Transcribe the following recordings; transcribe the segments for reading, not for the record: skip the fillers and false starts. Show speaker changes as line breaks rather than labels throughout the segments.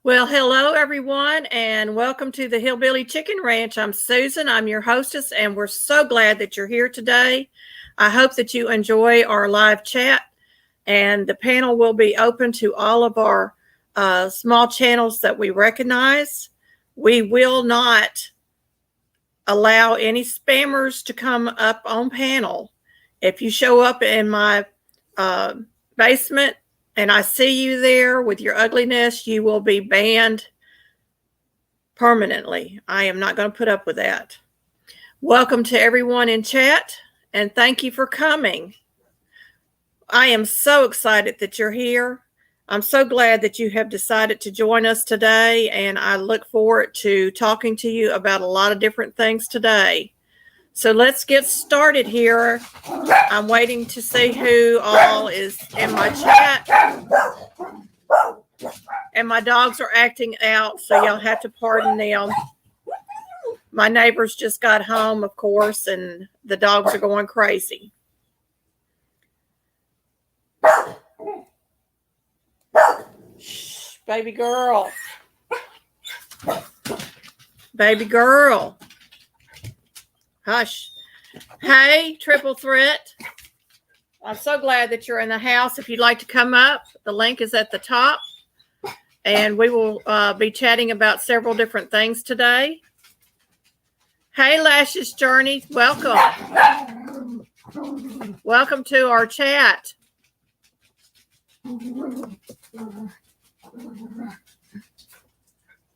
Well, hello everyone, and welcome to the Hillbilly Chicken Ranch. I'm Susan. I'm your hostess, and we're so glad that you're here today. I hope that you enjoy our live chat, and the panel will be open to all of our small channels that we recognize. We will not allow any spammers to come up on panel. If you show up in my basement and I see you there with your ugliness, you will be banned permanently. I am not going to put up with that. Welcome to everyone in chat, and thank you for coming. I am so excited that you're here. I'm so glad that you have decided to join us today, and I look forward to talking to you about a lot of different things today. So let's get started here. I'm waiting to see who all is in my chat. And my dogs are acting out, so y'all have to pardon them. My neighbors just got home, of course, and the dogs are going crazy. Shh, baby girl. Baby girl. Hush. Hey, Triple Threat. I'm so glad that you're in the house. If you'd like to come up, the link is at the top. And we will be chatting about several different things today. Hey, Lashes Journey. Welcome. Welcome to our chat.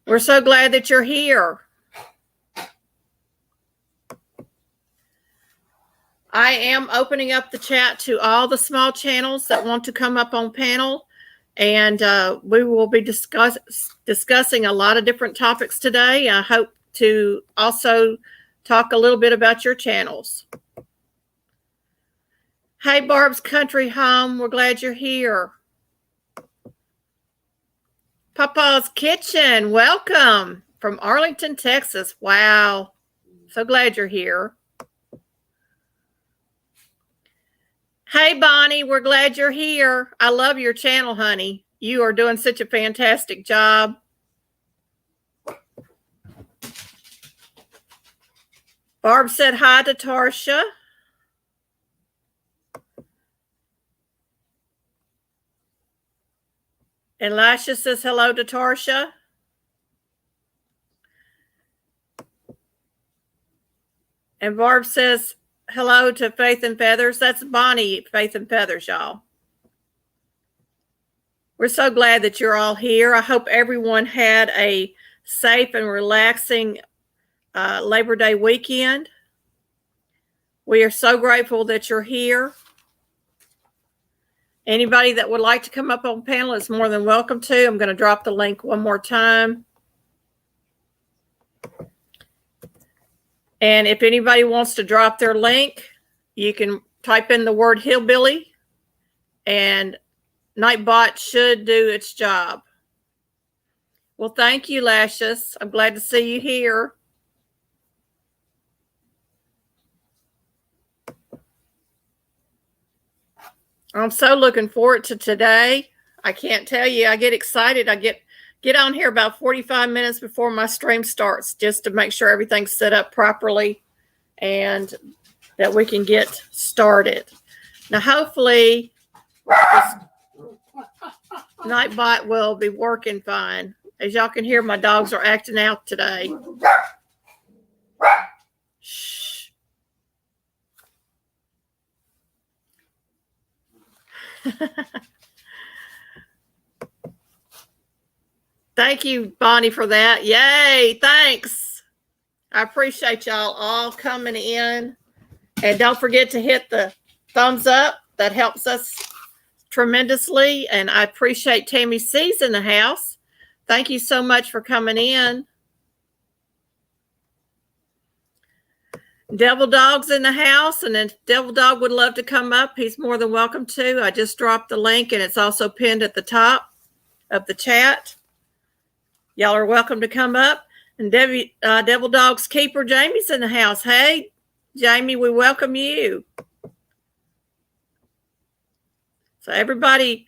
We're so glad that you're here. I am opening up the chat to all the small channels that want to come up on panel, and we will be discussing a lot of different topics today. I hope to also talk a little bit about your channels. Hey, Barb's Country Home, we're glad you're here. Papa's Kitchen, welcome from Arlington, Texas. Wow, so glad you're here. Hey, Bonnie, we're glad you're here. I love your channel, honey. You are doing such a fantastic job. Barb said hi to Tarsha. And Lasha says hello to Tarsha. And Barb says hello to Faith and Feathers. That's Bonnie, Faith and Feathers, y'all. We're so glad that you're all here. I hope everyone had a safe and relaxing Labor Day weekend. We are so grateful that you're here. Anybody that would like to come up on panel is more than welcome to. I'm going to drop the link one more time. And if anybody wants to drop their link, you can type in the word hillbilly, and Nightbot should do its job. Well, thank you, Lashes. I'm glad to see you here. I'm so looking forward to today. I can't tell you, I get excited. I get on here about 45 minutes before my stream starts just to make sure everything's set up properly and that we can get started. Now, hopefully, this Nightbot will be working fine. As y'all can hear, my dogs are acting out today. Shh. Thank you, Bonnie, for that. Yay, thanks. I appreciate y'all all coming in. And don't forget to hit the thumbs up. That helps us tremendously. And I appreciate Tammy C's in the house. Thank you so much for coming in. Devil Dog's in the house, and if Devil Dog would love to come up, he's more than welcome to. I just dropped the link, and it's also pinned at the top of the chat. Y'all are welcome to come up. And Devil Dog's keeper, Jamie's in the house. Hey, Jamie, we welcome you. So everybody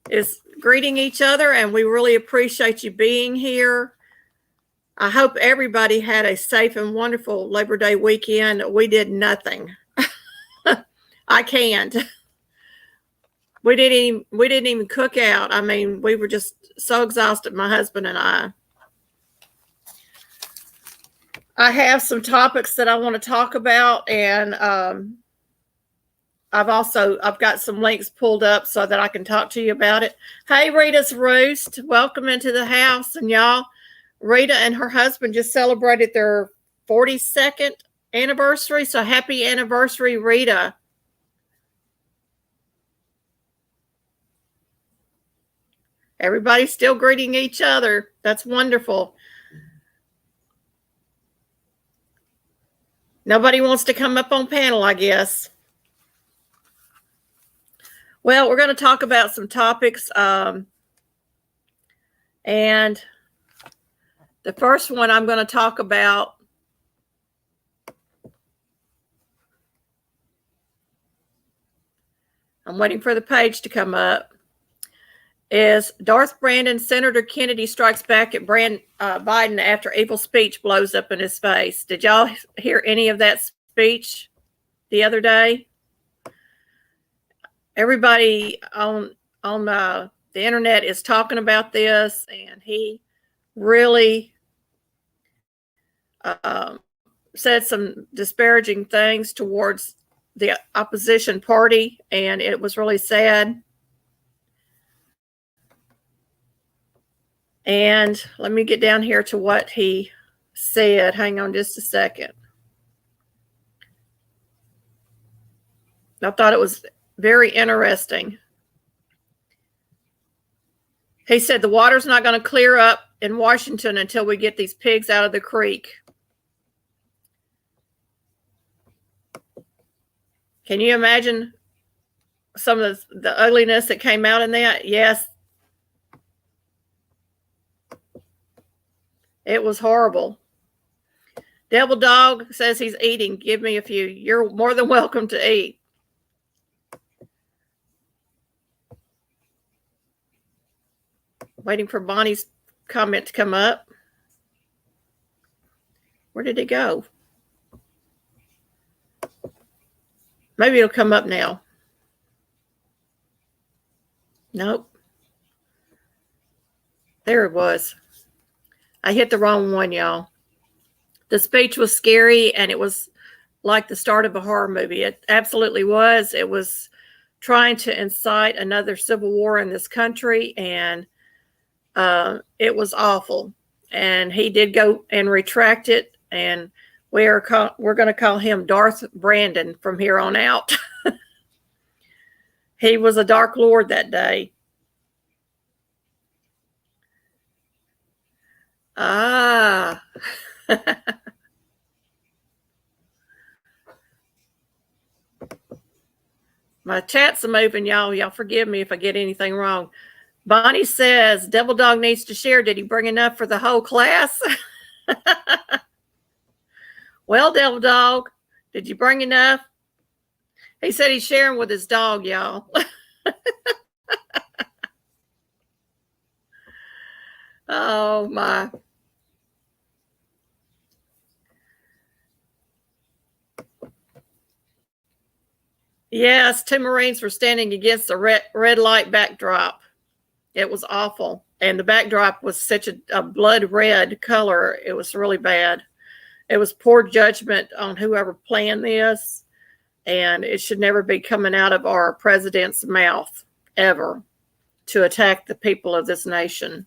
is greeting each other, and we really appreciate you being here. I hope everybody had a safe and wonderful Labor Day weekend. We did nothing. I can't. We didn't even cook out. I mean, we were just so exhausted, my husband and I. I have some topics that I want to talk about, and I've got some links pulled up so that I can talk to you about it. Hey, Rita's Roost, welcome into the house. And y'all, Rita and her husband just celebrated their 42nd anniversary. So happy anniversary, Rita. Everybody's still greeting each other. That's wonderful. Nobody wants to come up on panel, I guess. Well, we're going to talk about some topics. And the first one I'm going to talk about I'm waiting for the page to come up, is Darth Brandon, Senator Kennedy strikes back at Biden after evil speech blows up in his face. Did y'all hear any of that speech the other day? Everybody on the internet is talking about this, and he really said some disparaging things towards the opposition party, and it was really sad. And let me get down here to what he said. Hang on just a second. I thought it was very interesting. He said the water's not going to clear up in Washington until we get these pigs out of the creek. Can you imagine some of the ugliness that came out in that? Yes. It was horrible. Devil Dog says he's eating. Give me a few. You're more than welcome to eat. Waiting for Bonnie's comment to come up. Where did it go? Maybe it'll come up now. Nope. There it was. I hit the wrong one, y'all. The speech was scary, and it was like the start of a horror movie. It absolutely was. It was trying to incite another civil war in this country, and it was awful. And he did go and retract it, and we're going to call him Darth Brandon from here on out. He was a dark lord that day. Ah. My chats are moving, y'all. Y'all forgive me if I get anything wrong. Bonnie says, Devil Dog needs to share. Did he bring enough for the whole class? Well, Devil Dog, did you bring enough? He said he's sharing with his dog, y'all. Oh, my. Yes, two Marines were standing against a red light backdrop. It was awful. And the backdrop was such a blood red color. It was really bad. It was poor judgment on whoever planned this. And it should never be coming out of our president's mouth, ever, to attack the people of this nation.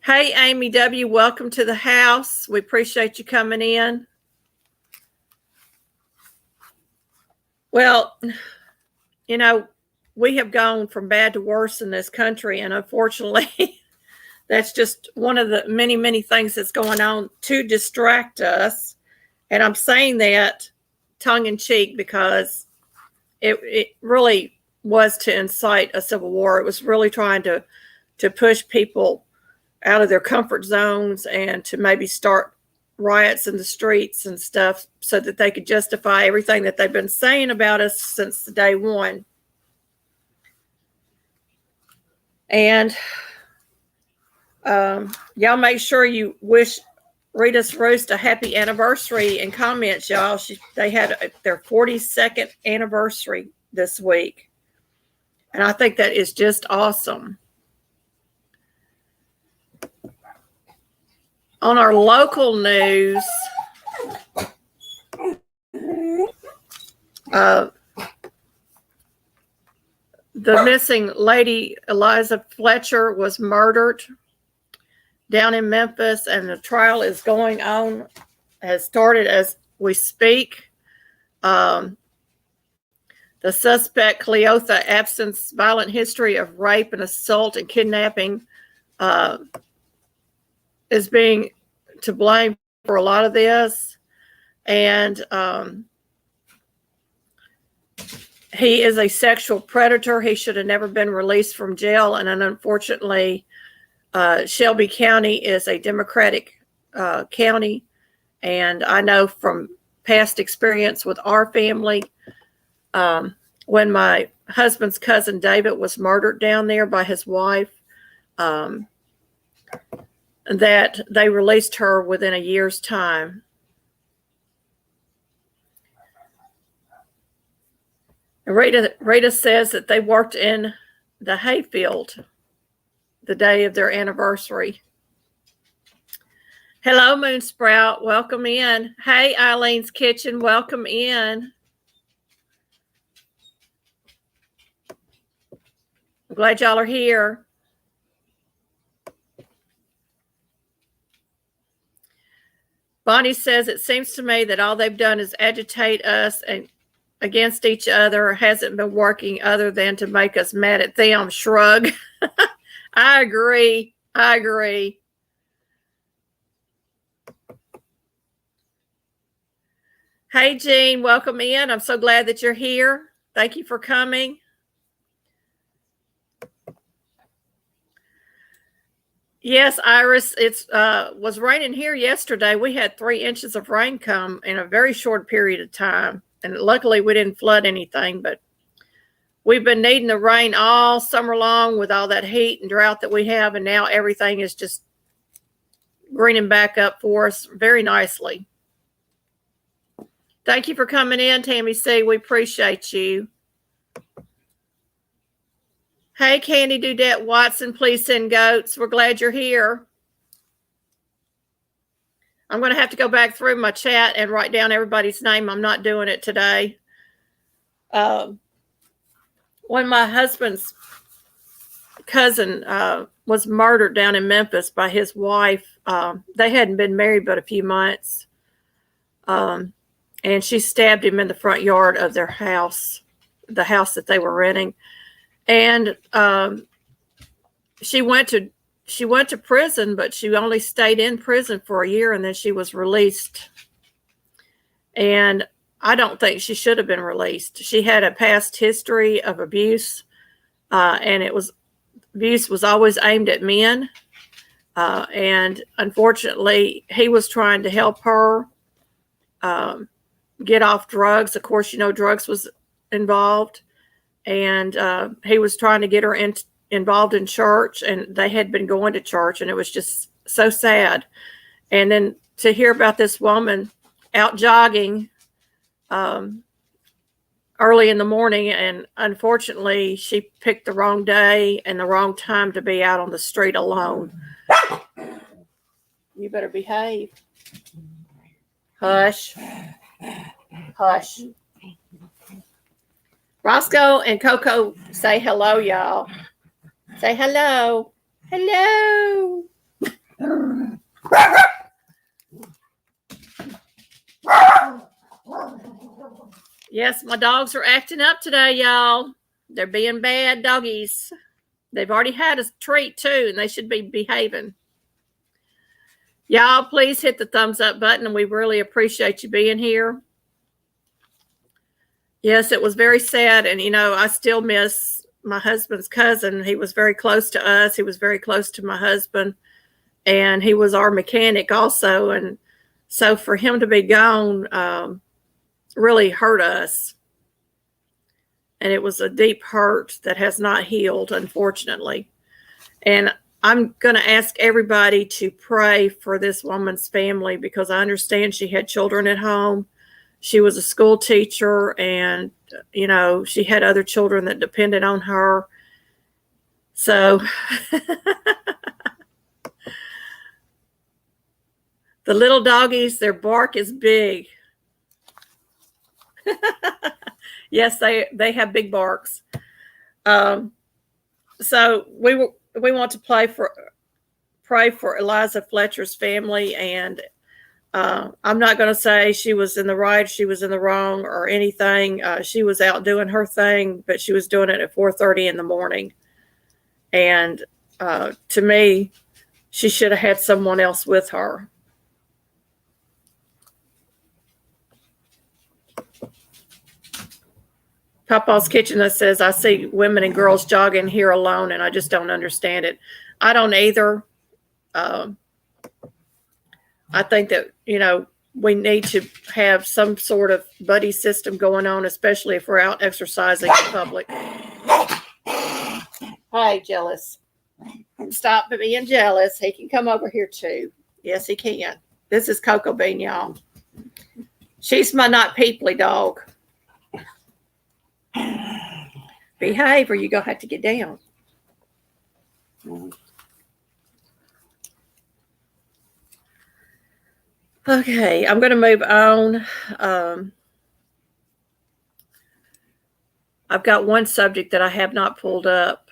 Hey, Amy W., welcome to the house. We appreciate you coming in. Well, you know, we have gone from bad to worse in this country, and unfortunately, that's just one of the many, many things that's going on to distract us. And I'm saying that tongue in cheek because it really was to incite a civil war. It was really trying to push people out of their comfort zones and to maybe start riots in the streets and stuff so that they could justify everything that they've been saying about us since day one. And y'all make sure you wish Rita's Roast a happy anniversary in comments, y'all. They had their 42nd anniversary this week. And I think that is just awesome. On our local news, the missing lady, Eliza Fletcher, was murdered down in Memphis, and the trial is going on, has started as we speak. The suspect, Cleotha Absence, violent history of rape and assault and kidnapping, is being to blame for a lot of this. And he is a sexual predator. He should have never been released from jail. And unfortunately, Shelby County is a Democratic county. And I know from past experience with our family, when my husband's cousin David was murdered down there by his wife, that they released her within a year's time. Rita says that they worked in the hayfield the day of their anniversary. Hello, Moonsprout. Welcome in. Hey, Eileen's Kitchen. Welcome in. I'm glad y'all are here. Bonnie says, it seems to me that all they've done is agitate us and against each other. Hasn't been working other than to make us mad at them. Shrug. I agree. I agree. Hey, Jean, welcome in. I'm so glad that you're here. Thank you for coming. Yes, Iris, it was raining here yesterday. We had 3 inches of rain come in a very short period of time. And luckily we didn't flood anything, but we've been needing the rain all summer long with all that heat and drought that we have. And now everything is just greening back up for us very nicely. Thank you for coming in, Tammy C. We appreciate you. Hey, Candy Dudette Watson, please send goats. We're glad you're here. I'm going to have to go back through my chat and write down everybody's name. I'm not doing it today. When my husband's cousin was murdered down in Memphis by his wife, they hadn't been married but a few months. And she stabbed him in the front yard of their house, the house that they were renting. And she went to prison, but she only stayed in prison for a year, and then she was released. And I don't think she should have been released. She had a past history of abuse, and abuse was always aimed at men. And unfortunately, he was trying to help her get off drugs. Of course, drugs was involved. And he was trying to get her involved in church, and they had been going to church, and it was just so sad. And then to hear about this woman out jogging early in the morning, and unfortunately she picked the wrong day and the wrong time to be out on the street alone. You better behave. Hush. Hush. Roscoe and Coco say hello, y'all. Say hello. Hello. Yes, my dogs are acting up today, y'all. They're being bad doggies. They've already had a treat, too, and they should be behaving. Y'all, please hit the thumbs up button, and we really appreciate you being here. Yes, it was very sad. And, I still miss my husband's cousin. He was very close to us. He was very close to my husband. And he was our mechanic also. And So for him to be gone really hurt us. And it was a deep hurt that has not healed, unfortunately. And I'm going to ask everybody to pray for this woman's family, because I understand she had children at home. She was a school teacher, and, you know, she had other children that depended on her. So the little doggies, their bark is big. Yes, they have big barks. So we want to pray for Eliza Fletcher's family, and I'm not going to say she was in the right, she was in the wrong, or anything. She was out doing her thing, but she was doing it at 4:30 in the morning. And to me, she should have had someone else with her. Papa's Kitchen that says, I see women and girls jogging here alone, and I just don't understand it. I don't either. I think that, you know, we need to have some sort of buddy system going on, especially if we're out exercising in public. Hi, jealous. Stop being jealous. He can come over here too. Yes, he can. This is Cocoa Bean, y'all. She's my not peeply dog. Behave, or you're going to have to get down. Okay, I'm going to move on. I've got one subject that I have not pulled up,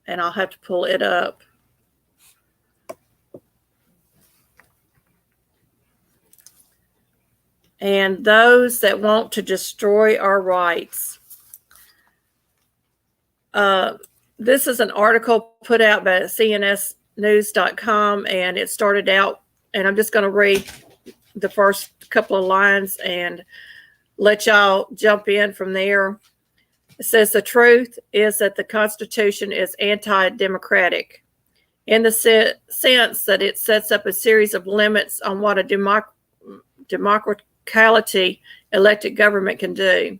and I'll have to pull it up. And those that want to destroy our rights. This is an article put out by cnsnews.com, and it started out, and I'm just going to read the first couple of lines and let y'all jump in from there. It says, the truth is that the Constitution is anti-democratic in the sense that it sets up a series of limits on what a democratically elected government can do.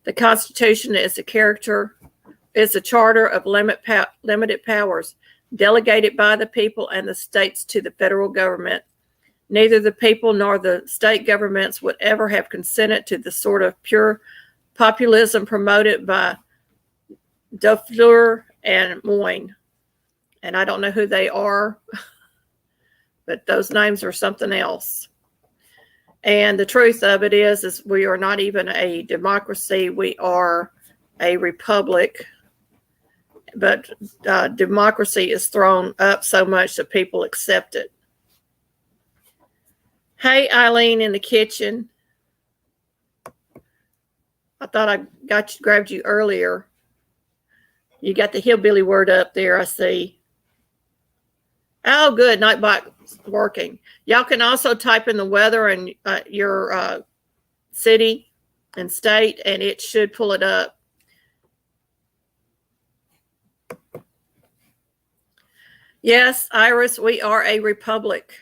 The Constitution is a charter of limited powers delegated by the people and the states to the federal government. Neither the people nor the state governments would ever have consented to the sort of pure populism promoted by Dufour and Moyne. And I don't know who they are, but those names are something else. And the truth of it is we are not even a democracy. We are a republic. But democracy is thrown up so much that people accept it. Hey, Eileen in the kitchen. I thought I grabbed you earlier. You got the hillbilly word up there, I see. Oh, good. Nightbot's working. Y'all can also type in the weather and your city and state, and it should pull it up. Yes, Iris, we are a republic.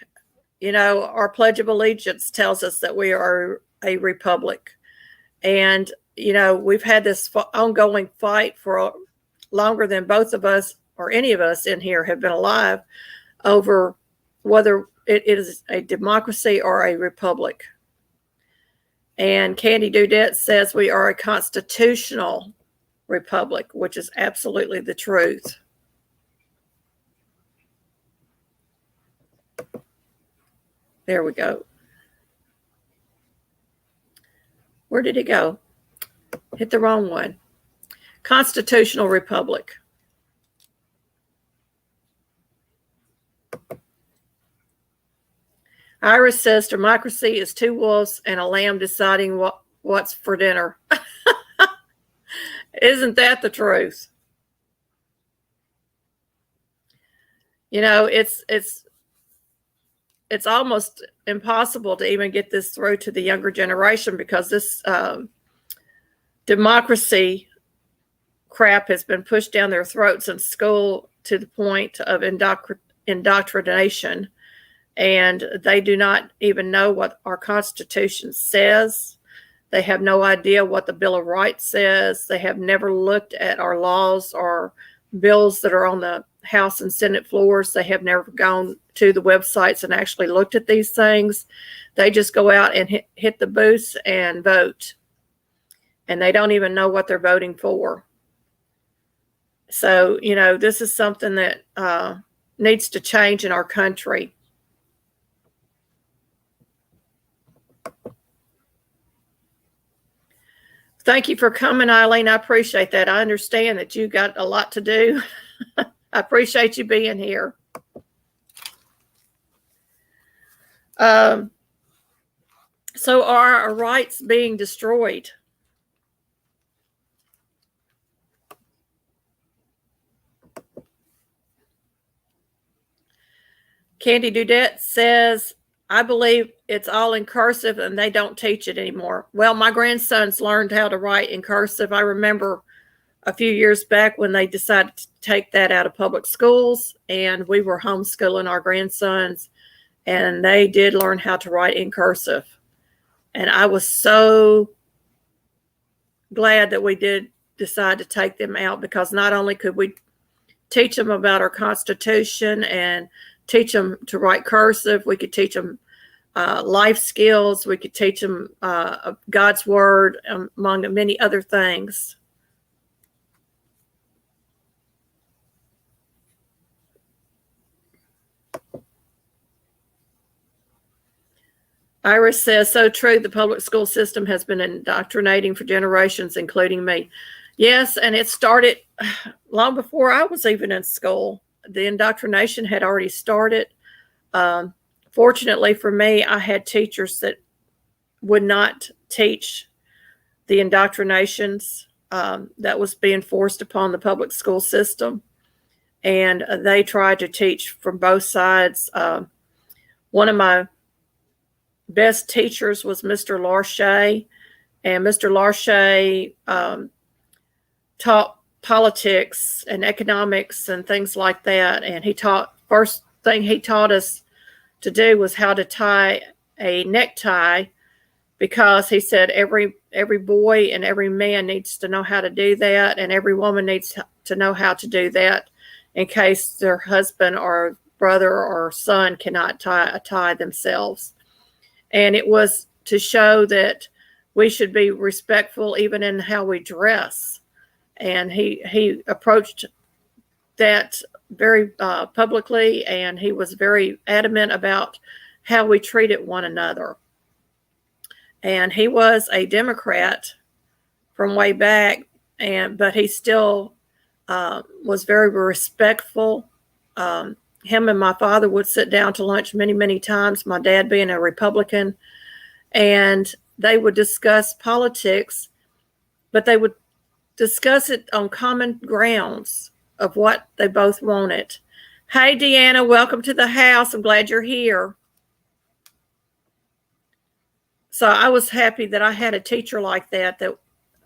You know, our Pledge of Allegiance tells us that we are a republic. And, you know, we've had this ongoing fight for longer than both of us or any of us in here have been alive over whether it is a democracy or a republic. And Candy Dudette says we are a constitutional republic, which is absolutely the truth. There we go. Where did it go? Hit the wrong one. Constitutional republic. Iris says democracy is two wolves and a lamb deciding what's for dinner. Isn't that the truth? You know, it's almost impossible to even get this through to the younger generation, because this democracy crap has been pushed down their throats in school to the point of indoctrination. and they do not even know what our Constitution says. They have no idea what the Bill of Rights says. They have never looked at our laws or bills that are on the House and Senate floors. They have never gone to the websites and actually looked at these things. They just go out and hit the booths and vote. And they don't even know what they're voting for. So, this is something that needs to change in our country. Thank you for coming, Eileen. I appreciate that. I understand that you got a lot to do. I appreciate you being here. So are our rights being destroyed? Candy Dudette says, I believe it's all in cursive and they don't teach it anymore. Well, my grandsons learned how to write in cursive. I remember a few years back when they decided to take that out of public schools, and we were homeschooling our grandsons, and they did learn how to write in cursive. And I was so glad that we did decide to take them out, because not only could we teach them about our Constitution and teach them to write cursive, we could teach them life skills, we could teach them God's Word, among many other things. Iris says, so true, the public school system has been indoctrinating for generations, including me. Yes, and it started long before I was even in school. The indoctrination had already started. Fortunately for me, I had teachers that would not teach the indoctrinations that was being forced upon the public school system. And they tried to teach from both sides. One of my best teachers was Mr. Larche, and Mr. Larche taught politics and economics and things like that. And first thing he taught us to do was how to tie a necktie, because he said every boy and every man needs to know how to do that, and every woman needs to know how to do that in case their husband or brother or son cannot tie a tie themselves. And it was to show that we should be respectful even in how we dress. And he approached that very publicly, and he was very adamant about how we treated one another. And he was a Democrat from way back, but he still was very respectful. Him and my father would sit down to lunch many, many times, my dad being a Republican, and they would discuss politics, but they would discuss it on common grounds of what they both wanted. Hey, Deanna, welcome to the house. I'm glad you're here. So I was happy that I had a teacher like that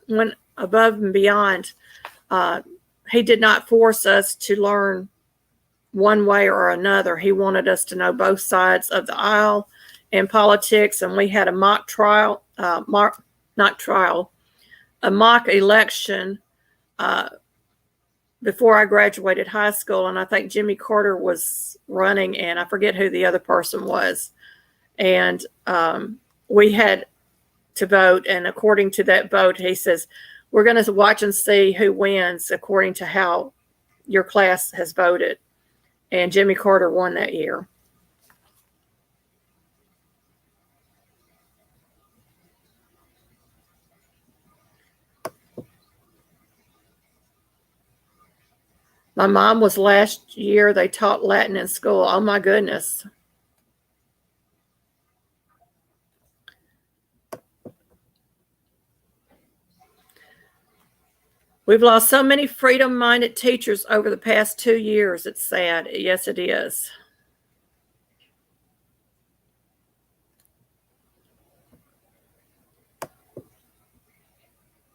went above and beyond. He did not force us to learn one way or another. He wanted us to know both sides of the aisle in politics, and we had a mock election before I graduated high school, and I think Jimmy Carter was running, and I forget who the other person was. And we had to vote, and according to that vote, he says, we're going to watch and see who wins according to how your class has voted. And Jimmy Carter won that year. My mom was last year. They taught Latin in school. Oh, my goodness. We've lost so many freedom-minded teachers over the past 2 years. It's sad. Yes, it is.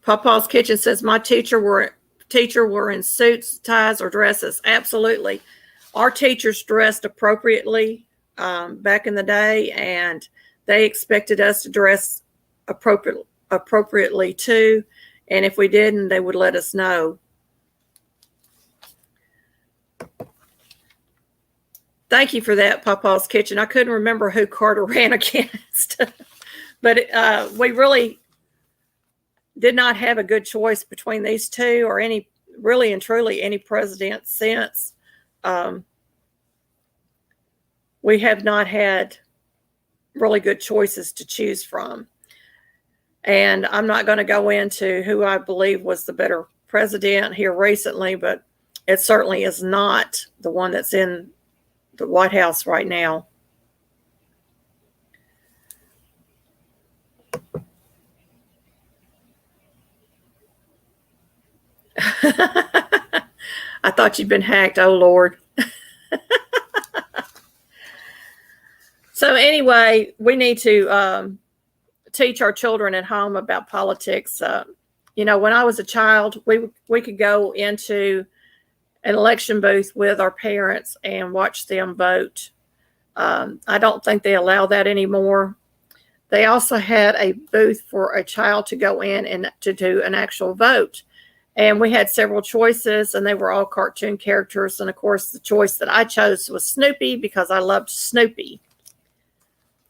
Papa's Kitchen says, my teacher were in suits, ties, or dresses. Absolutely. Our teachers dressed appropriately. back in the day, and they expected us to dress appropriately too. And if we didn't, they would let us know. Thank you for that, Papa's Kitchen. I couldn't remember who Carter ran against, but we really did not have a good choice between these two, or any, really and truly, any president since. We have not had really good choices to choose from. And I'm not going to go into who I believe was the better president here recently, but it certainly is not the one that's in the White House right now. I thought you'd been hacked. Oh, Lord. So anyway, we need to teach our children at home about politics. When I was a child, we could go into an election booth with our parents and watch them vote. I don't think they allow that anymore. They also had a booth for a child to go in and to do an actual vote. And we had several choices, and they were all cartoon characters. And of course, the choice that I chose was Snoopy, because I loved Snoopy.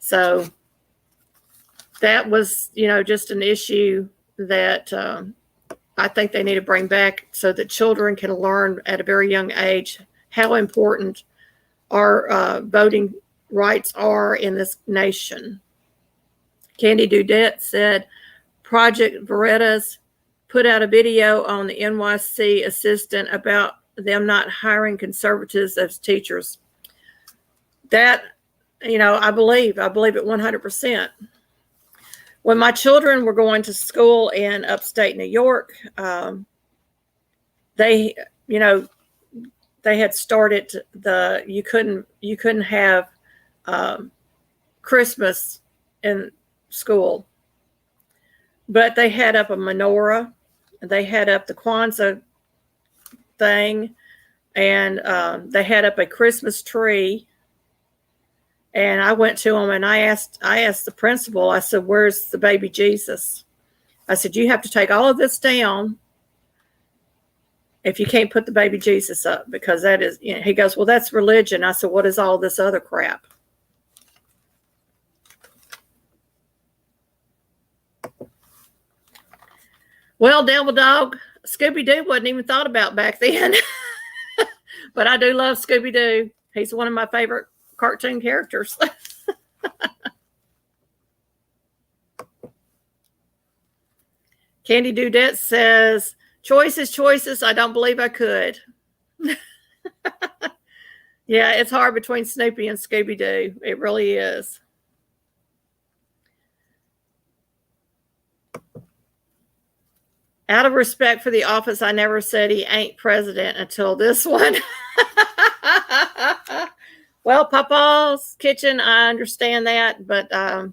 So that was, just an issue that I think they need to bring back, so that children can learn at a very young age how important our voting rights are in this nation. Candy Dudette said Project Veretta's put out a video on the NYC assistant about them not hiring conservatives as teachers. That, I believe it 100%. When my children were going to school in upstate New York, they had started you couldn't have Christmas in school, but they had up a menorah, they had up the Kwanzaa thing, and they had up a Christmas tree. And I went to them and I asked the principal, I said, "Where's the baby Jesus?" I said, "You have to take all of this down if you can't put the baby Jesus up, because that is," he goes, "Well, that's religion." I said, "What is all this other crap?" Well, Devil Dog, Scooby-Doo wasn't even thought about back then. But I do love Scooby-Doo. He's one of my favorite cartoon characters. Candy Dudette says, choices. I don't believe I could. Yeah, it's hard between Snoopy and Scooby-Doo. It really is. Out of respect for the office, I never said he ain't president until this one. Well, Papa's Kitchen, I understand that, but I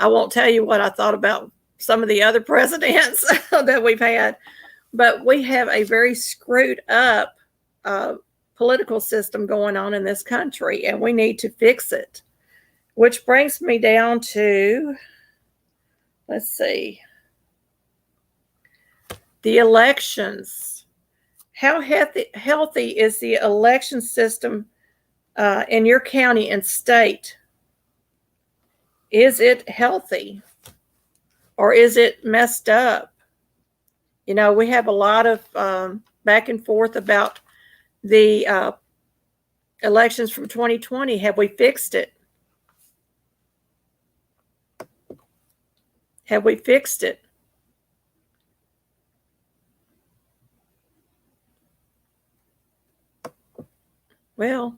won't tell you what I thought about some of the other presidents that we've had. But we have a very screwed up political system going on in this country, and we need to fix it. Which brings me down to, let's see, the elections. How healthy is the election system in your county and state? Is it healthy, or is it messed up? We have a lot of back and forth about the elections from 2020. Have we fixed it? Have we fixed it? Well,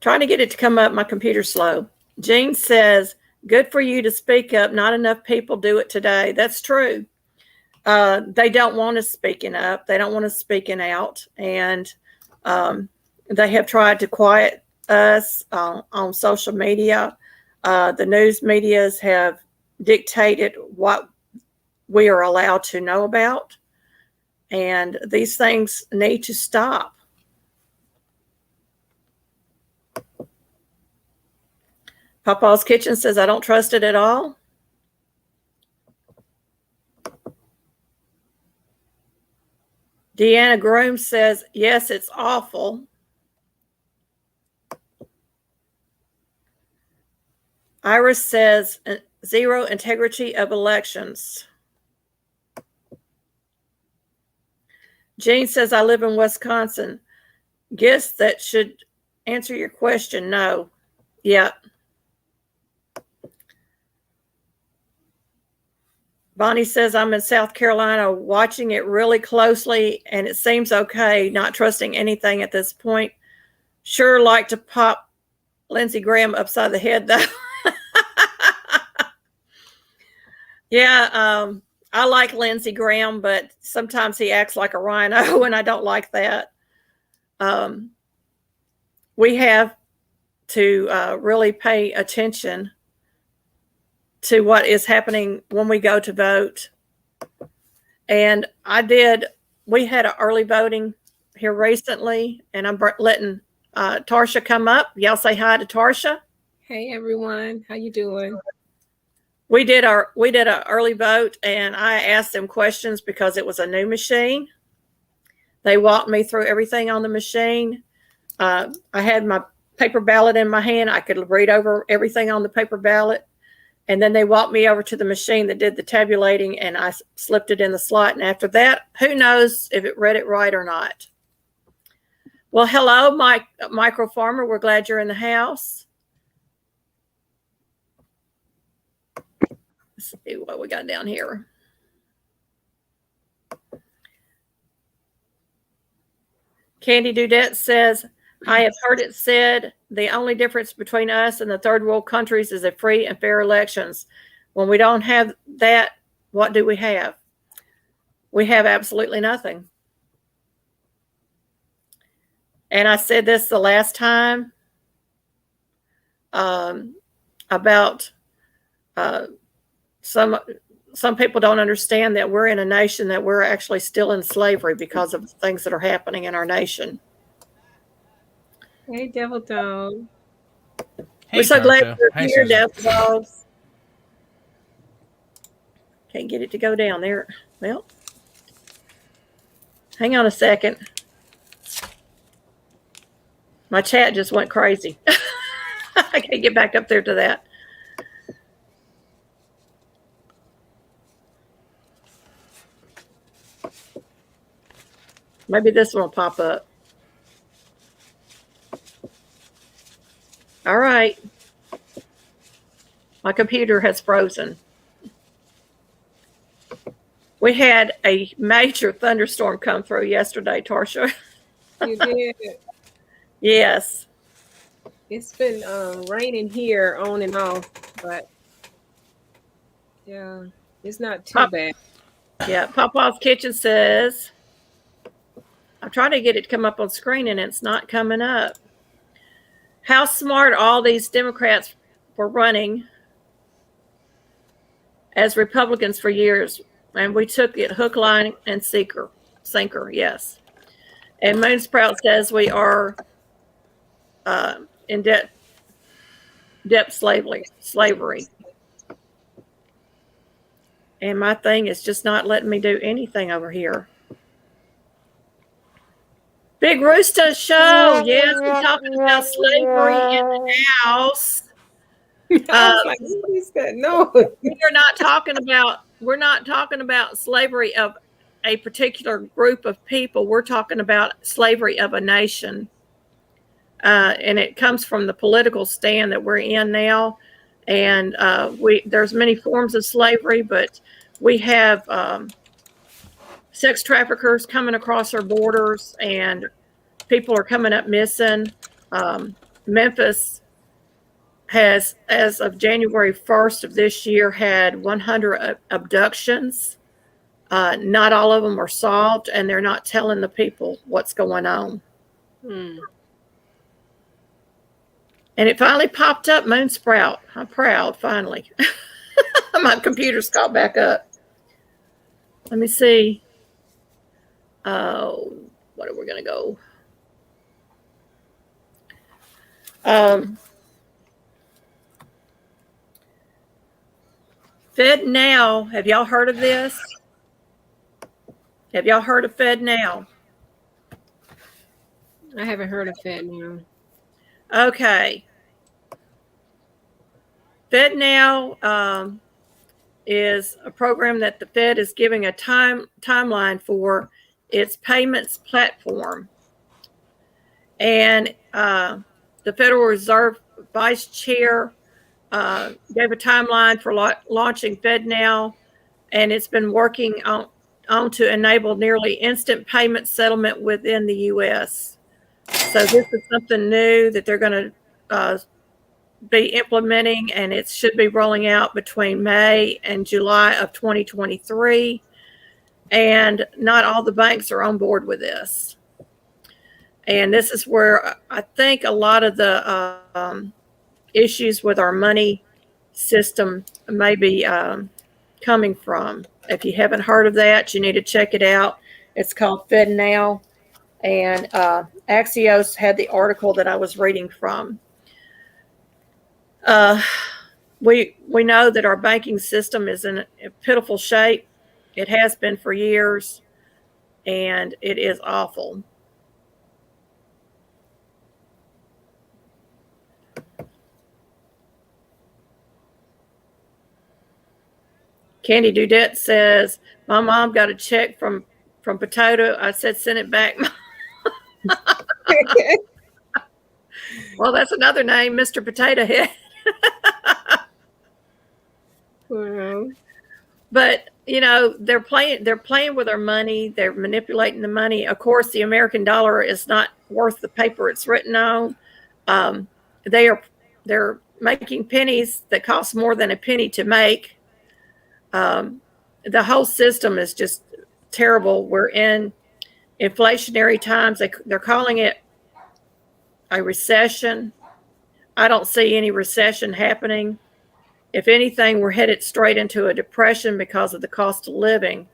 trying to get it to come up. My computer's slow. Jean says, good for you to speak up. Not enough people do it today. That's true. They don't want us speaking up. They don't want us speaking out. And they have tried to quiet us on social media. The news medias have dictated what we are allowed to know about. And these things need to stop. Papa's Kitchen says, I don't trust it at all. Deanna Groom says, yes, it's awful. Iris says, zero integrity of elections. Jean says, I live in Wisconsin. Guess that should answer your question. No. Yeah. Bonnie says, I'm in South Carolina watching it really closely, and it seems okay, not trusting anything at this point. Sure like to pop Lindsey Graham upside the head, though. Yeah, I like Lindsey Graham, but sometimes he acts like a rhino, and I don't like that. We have to really pay attention to what is happening when we go to vote. And we had an early voting here recently, and I'm letting Tarsha come up. Y'all say hi to Tarsha.
Hey everyone, how you doing?
We did an early vote, and I asked them questions because it was a new machine. They walked me through everything on the machine. I had my paper ballot in my hand. I could read over everything on the paper ballot. And then they walked me over to the machine that did the tabulating, and I slipped it in the slot. And after that, who knows if it read it right or not. Well, hello, Micro Farmer. We're glad you're in the house. Let's see what we got down here. Candy Dudette says, I have heard it said the only difference between us and the third world countries is a free and fair elections. When we don't have that, what do we have? We have absolutely nothing. And I said this the last time about some people don't understand that we're in a nation that we're actually still in slavery because of the things that are happening in our nation.
Hey, Devil Dog.
Hey,
we're so
Tarsha.
glad you're
Hi,
here,
Susan.
Devil Dogs. Can't get it to go down there. Well, hang on a second. My chat just went crazy. I can't get back up there to that. Maybe this one will pop up. All right. My computer has frozen. We had a major thunderstorm come through yesterday, Tarsha.
You did.
Yes.
It's been raining here on and off, but yeah, it's not too bad.
Yeah, Papa's Kitchen says, I'm trying to get it to come up on screen and it's not coming up. How smart all these Democrats were running as Republicans for years. And we took it hook, line, and sinker. Yes. And Moonsprout says we are in debt slavery. And my thing is just not letting me do anything over here. Big Rooster Show. Yes, we're talking about slavery in the house.
I was like, what is that? No.
We're not talking about slavery of a particular group of people. We're talking about slavery of a nation. And it comes from the political stand that we're in now. And there's many forms of slavery, but we have sex traffickers coming across our borders, and people are coming up missing. Memphis has, as of January 1st of this year, had 100 abductions. Not all of them are solved, and they're not telling the people what's going on. And it finally popped up, Moonsprout. I'm proud, finally. My computer's got back up. Let me see. what are we going to go? Um, Fed Now. Have y'all heard of this? Have y'all heard of Fed Now?
I haven't heard of that now.
Okay. Fed Now is a program that the Fed is giving a timeline for its payments platform. And the Federal Reserve Vice Chair gave a timeline for launching FedNow, and it's been working on to enable nearly instant payment settlement within the U.S. So this is something new that they're going to be implementing, and it should be rolling out between May and July of 2023. And not all the banks are on board with this. And this is where I think a lot of the issues with our money system may be coming from. If you haven't heard of that, you need to check it out. It's called FedNow, and Axios had the article that I was reading from. We know that our banking system is in a pitiful shape. It has been for years, and it is awful. Candy Dudette says, my mom got a check from Potato. I said, send it back. Well, that's another name, Mr. Potato Head.
Wow.
But you know, they're playing with our money. They're manipulating the money. Of course, the American dollar is not worth the paper it's written on. They're making pennies that cost more than a penny to make. The whole system is just terrible. We're in inflationary times. They're calling it a recession. I don't see any recession happening. If anything, we're headed straight into a depression because of the cost of living.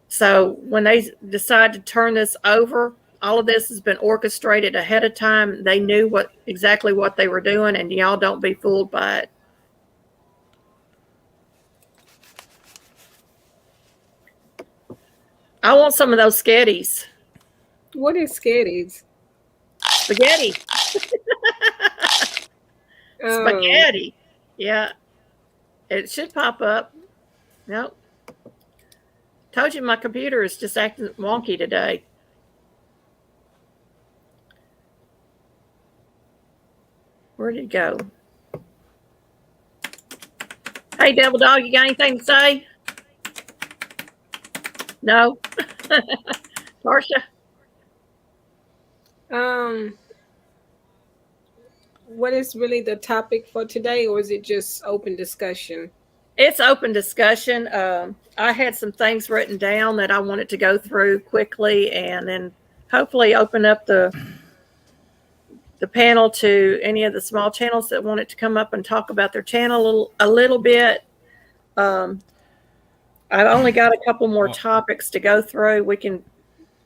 So when they decide to turn this over, all of this has been orchestrated ahead of time. They knew exactly what they were doing, and y'all don't be fooled by it. I want some of those sketties.
What is sketties?
Spaghetti. Spaghetti. Yeah. It should pop up. Nope. Told you my computer is just acting wonky today. Where did it go? Hey, Devil Dog, you got anything to say? No? Tarsha?
What is really the topic for today, or is it just open discussion?
It's open discussion. I had some things written down that I wanted to go through quickly, and then hopefully open up the panel to any of the small channels that wanted to come up and talk about their channel a little bit. I've only got a couple more topics to go through. We can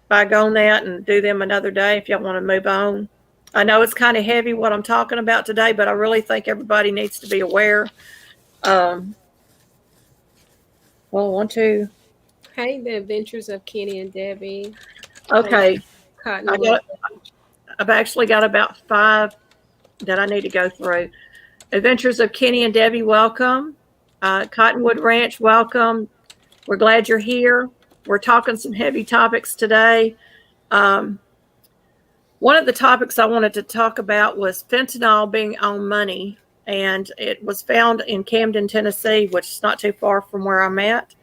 bygone that and do them another day if y'all want to move on. I know it's kind of heavy what I'm talking about today, but I really think everybody needs to be aware. Well, 1, 2.
Hey, the Adventures of Kenny and Debbie.
Okay. I've actually got about 5 that I need to go through. Adventures of Kenny and Debbie, welcome. Cottonwood Ranch, welcome. We're glad you're here. We're talking some heavy topics today. One of the topics I wanted to talk about was fentanyl being on money, and it was found in Camden, Tennessee, which is not too far from where I'm at.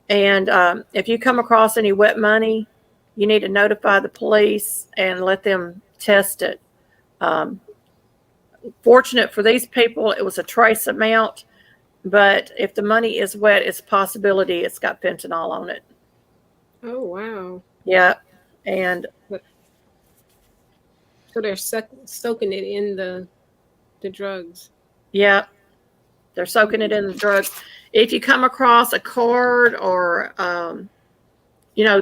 And if you come across any wet money, you need to notify the police and let them test it. Fortunate for these people, it was a trace amount, but if the money is wet, it's a possibility it's got fentanyl on it.
Oh, wow.
Yeah. And
so they're soaking it in the drugs.
Yeah. They're soaking it in the drugs. If you come across a card or,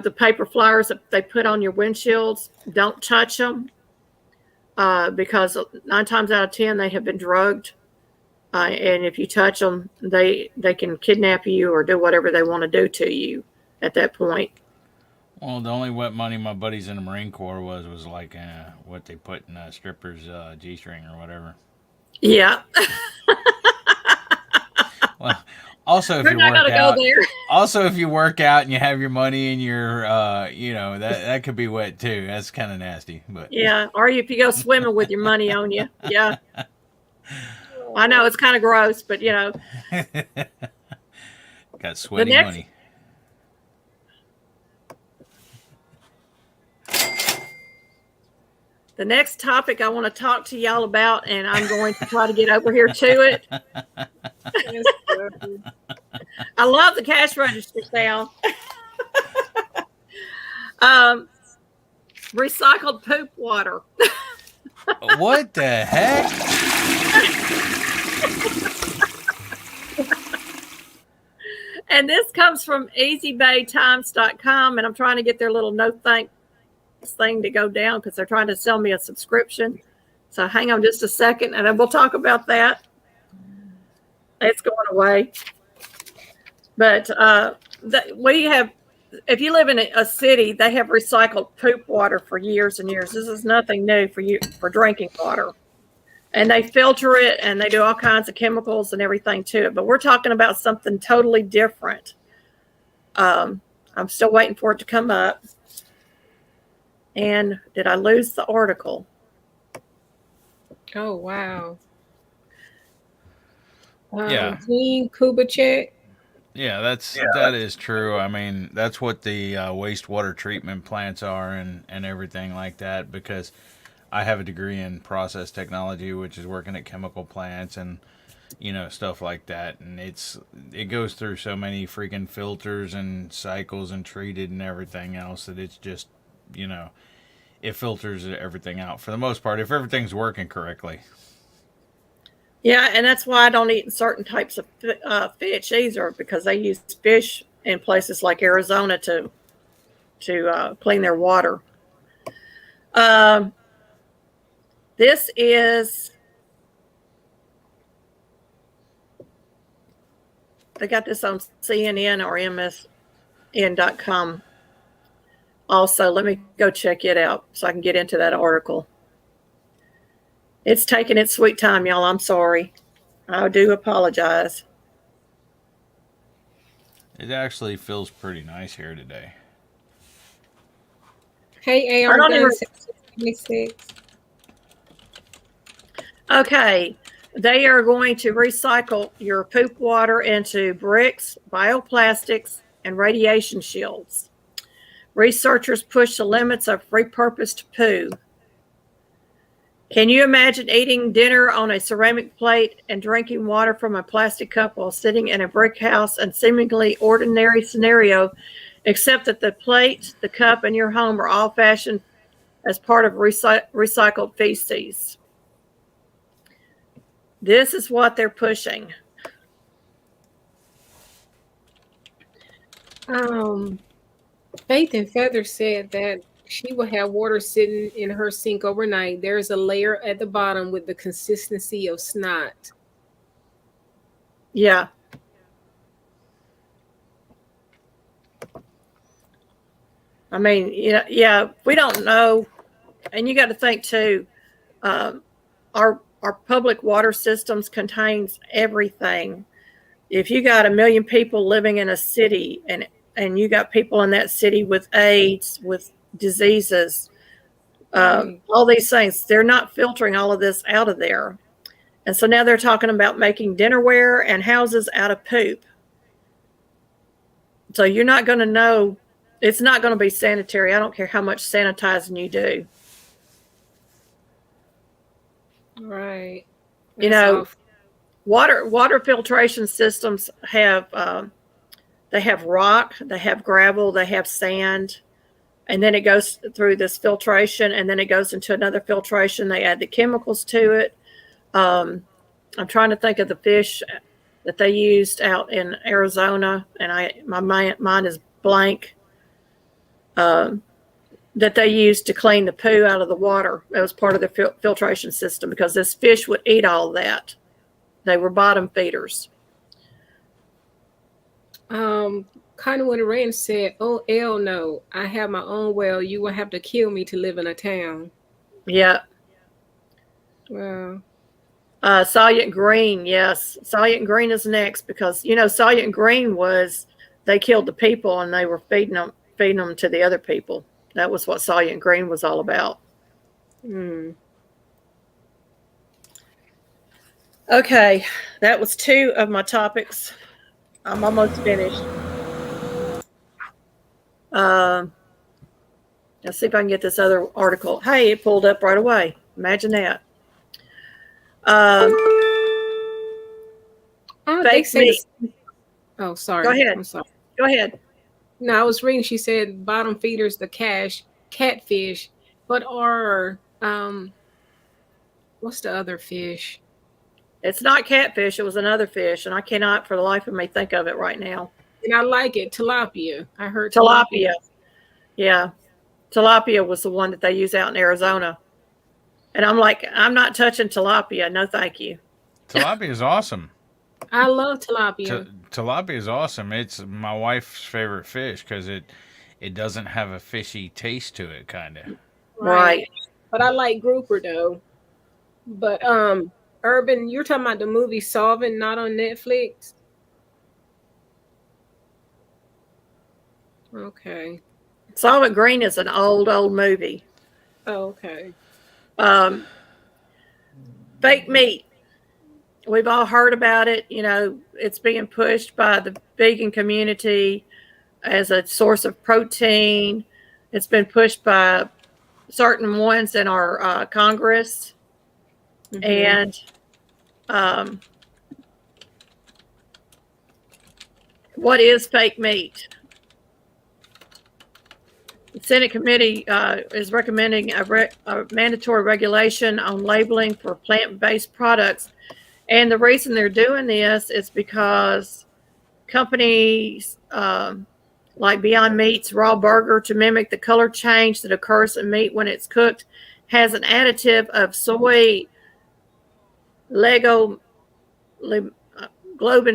the paper flyers that they put on your windshields, don't touch them because 9 times out of 10 they have been drugged. And if you touch them, they can kidnap you or do whatever they want to do to you at that point.
Well, the only wet money my buddies in the Marine Corps was like what they put in a stripper's G-string or whatever.
Yeah.
Well, also
We're not gonna go there.
Also if you work out and you have your money in your, that could be wet too. That's kind of nasty, but
yeah. Or if you go swimming with your money on you, yeah. I know it's kind of gross, but
got sweaty money.
The next topic I want to talk to y'all about, and I'm going to try to get over here to it. I love the cash register sound. Recycled poop water.
What the heck?
And this comes from easybaytimes.com, and I'm trying to get their little no thanks thing to go down because they're trying to sell me a subscription. So hang on just a second, and then we'll talk about that. It's going away. But we have, if you live in a city, they have recycled poop water for years and years. This is nothing new for drinking water. And they filter it, and they do all kinds of chemicals and everything to it. But we're talking about something totally different. I'm still waiting for it to come up. And did I lose the article?
Oh, wow.
Yeah.
Team Kubacek.
Yeah, that is true. I mean, that's what the wastewater treatment plants are and everything like that, because I have a degree in process technology, which is working at chemical plants and, stuff like that. And it goes through so many freaking filters and cycles and treated and everything else that it's just, it filters everything out for the most part, if everything's working correctly.
Yeah, and that's why I don't eat certain types of fish either, because they use fish in places like Arizona to clean their water. This is, they got this on CNN or MSN.com. Also, let me go check it out so I can get into that article. It's taking its sweet time, y'all. I'm sorry. I do apologize.
It actually feels pretty nice here today.
Hey, AR Gun 626.
Okay. They are going to recycle your poop water into bricks, bioplastics, and radiation shields. Researchers push the limits of repurposed poo. Can you imagine eating dinner on a ceramic plate and drinking water from a plastic cup while sitting in a brick house? And seemingly ordinary scenario, except that the plate, the cup, and your home are all fashioned as part of recycled feces. This is what they're pushing.
Faith and Feather said that she will have water sitting in her sink overnight. There's a layer at the bottom with the consistency of snot.
Yeah. I mean, yeah, we don't know. And you got to think too, our public water systems contains everything. If you got 1 million people living in a city and you got people in that city with AIDS, with diseases, all these things, they're not filtering all of this out of there. And so now they're talking about making dinnerware and houses out of poop. So you're not going to know, it's not going to be sanitary. I don't care how much sanitizing you do.
Right.
That's water filtration systems have, they have rock, they have gravel, they have sand, and then it goes through this filtration, and then it goes into another filtration. They add the chemicals to it. I'm trying to think of the fish that they used out in Arizona, and my mind is blank. that they used to clean the poo out of the water. That was part of the filtration system because this fish would eat all that. They were bottom feeders.
Kind of when Rand said, "Oh, no, I have my own well. You will have to kill me to live in a town."
Yeah.
Well,
Solient green, yes. Solient green is next because Solient green was they killed the people and they were feeding them to the other people. That was what Solient green was all about. Okay, that was 2 of my topics. I'm almost finished. Let's see if I can get this other article. Hey, it pulled up right away. Imagine that. Fake meat.
Oh, sorry.
Go ahead.
I'm sorry.
Go ahead.
No, I was reading. She said bottom feeders, the catfish, but are what's the other fish?
It's not catfish. It was another fish, and I cannot for the life of me think of it right now.
And I like it. Tilapia. I heard
tilapia. Yeah. Tilapia was the one that they use out in Arizona. And I'm like, I'm not touching tilapia. No, thank you.
Tilapia is awesome.
I love tilapia.
Tilapia is awesome. It's my wife's favorite fish because it doesn't have a fishy taste to it, kind of.
Right.
But I like grouper though. But Urban, you're talking about the movie Solvent, not on Netflix? Okay.
Solid Green is an old movie.
Oh, okay.
Fake meat. We've all heard about it. It's being pushed by the vegan community as a source of protein. It's been pushed by certain ones in our Congress. And what is fake meat? The Senate committee is recommending a mandatory regulation on labeling for plant-based products. And the reason they're doing this is because companies like Beyond Meat's raw burger, to mimic the color change that occurs in meat when it's cooked, has an additive of soy globin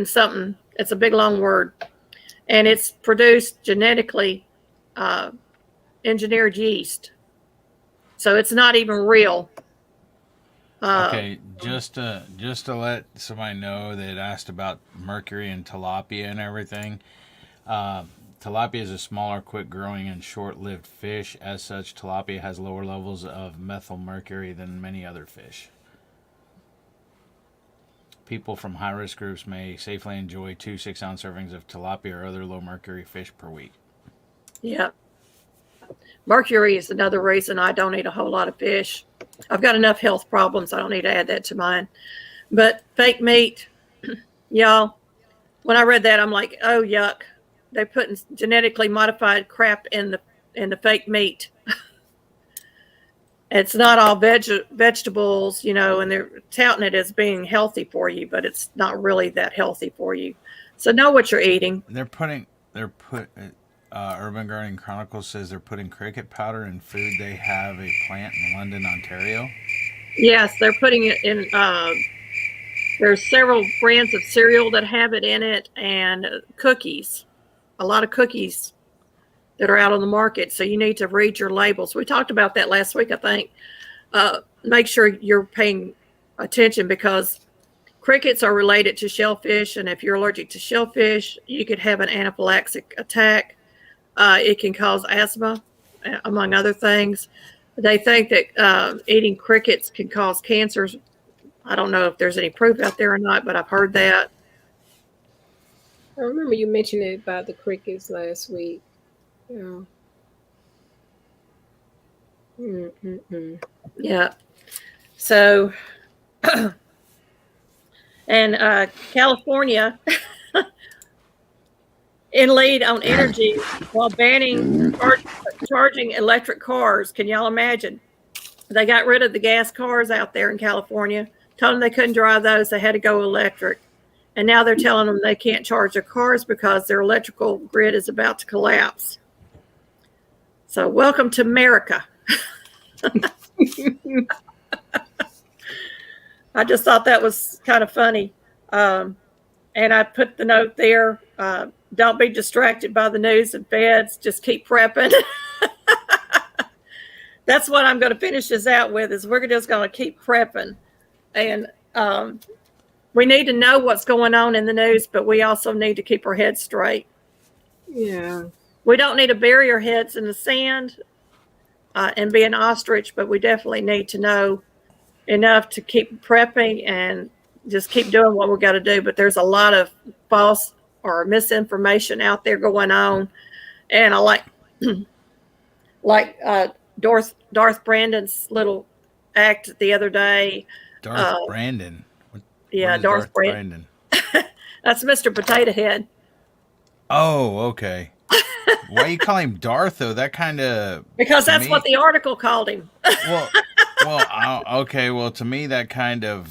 something. It's a big long word. And it's produced genetically engineered yeast. So it's not even real.
Okay, just to let somebody know that asked about mercury and tilapia and everything. Tilapia is a smaller, quick-growing, and short-lived fish. As such, tilapia has lower levels of methylmercury than many other fish. People from high-risk groups may safely enjoy 2 6-ounce servings of tilapia or other low-mercury fish per week.
Yeah. Mercury is another reason I don't eat a whole lot of fish. I've got enough health problems. I don't need to add that to mine. But fake meat, y'all, when I read that, I'm like, oh, yuck. They're putting genetically modified crap in the fake meat. It's not all vegetables, and they're touting it as being healthy for you, but it's not really that healthy for you. So know what you're eating.
Urban Gardening Chronicles says they're putting cricket powder in food. They have a plant in London, Ontario.
Yes, they're putting it in. There's several brands of cereal that have it in it, and cookies. A lot of cookies that are out on the market. So you need to read your labels. We talked about that last week, I think. Make sure you're paying attention because crickets are related to shellfish, and if you're allergic to shellfish, you could have an anaphylactic attack. It can cause asthma, among other things. They think that eating crickets can cause cancers. I don't know if there's any proof out there or not, but I've heard that.
I remember you mentioned it about the crickets last week. Yeah.
Yeah. So, and California in lead on energy while banning charging electric cars. Can y'all imagine? They got rid of the gas cars out there in California, told them they couldn't drive those. They had to go electric. And now they're telling them they can't charge their cars because their electrical grid is about to collapse. So welcome to America. I just thought that was kind of funny. And I put the note there, don't be distracted by the news and feds, just keep prepping. That's what I'm going to finish this out with, is we're just going to keep prepping. And we need to know what's going on in the news, but we also need to keep our heads straight.
Yeah.
We don't need to bury our heads in the sand and be an ostrich, but we definitely need to know enough to keep prepping and just keep doing what we got to do. But there's a lot of false or misinformation out there going on. And I like Darth Brandon's little act the other day.
Darth Brandon.
Yeah, Darth Brandon. That's Mr. Potato Head.
Oh, okay. Why you call him Darth though? That kind of,
because that's what the article called him.
Okay. Well, to me, that kind of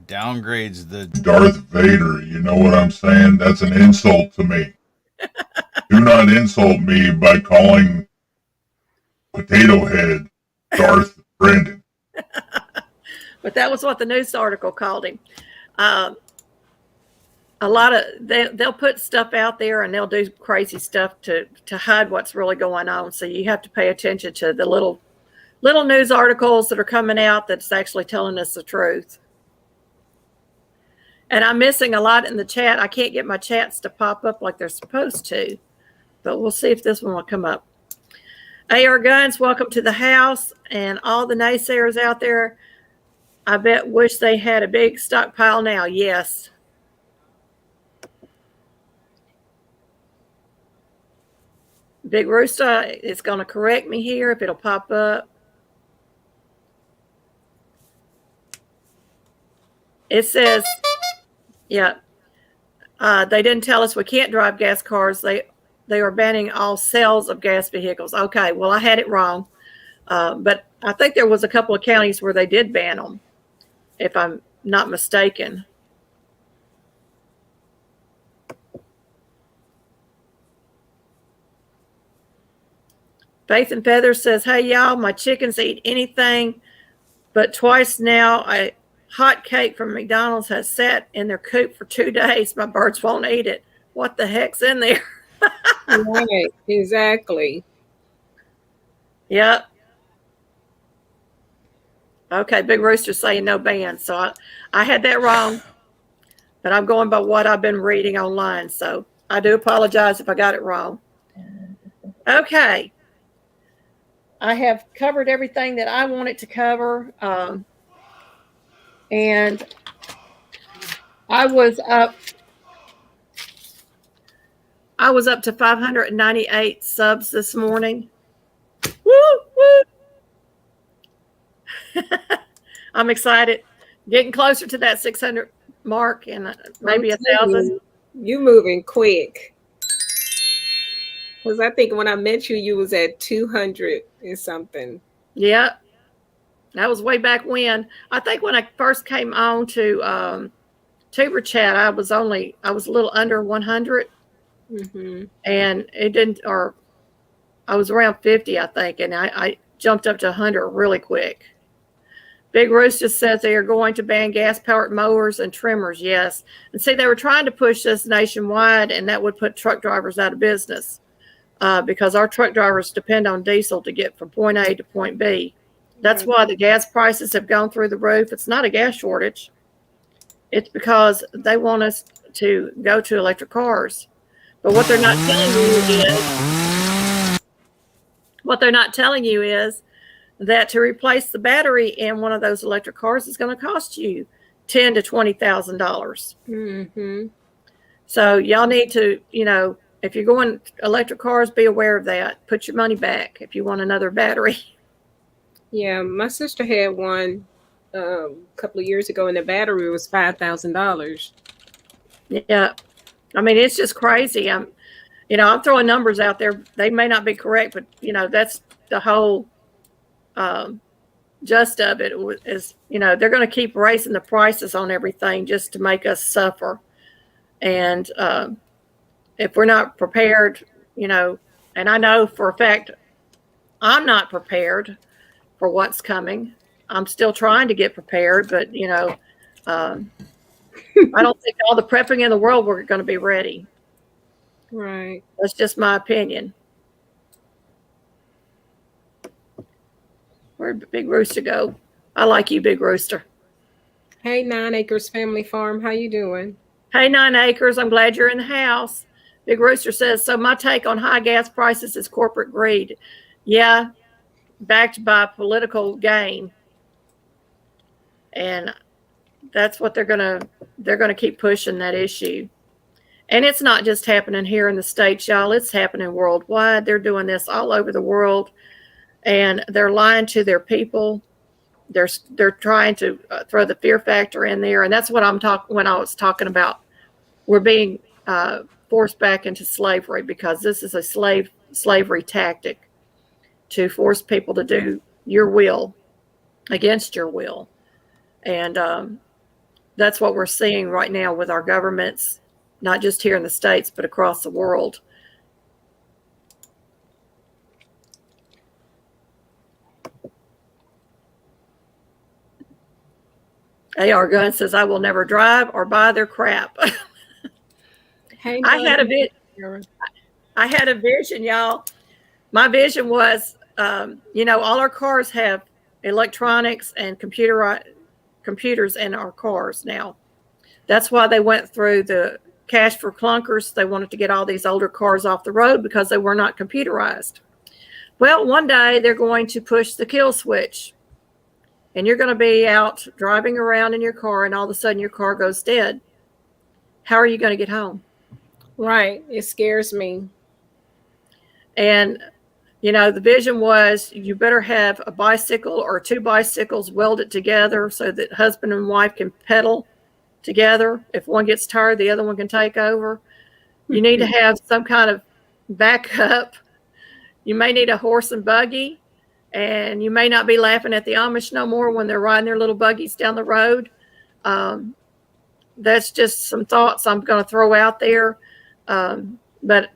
downgrades the
Darth Vader. You know what I'm saying? That's an insult to me. Do not insult me by calling Potato Head Darth Brandon.
But that was what the news article called him. A lot of they'll put stuff out there and they'll do crazy stuff to hide what's really going on. So you have to pay attention to the little news articles that are coming out that's actually telling us the truth. And I'm missing a lot in the chat. I can't get my chats to pop up like they're supposed to, but we'll see if this one will come up. AR Guns, welcome to the house. And all the naysayers out there, I bet wish they had a big stockpile now. Yes. Big Rooster is going to correct me here if it'll pop up. It says, yeah, they didn't tell us we can't drive gas cars. They are banning all sales of gas vehicles. Okay, well, I had it wrong. But I think there was a couple of counties where they did ban them, if I'm not mistaken. Faith and Feathers says, hey, y'all, my chickens eat anything, but twice now a hot cake from McDonald's has sat in their coop for 2 days. My birds won't eat it. What the heck's in there?
Right, exactly.
Yep. Okay, Big Rooster saying no ban. So I had that wrong, but I'm going by what I've been reading online. So I do apologize if I got it wrong. Okay. I have covered everything that I wanted to cover. And I was up to 598 subs this morning. Woo, woo. I'm excited. Getting closer to that 600 mark and maybe 1,000.
You moving quick. Because I think when I met you, you was at 200 and something.
Yeah. That was way back when. I think when I first came on to Tuber Chat, I was a little under 100.
Mm-hmm.
And it didn't, or I was around 50, I think. And I jumped up to 100 really quick. Big Rooster says they are going to ban gas-powered mowers and trimmers. Yes. And see, they were trying to push this nationwide, and that would put truck drivers out of business. Because our truck drivers depend on diesel to get from point A to point B. That's why the gas prices have gone through the roof. It's not a gas shortage. It's because they want us to go to electric cars. But what they're not telling you is that to replace the battery in one of those electric cars is going to cost you $10,000 to $20,000.
Mm-hmm.
So y'all need to, if you're going electric cars, be aware of that. Put your money back if you want another battery.
Yeah, my sister had one a couple of years ago, and the battery was $5,000.
Yeah, I mean it's just crazy. I'm throwing numbers out there. They may not be correct, but that's the whole gist of it. Is they're going to keep raising the prices on everything just to make us suffer, and if we're not prepared, and I know for a fact I'm not prepared for what's coming. I'm still trying to get prepared, but um, I don't think all the prepping in the world we're going to be ready.
Right.
That's just my opinion. Where'd Big Rooster go? I like you, Big Rooster.
Hey, 9 Acres Family Farm, how you doing?
Hey, 9 Acres, I'm glad you're in the house. Big Rooster says, so my take on high gas prices is corporate greed. Yeah, backed by political gain. And that's what they're gonna keep pushing that issue. And it's not just happening here in the States, y'all. It's happening worldwide. They're doing this all over the world, and they're lying to their people. They're trying to throw the fear factor in there, and that's what I'm talking when I was talking about. We're being forced back into slavery because this is a slavery tactic to force people to do your will against your will, and that's what we're seeing right now with our governments, not just here in the States, but across the world. AR Gun says, I will never drive or buy their crap.
Hey,
I had a vision, y'all. My vision was, all our cars have electronics and computers in our cars now. That's why they went through the cash for clunkers. They wanted to get all these older cars off the road because they were not computerized. Well, one day they're going to push the kill switch, and you're going to be out driving around in your car, and all of a sudden your car goes dead. How are you going to get home?
Right. It scares me.
And, the vision was you better have a bicycle or 2 bicycles welded together so that husband and wife can pedal together. If one gets tired, the other one can take over. You need to have some kind of backup. You may need a horse and buggy, and you may not be laughing at the Amish no more when they're riding their little buggies down the road. That's just some thoughts I'm going to throw out there. But,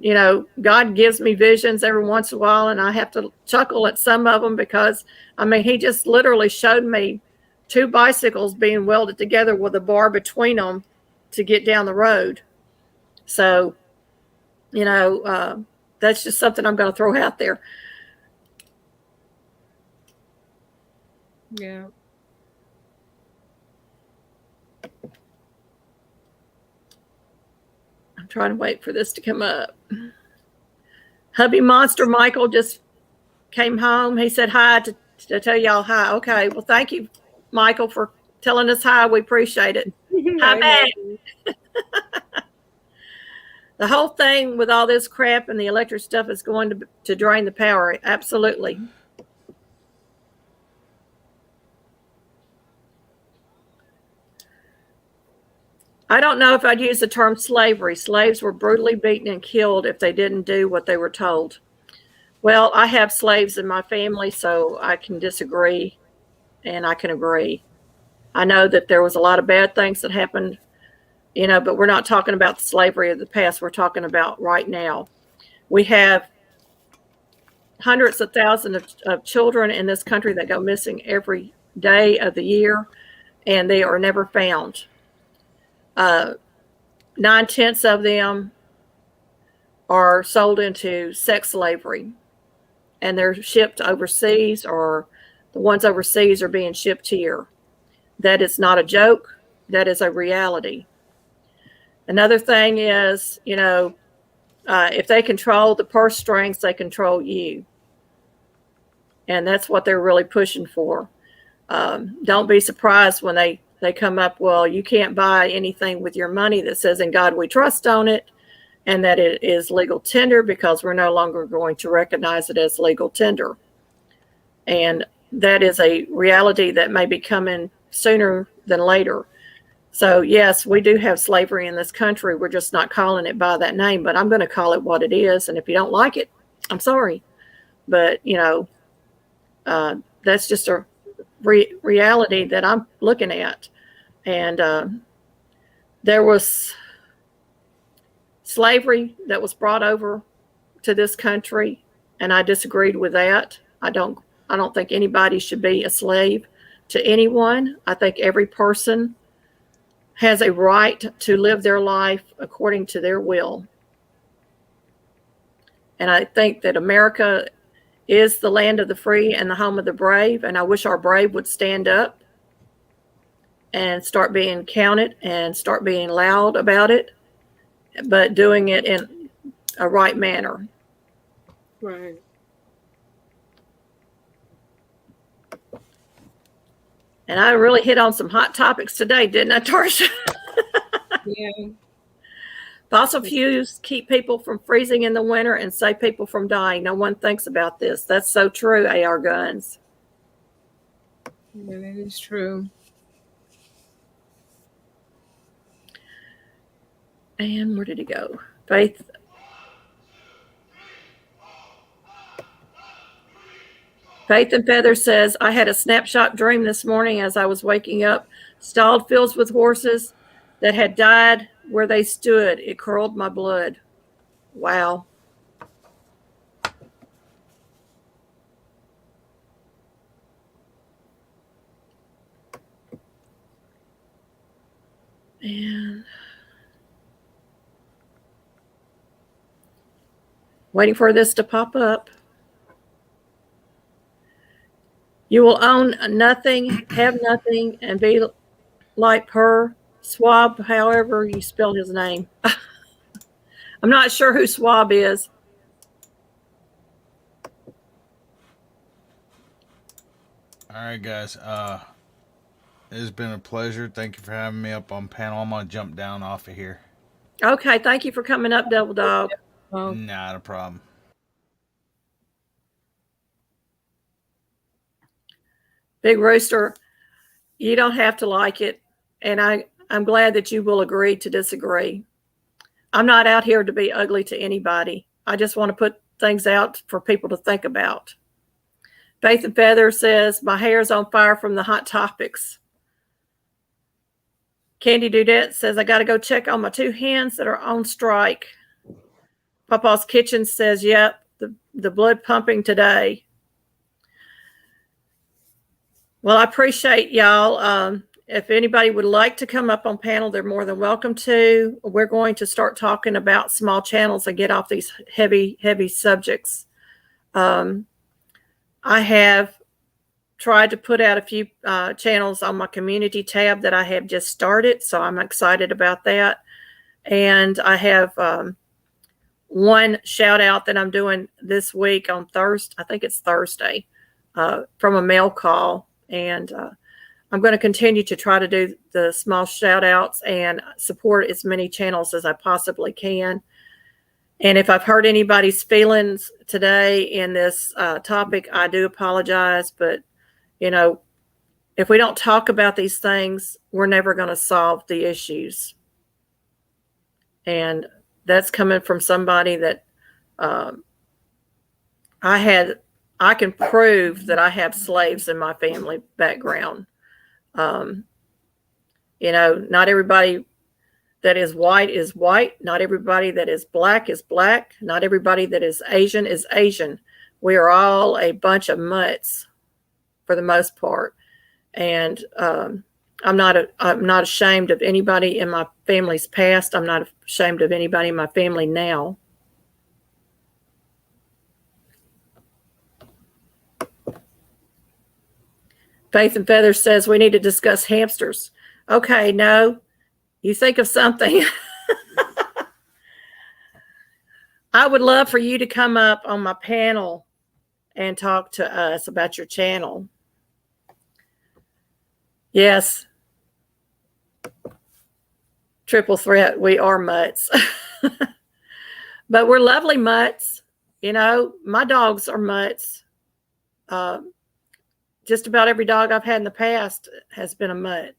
God gives me visions every once in a while, and I have to chuckle at some of them because, he just literally showed me 2 bicycles being welded together with a bar between them to get down the road. So, that's just something I'm going to throw out there.
Yeah.
I'm trying to wait for this to come up. Hubby Monster Michael just came home. He said hi to tell y'all hi. Okay. Well, thank you, Michael, for telling us hi. We appreciate it. Hi back. The whole thing with all this crap and the electric stuff is going to drain the power. Absolutely. I don't know if I'd use the term slavery. Slaves were brutally beaten and killed if they didn't do what they were told. Well, I have slaves in my family, so I can disagree and I can agree. I know that there was a lot of bad things that happened, but we're not talking about the slavery of the past. We're talking about right now. We have hundreds of thousands of children in this country that go missing every day of the year, and they are never found. 9/10 of them are sold into sex slavery, and they're shipped overseas, or the ones overseas are being shipped here. That is not a joke. That is a reality. Another thing is, if they control the purse strings, they control you. And that's what they're really pushing for. Don't be surprised when they come up, well, you can't buy anything with your money that says in God we trust on it, and that it is legal tender, because we're no longer going to recognize it as legal tender. And that is a reality that may be coming sooner than later. So yes, we do have slavery in this country. We're just not calling it by that name, but I'm going to call it what it is. And if you don't like it, I'm sorry. But, that's just a reality that I'm looking at. And there was slavery that was brought over to this country, and I disagreed with that. I don't think anybody should be a slave to anyone. I think every person has a right to live their life according to their will. And I think that America is the land of the free and the home of the brave. And I wish our brave would stand up and start being counted and start being loud about it, but doing it in a right manner.
Right.
And I really hit on some hot topics today, didn't I, Tarsha?
Yeah.
Fossil fuels keep people from freezing in the winter and save people from dying. No one thinks about this. That's so true, AR Guns.
Yeah, that is true.
And where did he go? Faith. Faith and Feather says, I had a snapshot dream this morning as I was waking up. Stalled fields with horses that had died where they stood. It curled my blood. Wow. And waiting for this to pop up. You will own nothing, have nothing, and be like her. Swab, however you spell his name. I'm not sure who Swab is.
All right, guys. It has been a pleasure. Thank you for having me up on panel. I'm gonna jump down off of here.
Okay, thank you for coming up, Devil Dog.
Oh,
Not a problem.
Big Rooster, you don't have to like it, and I'm glad that you will agree to disagree. I'm not out here to be ugly to anybody. I just want to put things out for people to think about. Faith and Feather says, my hair's on fire from the hot topics. Candy Dudette says, I got to go check on my 2 hens that are on strike. Papa's Kitchen says, yep, the blood pumping today. Well, I appreciate y'all. If anybody would like to come up on panel, they're more than welcome to. We're going to start talking about small channels and get off these heavy, heavy subjects. I have tried to put out a few channels on my community tab that I have just started, so I'm excited about that. And I have one shout out that I'm doing this week on Thursday. I think it's Thursday, from a mail call. And I'm going to continue to try to do the small shout outs and support as many channels as I possibly can. And if I've hurt anybody's feelings today in this topic, I do apologize. But, you know, if we don't talk about these things, we're never going to solve the issues. And that's coming from somebody that I can prove that I have slaves in my family background. You know, not everybody that is white. Not everybody that is black is black. Not everybody that is Asian is Asian. We are all a bunch of mutts for the most part. And I'm not ashamed of anybody in my family's past. I'm not ashamed of anybody in my family now. Faith and Feathers says we need to discuss hamsters. Okay, no, you think of something. I would love for you to come up on my panel and talk to us about your channel. Yes. Triple threat, we are mutts. But we're lovely mutts. You know, my dogs are mutts. Just about every dog I've had in the past has been a mutt.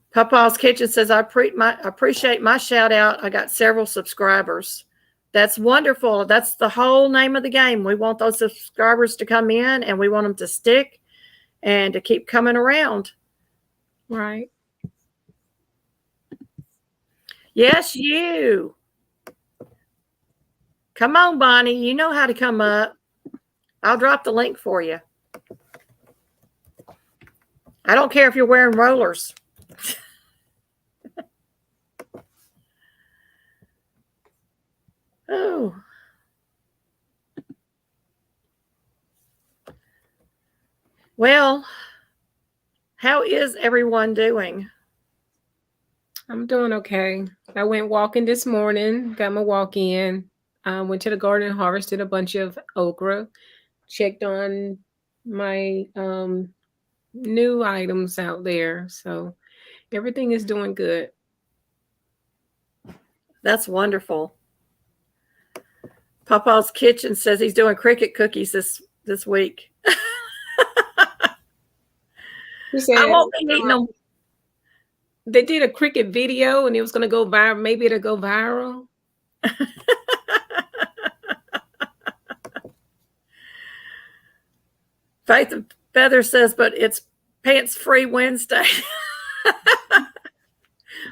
Papa's Kitchen says, I appreciate my shout out. I got several subscribers. That's wonderful. That's the whole name of the game. We want those subscribers to come in, and we want them to stick and to keep coming around.
right.
Yes, you. Come on, Bonnie. You know how to come up. I'll drop the link for you. I don't care if you're wearing rollers. Oh. Well, how is everyone doing?
I'm doing okay. I went walking this morning, got my walk in. Went to the garden and harvested a bunch of okra. Checked on my new items out there. So everything is doing good.
That's wonderful. Papa's Kitchen says he's doing cricket cookies this week.
He said,
I won't be eating them.
They did a cricket video and it was going to go viral. Maybe it'll go viral.
Faith and Feather says, but it's pants free Wednesday.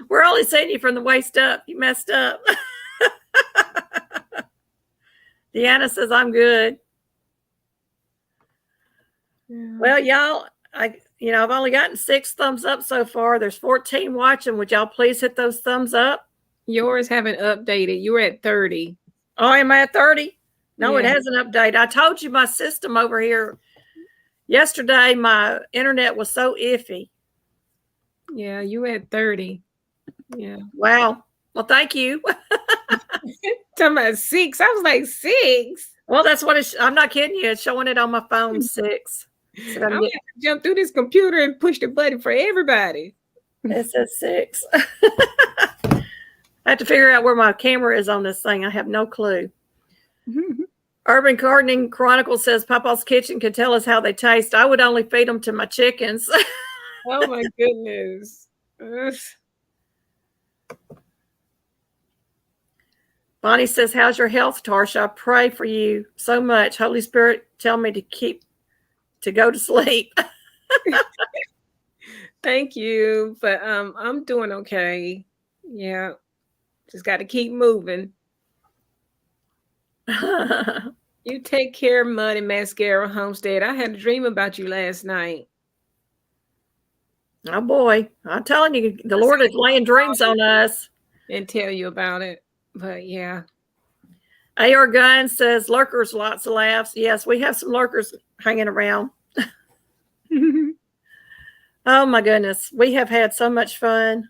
We're only seeing you from the waist up. You messed up. Deanna says, I'm good. Yeah. Well, y'all, I've only gotten 6 thumbs up so far. There's 14 watching. Would y'all please hit those thumbs up?
Yours haven't updated. You were at 30.
Oh, am I at 30? No, yeah. It hasn't updated. I told you my system over here yesterday, my internet was so iffy.
Yeah, you at 30. Yeah.
Wow. Well, thank you.
Talking about 6. I was like 6.
Well, that's what I'm not kidding you. It's showing it on my phone 6.
So I'm gonna have to jump through this computer and push the button for everybody.
It says 6. I have to figure out where my camera is on this thing. I have no clue. Urban Gardening Chronicle says Papa's Kitchen can tell us how they taste. I would only feed them to my chickens.
Oh my goodness.
Bonnie says, how's your health, Tarsha? I pray for you so much. Holy Spirit, tell me to go to sleep.
Thank you. But I'm doing okay. Yeah. Just got to keep moving. You take care, Mud and Mascara Homestead. I had a dream about you last night.
Oh boy. I'm telling you, the Lord is laying dreams on us.
And tell you about it. But yeah.
AR Gunn says lurkers, lots of laughs. Yes, we have some lurkers hanging around. Oh my goodness. We have had so much fun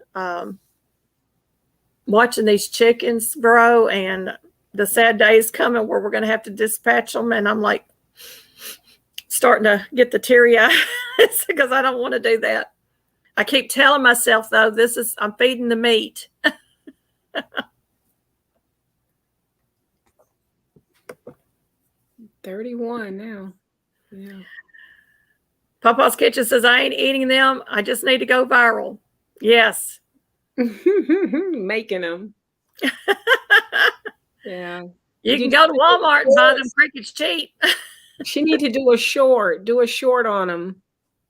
watching these chickens grow, and the sad day is coming where we're going to have to dispatch them. And I'm like starting to get the teary eyes because I don't want to do that. I keep telling myself though, I'm feeding the meat.
31 now. Yeah.
Papa's Kitchen says, I ain't eating them. I just need to go viral. Yes.
Making them. Yeah.
You can go to Walmart and buy them crickets cheap.
She need to do a short. Do a short on them.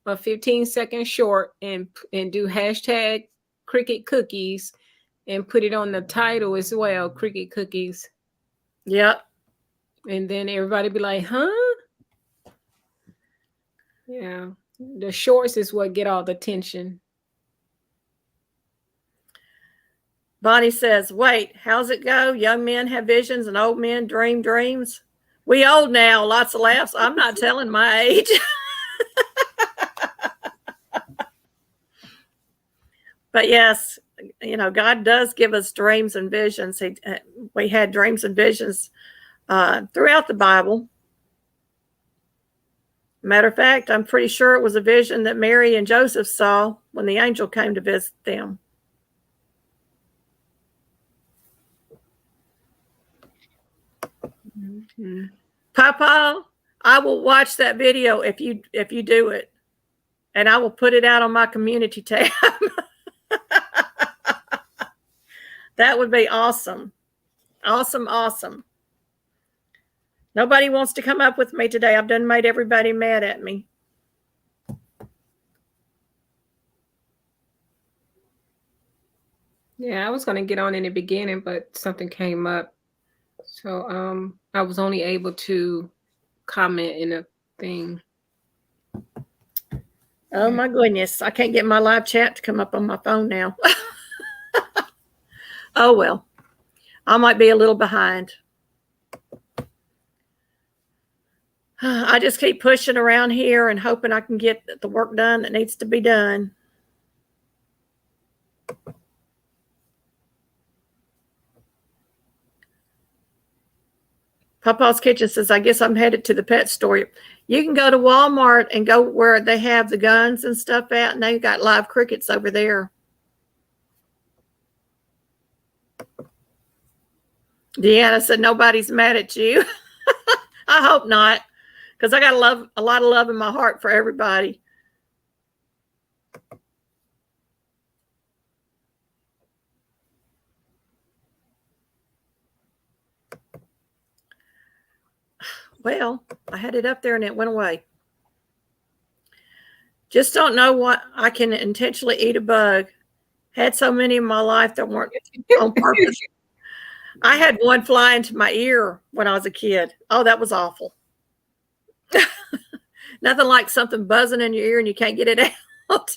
A 15-second short and do hashtag cricket cookies and put it on the title as well, cricket cookies.
Yep.
And then everybody be like, huh? Yeah. The shorts is what get all the attention.
Bonnie says, wait, how's it go? Young men have visions and old men dream dreams. We old now, lots of laughs. I'm not telling my age. But yes, God does give us dreams and visions. We had dreams and visions throughout the Bible. Matter of fact, I'm pretty sure it was a vision that Mary and Joseph saw when the angel came to visit them. Mm-hmm. Papa, I will watch that video if you do it, and I will put it out on my community tab. That would be awesome. Awesome, awesome. Nobody wants to come up with me today. I've done made everybody mad at me.
Yeah, I was going to get on in the beginning, but something came up. So I was only able to comment in a thing.
Oh my goodness. I can't get my live chat to come up on my phone now. Oh well. I might be a little behind. I just keep pushing around here and hoping I can get the work done that needs to be done. Papa's Kitchen says, I guess I'm headed to the pet store. You can go to Walmart and go where they have the guns and stuff at, and they've got live crickets over there. Deanna said, nobody's mad at you. I hope not, because I got a lot of love in my heart for everybody. Well, I had it up there and it went away. Just don't know what I can intentionally eat a bug. Had so many in my life that weren't on purpose. I had one fly into my ear when I was a kid. Oh, that was awful. Nothing like something buzzing in your ear and you can't get it out.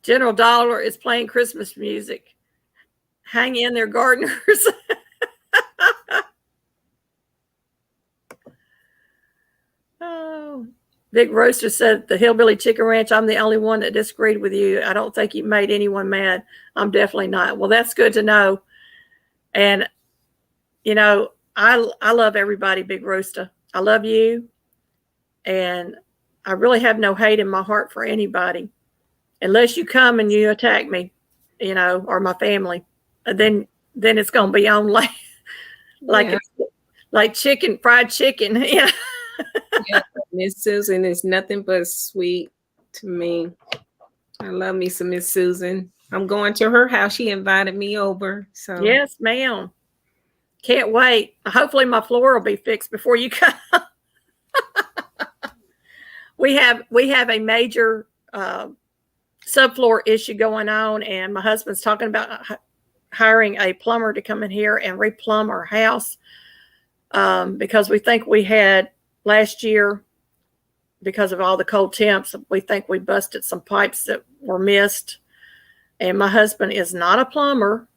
General Dollar is playing Christmas music. Hang in there, gardeners. Oh, Big Roaster said, the Hillbilly Chicken Ranch, I'm the only one that disagreed with you. I don't think you made anyone mad. I'm definitely not. Well, that's good to know. And, you know, I love everybody, Big Roaster. I love you. And I really have no hate in my heart for anybody. Unless you come and you attack me, you know, or my family. Then it's going to be on like chicken, fried chicken. Yeah.
Yeah, Miss Susan is nothing but sweet to me. I love me some Miss Susan. I'm going to her house. She invited me over. So
yes, ma'am. Can't wait. Hopefully my floor will be fixed before you come. We have a major subfloor issue going on, and my husband's talking about hiring a plumber to come in here and replumb our house because we think we had last year, because of all the cold temps, we think we busted some pipes that were missed. And my husband is not a plumber.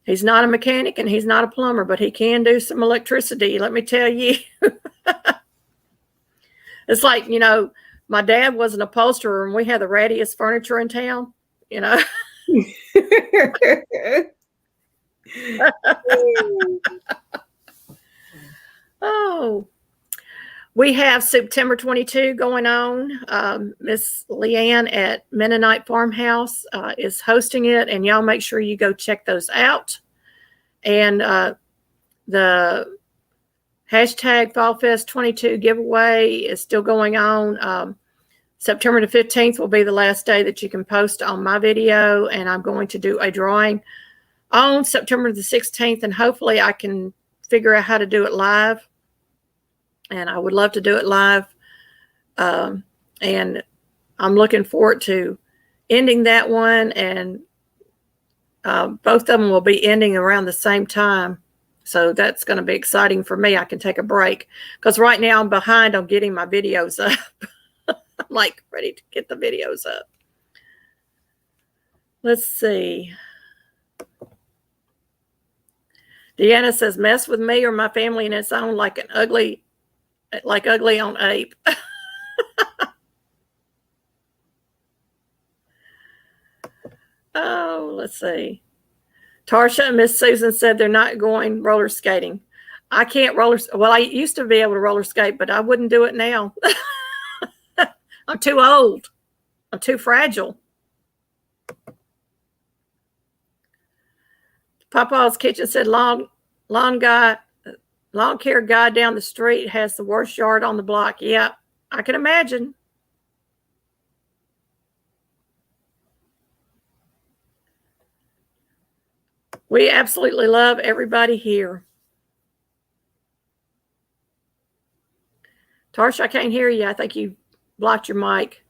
He's not a mechanic and he's not a plumber, but he can do some electricity. Let me tell you. It's like, you know, my dad was an upholsterer and we had the rattiest furniture in town, you know. Oh, we have September 22 going on. Miss Leanne at Mennonite Farmhouse is hosting it, and y'all make sure you go check those out. And the hashtag Fall Fest 22 giveaway is still going on. September the 15th will be the last day that you can post on my video, and I'm going to do a drawing on September the 16th, and hopefully I can figure out how to do it live. And I would love to do it live. And I'm looking forward to ending that one. And both of them will be ending around the same time. So that's going to be exciting for me. I can take a break. Because right now I'm behind on getting my videos up. I'm like ready to get the videos up. Let's see. Deanna says, mess with me or my family and it's on like ugly on ape. Oh, let's see. Tarsha and Miss Susan said they're not going roller skating. I can't well, I used to be able to roller skate, but I wouldn't do it now. I'm too old. I'm too fragile. Papa's Kitchen said lawn care guy down the street has the worst yard on the block. Yeah, I can imagine. We absolutely love everybody here. Tarsha, I can't hear you. I think you blocked your mic.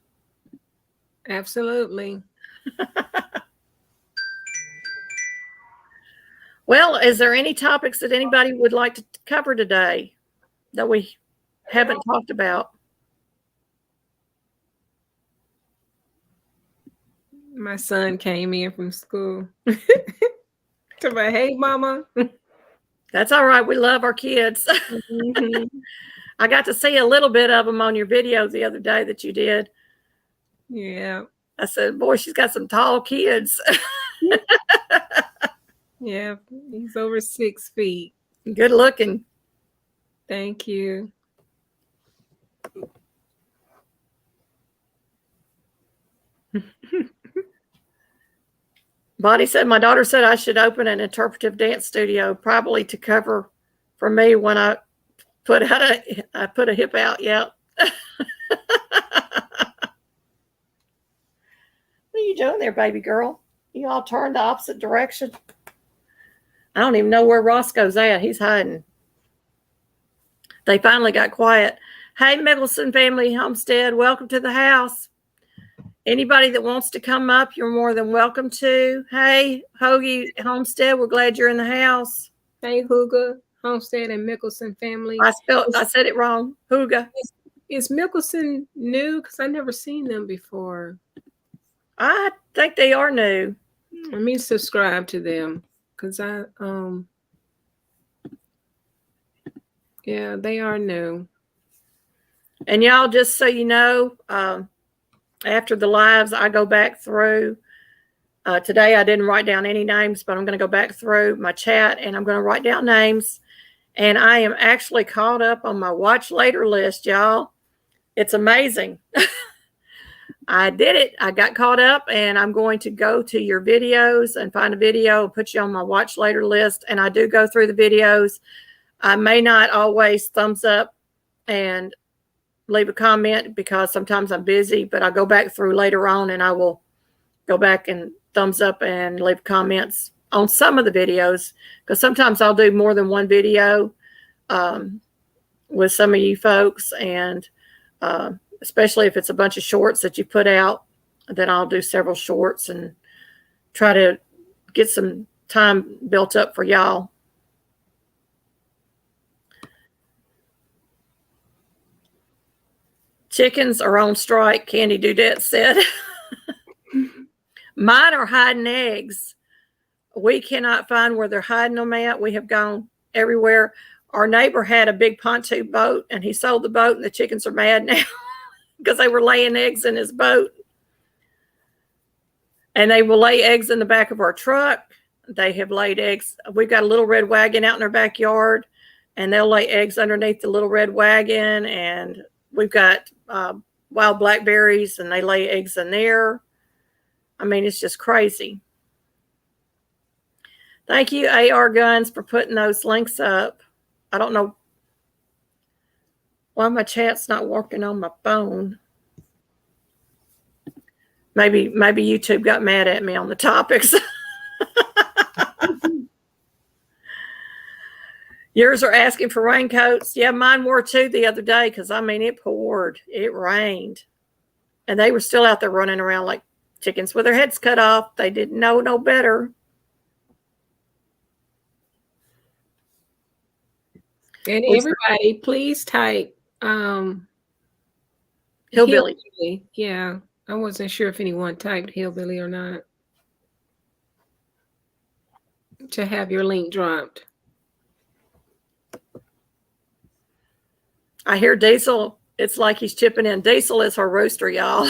Absolutely.
Well, is there any topics that anybody would like to cover today that we haven't talked about?
My son came in from school. To my, hey, mama.
That's all right. We love our kids.
Mhm.
I got to see a little bit of them on your video the other day that you did.
Yeah.
I said, boy, she's got some tall kids.
Yeah. He's over 6 feet.
Good looking.
Thank you.
Bonnie said, my daughter said I should open an interpretive dance studio, probably to cover for me when I put a hip out. Yeah. What are you doing there, baby girl? You all turned the opposite direction. I don't even know where Roscoe's at. He's hiding. They finally got quiet. Hey, Mickelson Family Homestead, welcome to the house. Anybody that wants to come up, you're more than welcome to. Hey, Hoagie Homestead, we're glad you're in the house.
Hey, Huga, Homestead and Mickelson Family.
I said it wrong. Huga.
Is Mickelson new? Because I've never seen them before.
I think they are new.
Let me subscribe to them. Because yeah, they are new.
And y'all, just so you know, after the lives, I go back through. Today, I didn't write down any names, but I'm going to go back through my chat and I'm going to write down names. And I am actually caught up on my watch later list, y'all. It's amazing. I did it. I got caught up, and I'm going to go to your videos and find a video and put you on my watch later list. And I do go through the videos. I may not always thumbs up and leave a comment because sometimes I'm busy, but I go back through later on and I will go back and thumbs up and leave comments on some of the videos, because sometimes I'll do more than one video with some of you folks, and especially if it's a bunch of shorts that you put out, then I'll do several shorts and try to get some time built up for y'all. Chickens are on strike, Candy Dudette said. Mine are hiding eggs. We cannot find where they're hiding them at. We have gone everywhere. Our neighbor had a big pontoon boat, and he sold the boat, and the chickens are mad now because they were laying eggs in his boat. And they will lay eggs in the back of our truck. They have laid eggs. We've got a little red wagon out in our backyard, and they'll lay eggs underneath the little red wagon. And we've got wild blackberries, and they lay eggs in there. I mean, it's just crazy. Thank you, AR Guns, for putting those links up. I don't know why my chat's not working on my phone. Maybe YouTube got mad at me on the topics. Yours are asking for raincoats. Yeah, mine were too the other day because, I mean, it poured. It rained. And they were still out there running around like chickens with their heads cut off. They didn't know no better.
And everybody, please type
Hillbilly.
Yeah, I wasn't sure if anyone typed hillbilly or not to have your link dropped.
I hear Diesel. It's like he's chipping in. Diesel is her rooster, y'all.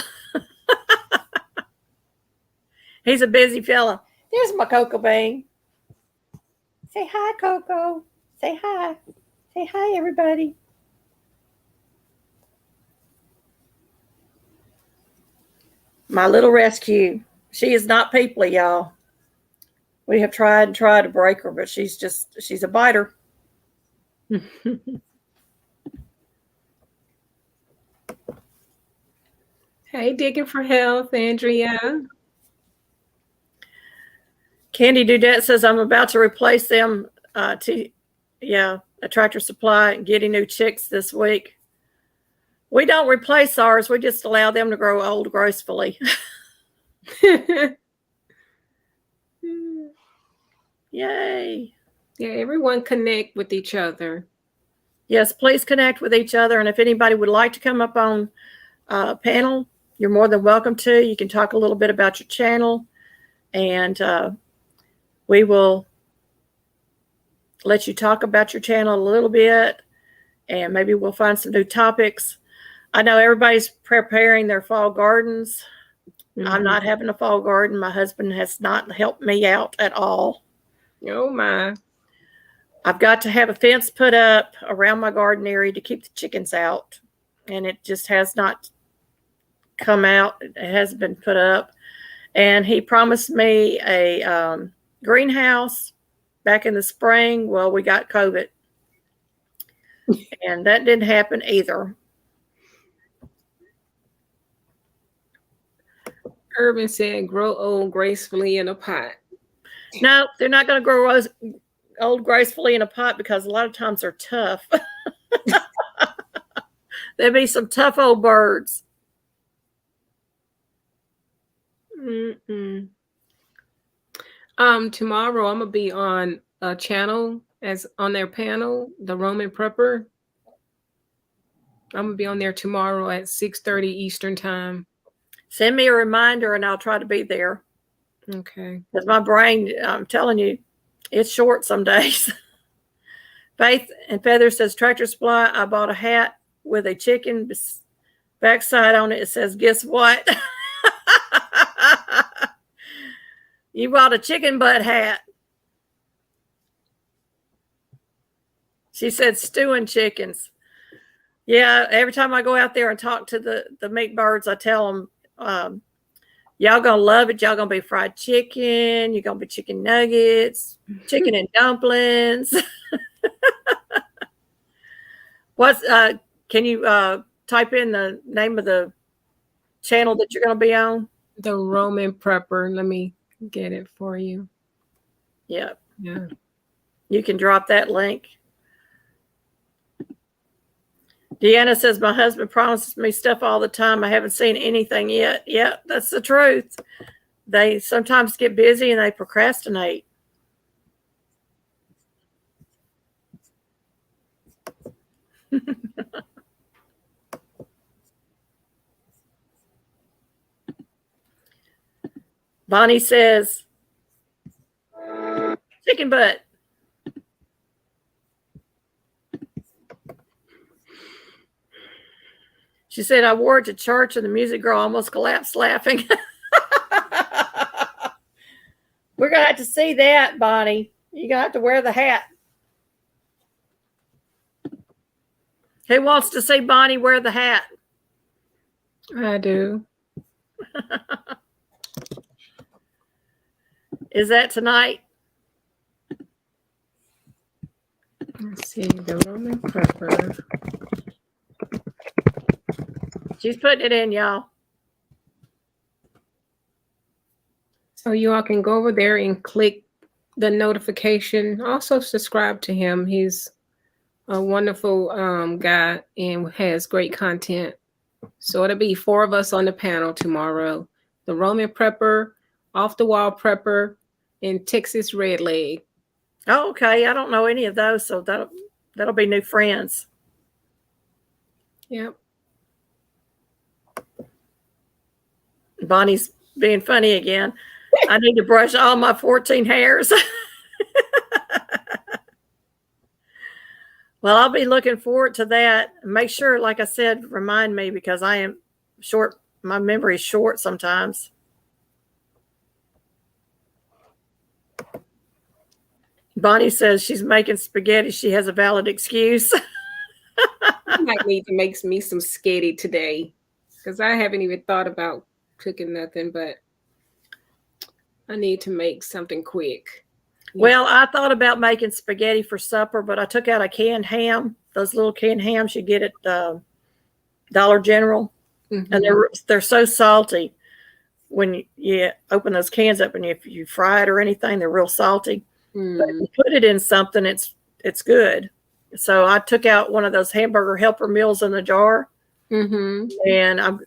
He's a busy fella. There's my Cocoa Bean. Say hi, Coco. Say hi. Say hi, everybody. My little rescue. She is not peoply, y'all. We have tried and tried to break her, but she's a biter.
Hey, Digging for Health, Andrea.
Candy Dudette says, I'm about to replace them a Tractor Supply, getting new chicks this week. We don't replace ours. We just allow them to grow old gracefully. Yay.
Yeah, everyone connect with each other.
Yes, please connect with each other. And if anybody would like to come up on a panel, you're more than welcome to. You can talk a little bit about your channel, and we will let you talk about your channel a little bit, and maybe we'll find some new topics. I know everybody's preparing their fall gardens. I'm not having a fall garden. My husband has not helped me out at all.
Oh my.
I've got to have a fence put up around my garden area to keep the chickens out, and it just has not come out. It hasn't been put up. And he promised me a greenhouse back in the spring. Well, we got COVID, and that didn't happen either.
Urban said, grow old gracefully in a pot.
No, they're not going to grow old gracefully in a pot because a lot of times they're tough. There'll be some tough old birds.
Tomorrow I'm gonna be on a channel as on their panel, the Roman Prepper. I'm gonna be on there tomorrow at 6:30 Eastern time.
Send me a reminder and I'll try to be there.
Okay.
Because my brain, I'm telling you, it's short some days. Faith and Feather says, Tractor Supply, I bought a hat with a chicken backside on it. It says, guess what? You bought a chicken butt hat. She said, stewing chickens. Yeah, every time I go out there and talk to the meat birds, I tell them, y'all gonna love it. Y'all gonna be fried chicken. You're gonna be chicken nuggets, chicken and dumplings. What's can you type in the name of the channel that you're gonna be on?
The Roman Prepper. Let me get it for you.
Yeah.
Yeah.
You can drop that link. Deanna says, my husband promises me stuff all the time. I haven't seen anything yet. Yeah, that's the truth. They sometimes get busy and they procrastinate. Bonnie says, chicken butt. She said, I wore it to church and the music girl almost collapsed laughing. We're going to have to see that, Bonnie. You're going to have to wear the hat. Who wants to see Bonnie wear the hat?
I do.
Is that tonight?
Let's see. The Roman Prepper.
She's putting it in, y'all.
So you all can go over there and click the notification. Also subscribe to him. He's a wonderful guy and has great content. So it'll be 4 of us on the panel tomorrow. The Roman Prepper, Off the Wall Prepper, and Texas Red Leg.
Oh, okay. I don't know any of those, so that'll be new friends.
Yep.
Bonnie's being funny again. I need to brush all my 14 hairs. Well, I'll be looking forward to that. Make sure, like I said, remind me because I am short. My memory is short sometimes. Bonnie says she's making spaghetti. She has a valid excuse.
I might need to make me some sketty today because I haven't even thought about cooking nothing, but I need to make something quick.
Well, I thought about making spaghetti for supper, but I took out a canned ham. Those little canned hams you get at Dollar General, and they're so salty. When you open those cans up and if you fry it or anything, they're real salty. But if you put it in something, it's good. So I took out one of those hamburger helper meals in the jar, and I'm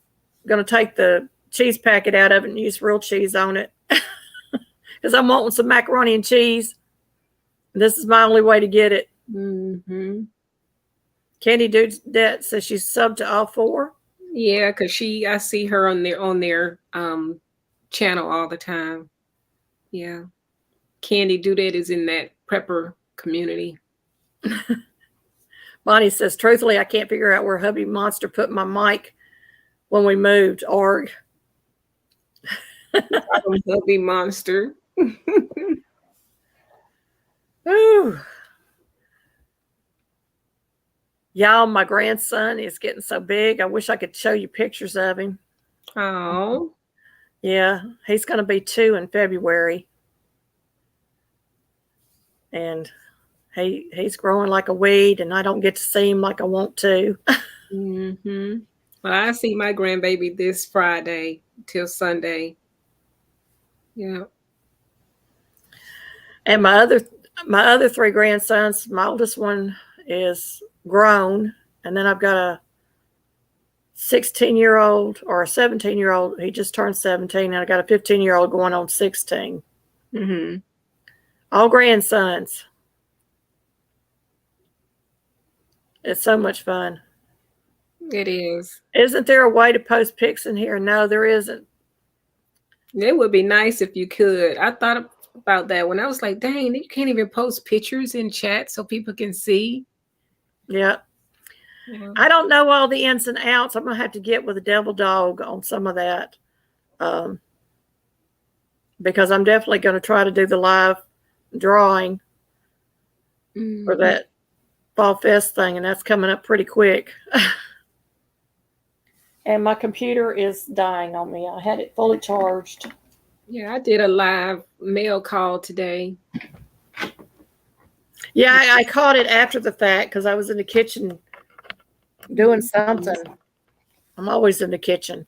going to take the cheese packet out of it and use real cheese on it. Because I'm wanting some macaroni and cheese. This is my only way to get it.
Mm-hmm.
Candy Dudette says she's subbed to all 4.
Yeah, because I see her on their channel all the time. Yeah. Candy Dudette is in that prepper community.
Bonnie says, truthfully, I can't figure out where hubby monster put my mic when we moved. Or
Hubby monster.
Ooh. Y'all, my grandson is getting so big. I wish I could show you pictures of him.
Oh.
Yeah, he's going to be 2 in February. And he's growing like a weed, and I don't get to see him like I want to.
Mm-hmm. Well, I see my grandbaby this Friday till Sunday. Yeah.
And my other 3 grandsons, my oldest one is grown, and then I've got a 16-year-old or a 17-year-old. He just turned 17, and I got a 15-year-old going on 16.
Mm-hmm.
All grandsons. It's so much fun.
It is.
Isn't there a way to post pics in here? No, there isn't.
It would be nice if you could. I thought about that when I was like, dang, you can't even post pictures in chat so people can see.
Yeah. I don't know all the ins and outs. I'm going to have to get with the devil dog on some of that. Because I'm definitely going to try to do the live drawing for that Fall Fest thing, and that's coming up pretty quick. And my computer is dying on me. I had it fully charged.
Yeah, I did a live mail call today.
Yeah, I caught it after the fact because I was in the kitchen doing something. I'm always in the kitchen.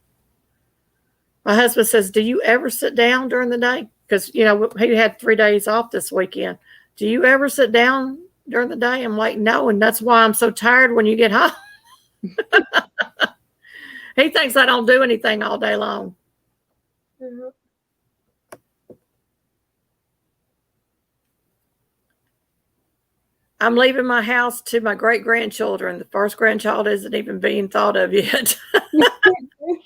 My husband says, do you ever sit down during the day? Because, he had 3 days off this weekend. Do you ever sit down during the day? I'm like, no, and that's why I'm so tired when you get home. He thinks I don't do anything all day long.
Mm-hmm.
I'm leaving my house to my great-grandchildren. The first grandchild isn't even being thought of yet.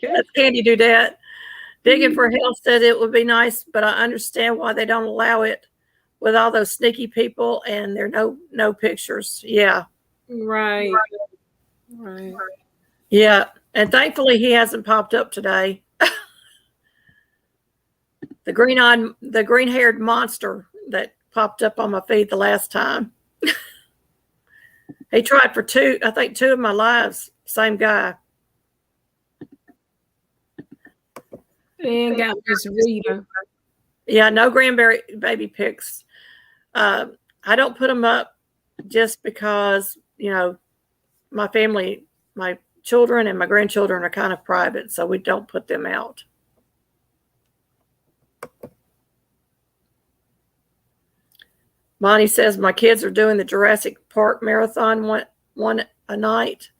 That's Candy Dudette. Digging for Hell said it would be nice, but I understand why they don't allow it with all those sneaky people and there are no pictures. Yeah.
Right.
Yeah. And thankfully he hasn't popped up today. The green-haired monster that popped up on my feed the last time. He tried for 2 of my lives. Same guy.
And got Miss Rita.
Yeah, no baby pics. I don't put them up just because, my family, my children and my grandchildren are kind of private, so we don't put them out. Bonnie says, my kids are doing the Jurassic Park marathon one a night.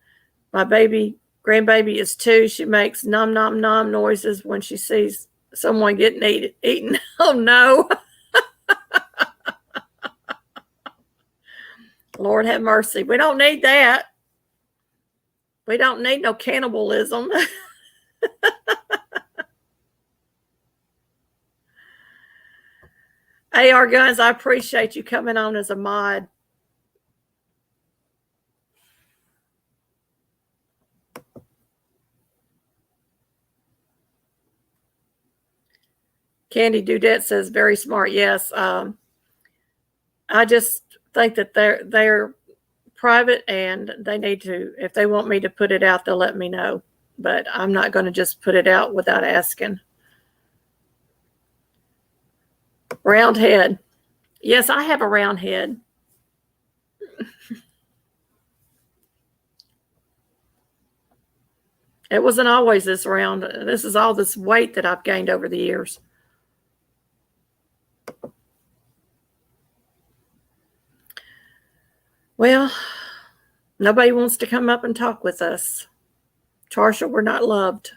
My grandbaby is 2. She makes nom nom nom noises when she sees someone getting eaten. Oh no. Lord have mercy. We don't need that. We don't need no cannibalism. AR Guns, I appreciate you coming on as a mod. Candy Dudette says, very smart. Yes. I just think that they're private and they need to, if they want me to put it out, they'll let me know. But I'm not going to just put it out without asking. Round head. Yes, I have a round head. It wasn't always this round. This is all this weight that I've gained over the years. Well, nobody wants to come up and talk with us. Tarsha, we're not loved.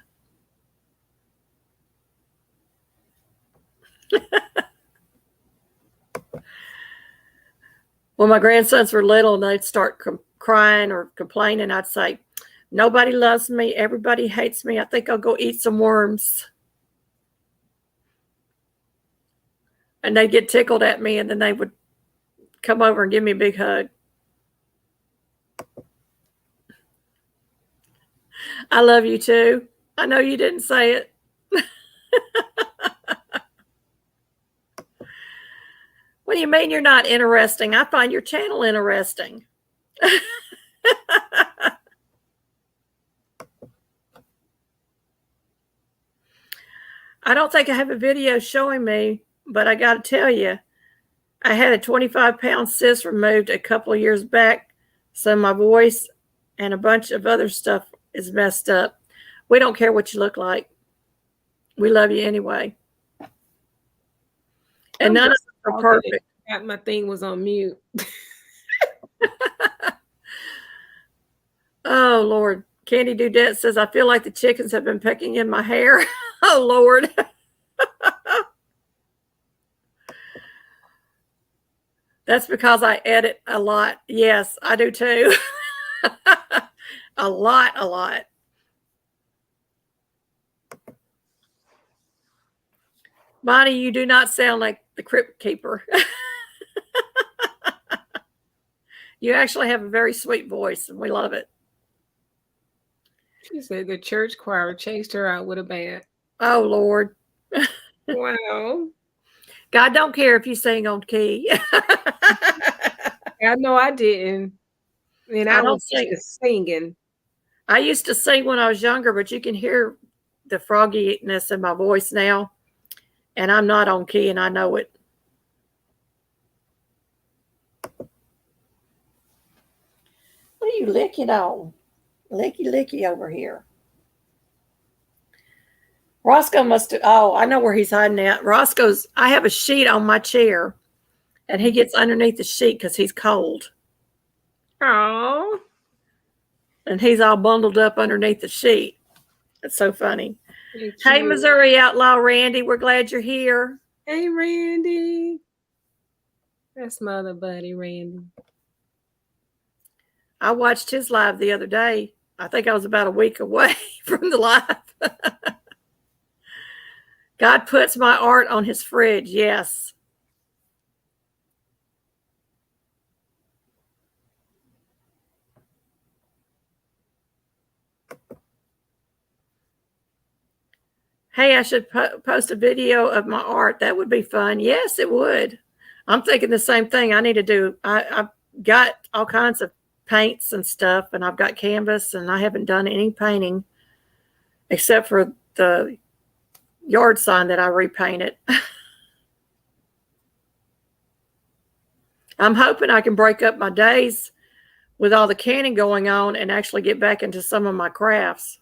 When my grandsons were little and they'd start crying or complaining, I'd say, nobody loves me. Everybody hates me. I think I'll go eat some worms. And they'd get tickled at me, and then they would come over and give me a big hug. I love you too. I know you didn't say it. What do you mean you're not interesting? I find your channel interesting. I don't think I have a video showing me, but I got to tell you, I had a 25-pound cyst removed a couple of years back, so my voice and a bunch of other stuff is messed up. We don't care what you look like. We love you anyway. And none of us are perfect.
My thing was on mute.
Oh, Lord. Candy Dudette says, I feel like the chickens have been pecking in my hair. Oh, Lord. That's because I edit a lot. Yes, I do too. A lot. Bonnie, you do not sound like the crypt keeper. You actually have a very sweet voice, and we love it.
She said the church choir chased her out with a bat.
Oh, Lord.
Wow.
God don't care if you sing on key.
I know I didn't. And I was just singing.
I used to sing when I was younger, but you can hear the frogginess in my voice now. And I'm not on key, and I know it. What are you licking on? Licky over here. Roscoe must have, oh, I know where he's hiding at. Roscoe's, I have a sheet on my chair, and he gets underneath the sheet because he's cold.
Oh.
And he's all bundled up underneath the sheet. It's so funny. Hey, Missouri Outlaw Randy, we're glad you're here.
Hey, Randy. That's my other buddy, Randy.
I watched his live the other day. I think I was about a week away from the live. God puts my art on his fridge. Yes. Hey, I should post a video of my art. That would be fun. Yes, it would. I'm thinking the same thing. I need to do. I've got all kinds of paints and stuff, and I've got canvas, and I haven't done any painting except for the yard sign that I repainted. I'm hoping I can break up my days with all the canning going on and actually get back into some of my crafts.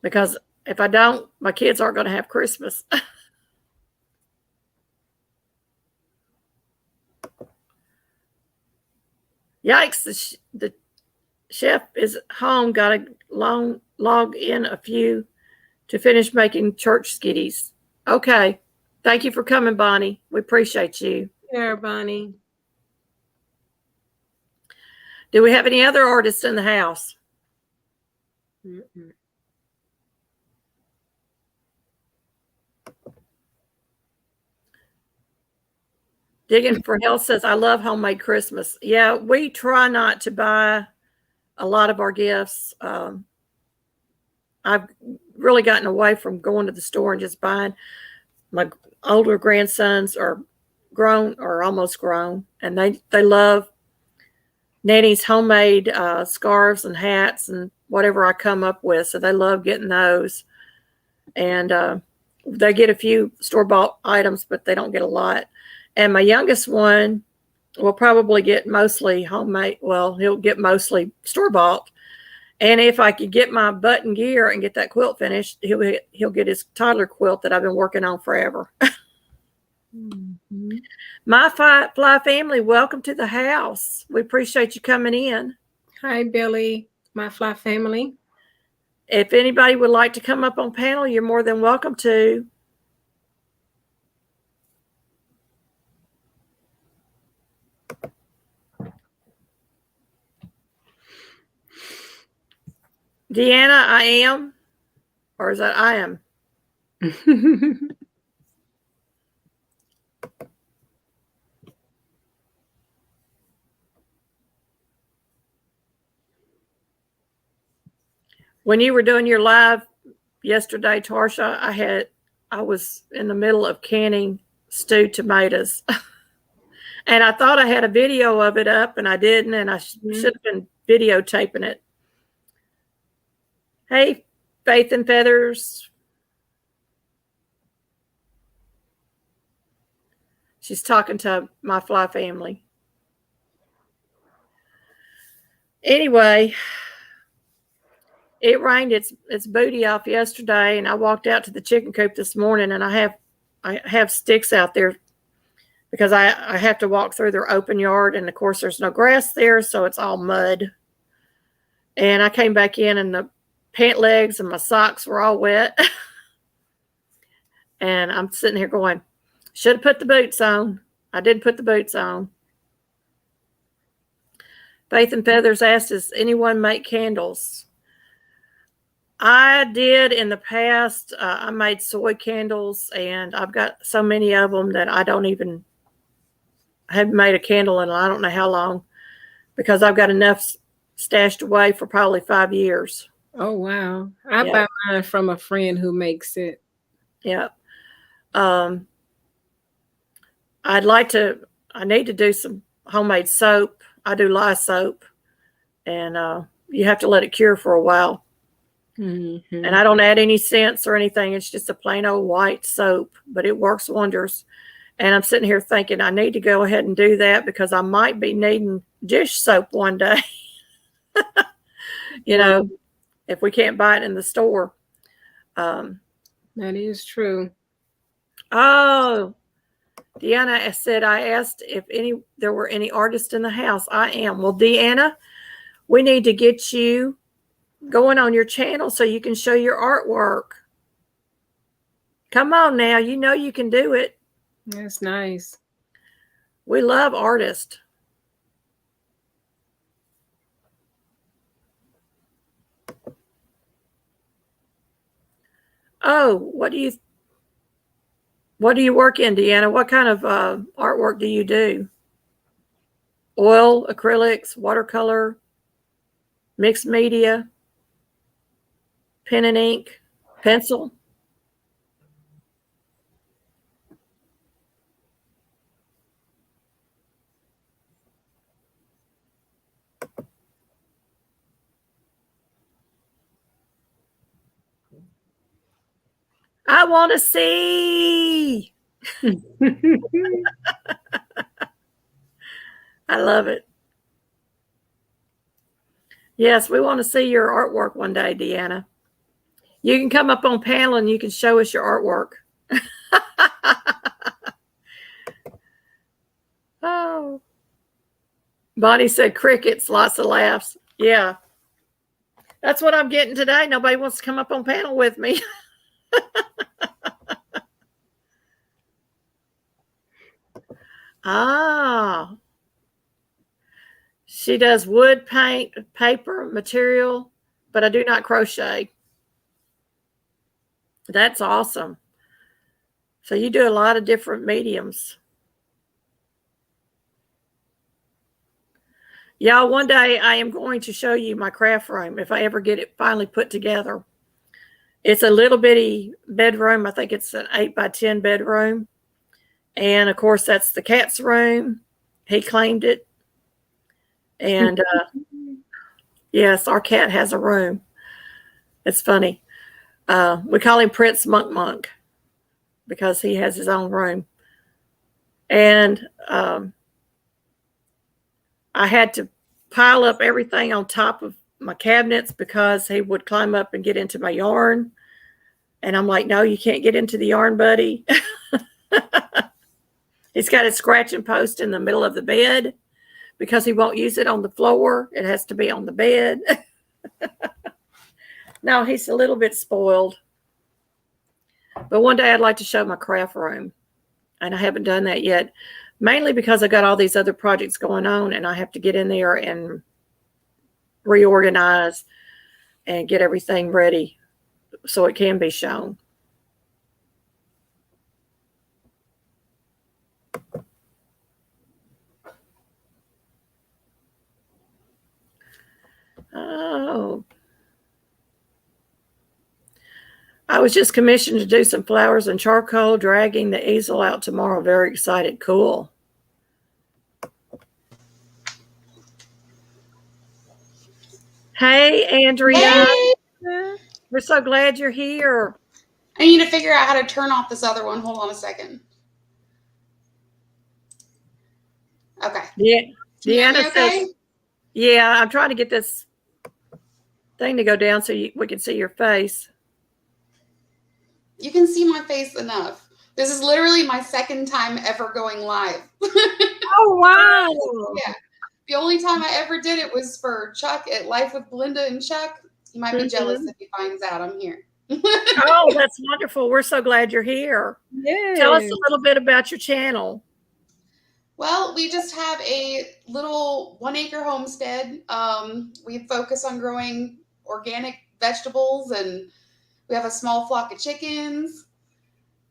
Because if I don't, my kids aren't going to have Christmas. Yikes, the chef is home. Got to log in a few to finish making church skitties. Okay. Thank you for coming, Bonnie. We appreciate you.
Yeah, Bonnie.
Do we have any other artists in the house?
Mm-mm.
Digging for Health says, I love homemade Christmas. Yeah, we try not to buy a lot of our gifts. I've really gotten away from going to the store and just buying. My older grandsons are grown or almost grown, and they love Nanny's homemade scarves and hats and whatever I come up with. So they love getting those. And they get a few store-bought items, but they don't get a lot. And my youngest one will probably get mostly homemade. Well, he'll get mostly store-bought. And if I could get my button gear and get that quilt finished, he'll get his toddler quilt that I've been working on forever.
Mm-hmm.
My fly family, welcome to the house. We appreciate you coming in.
Hi, Billy, my fly family.
If anybody would like to come up on panel, you're more than welcome to. Deanna, I am? Or is that I am? When you were doing your live yesterday, Tarsha, I was in the middle of canning stewed tomatoes. And I thought I had a video of it up, and I didn't, and I should have been videotaping it. Hey, Faith and Feathers. She's talking to my fly family. Anyway, it rained its booty off yesterday, and I walked out to the chicken coop this morning, and I have sticks out there because I have to walk through their open yard, and of course there's no grass there, so it's all mud. And I came back in, and the pant legs and my socks were all wet. And I'm sitting here going, should have put the boots on. I did put the boots on. Faith and Feathers asked, does anyone make candles? I did in the past. I made soy candles, and I've got so many of them that I haven't made a candle in I don't know how long, because I've got enough stashed away for probably 5 years.
Oh, wow. I buy mine from a friend who makes it.
Yeah. I need to do some homemade soap. I do lye soap, and you have to let it cure for a while. Mm-hmm. And I don't add any scents or anything. It's just a plain old white soap, but it works wonders. And I'm sitting here thinking I need to go ahead and do that, because I might be needing dish soap one day. If we can't buy it in the store.
That is true.
Oh, Deanna said, I asked if there were any artists in the house. I am. Well, Deanna, we need to get you going on your channel so you can show your artwork. Come on now. You know you can do it.
That's nice.
We love artists. Oh, what do you work in, Deanna? What kind of artwork do you do? Oil, acrylics, watercolor, mixed media, pen and ink, pencil? I want to see. I love it. Yes, we want to see your artwork one day, Deanna. You can come up on panel and you can show us your artwork. Oh. Bonnie said crickets, lots of laughs. Yeah. That's what I'm getting today. Nobody wants to come up on panel with me. Ah. She does wood, paint, paper, material, but I do not crochet. That's awesome. So you do a lot of different mediums. Y'all, one day I am going to show you my craft room if I ever get it finally put together. It's a little bitty bedroom. I think it's an 8x10 bedroom. And of course, that's the cat's room. He claimed it. And yes, our cat has a room. It's funny. We call him Prince Monk because he has his own room. And I had to pile up everything on top of my cabinets because he would climb up and get into my yarn. And I'm like, no, you can't get into the yarn, buddy. He's got a scratching post in the middle of the bed because he won't use it on the floor. It has to be on the bed. No, he's a little bit spoiled. But one day I'd like to show my craft room. And I haven't done that yet. Mainly because I got all these other projects going on and I have to get in there and reorganize. and get everything ready so it can be shown. Oh, I was just commissioned to do some flowers and charcoal, dragging the easel out tomorrow. Very excited. Cool. Hey, Andrea.
Hey!
We're so glad you're here.
I need to figure out how to turn off this other one. Hold on a second. Okay.
Yeah.
Can you hear me
Deanna
okay?
says, yeah, I'm trying to get this thing to go down so we can see your face.
You can see my face enough. This is literally my second time ever going live.
Oh, wow.
Yeah. The only time I ever did it was for Chuck at Life with Belinda and Chuck. He might be jealous if he finds out I'm here.
Oh, that's wonderful. We're so glad you're here.
Yes.
Tell us a little bit about your channel.
Well, we just have a little 1 acre homestead. We focus on growing organic vegetables, and we have a small flock of chickens.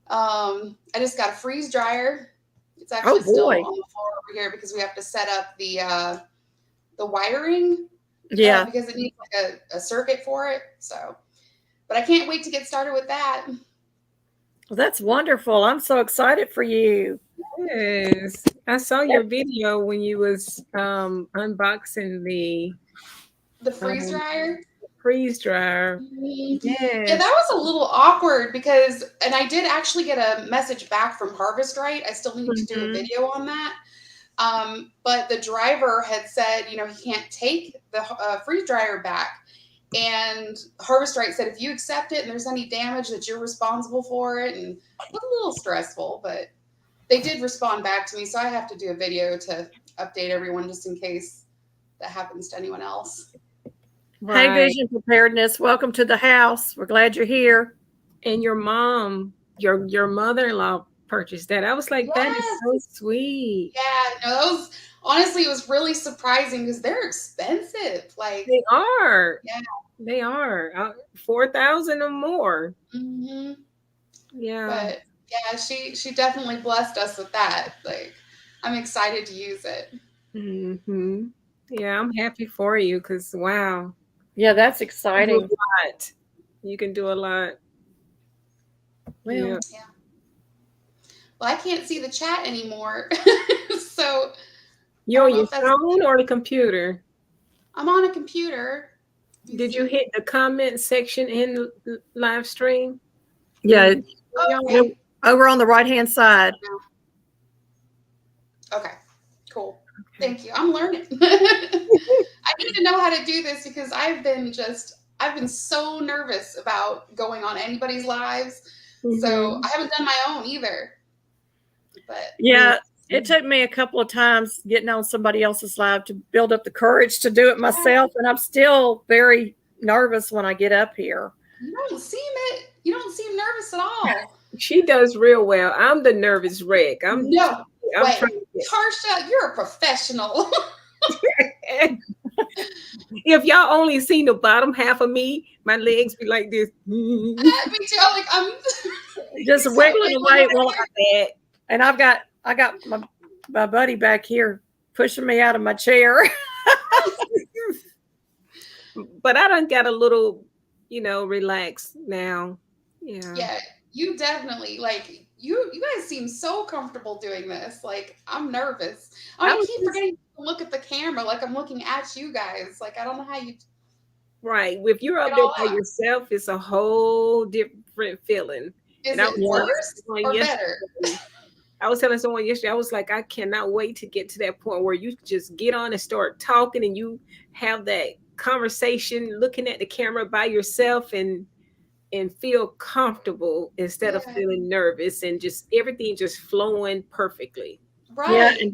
I just got a freeze dryer. It's actually still on the floor over here because we have to set up the wiring.
Yeah.
Because it needs like a circuit for it. So, but I can't wait to get started with that.
Well, that's wonderful. I'm so excited for you.
Yes. I saw your video when you was unboxing
The freeze dryer.
Freeze dryer.
Yes.
Yes.
Yeah, that was a little awkward because, and I did actually get a message back from Harvest Right. I still need to do a video on that. But the driver had said, he can't take the freeze dryer back. And Harvest Right said, if you accept it and there's any damage, that you're responsible for it. And it was a little stressful, but they did respond back to me. So I have to do a video to update everyone just in case that happens to anyone else.
Hey, Vision Preparedness. Welcome to the house. We're glad you're here.
And your mom, your mother-in-law purchased that. I was like, that is so sweet.
Yeah, no, honestly, it was really surprising because they're expensive. Like
they are.
Yeah,
they are. 4,000 or more.
Mm-hmm.
Yeah.
But yeah, she definitely blessed us with that. Like, I'm excited to use it.
Mm-hmm. Yeah, I'm happy for you because wow.
Yeah, that's exciting.
You can do a lot.
Well,
yeah. Well, I can't see the chat anymore. So
you're on your phone or the computer?
I'm on a computer.
Did you hit the comment section in the live stream?
Yeah.
Okay.
Over on the right-hand side.
Okay, cool. Thank you. I'm learning. I need to know how to do this because I've been so nervous about going on anybody's lives. So I haven't done my own either. But
yeah, it took me a couple of times getting on somebody else's live to build up the courage to do it myself. And I'm still very nervous when I get up here.
You don't seem nervous at all.
She does real well. I'm the nervous wreck.
Wait, Tarsha, you're a professional.
If y'all only seen the bottom half of me, my legs be like this.
Me too. Like I'm
just wiggling away. Well, and I got my buddy back here pushing me out of my chair.
But I done got a little, relaxed now. Yeah.
Yeah, you definitely you guys seem so comfortable doing this. Like, I'm nervous. I keep forgetting to look at the camera like I'm looking at you guys. Like, I don't know how you.
Right. If you're up there by yourself, it's a whole different feeling.
Is it worse or better?
I was telling someone yesterday, I was like, I cannot wait to get to that point where you just get on and start talking and you have that conversation looking at the camera by yourself and feel comfortable instead of feeling nervous and just everything just flowing perfectly.
Right.
Yeah,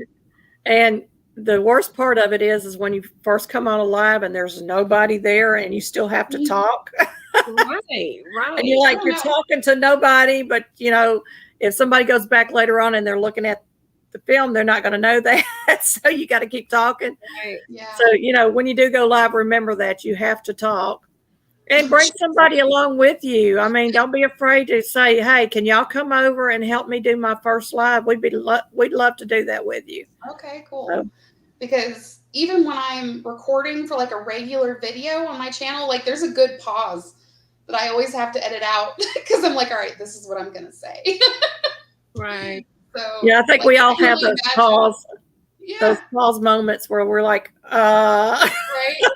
and the worst part of it is when you first come on a live and there's nobody there and you still have to talk.
Right.
And you're talking to nobody, but if somebody goes back later on and they're looking at the film, they're not going to know that. So you got to keep talking.
Right. Yeah.
So, when you do go live, remember that you have to talk. And bring somebody along with you. I mean, don't be afraid to say, "Hey, can y'all come over and help me do my first live?" We'd love to do that with you.
Okay, cool.
So,
because even when I'm recording for like a regular video on my channel, like there's a good pause that I always have to edit out because I'm like, all right, this is what I'm gonna say.
Right.
So
yeah, I think
like,
we all
I can
have
only
those
imagine-
those
Yeah,
pause moments where we're like,
right.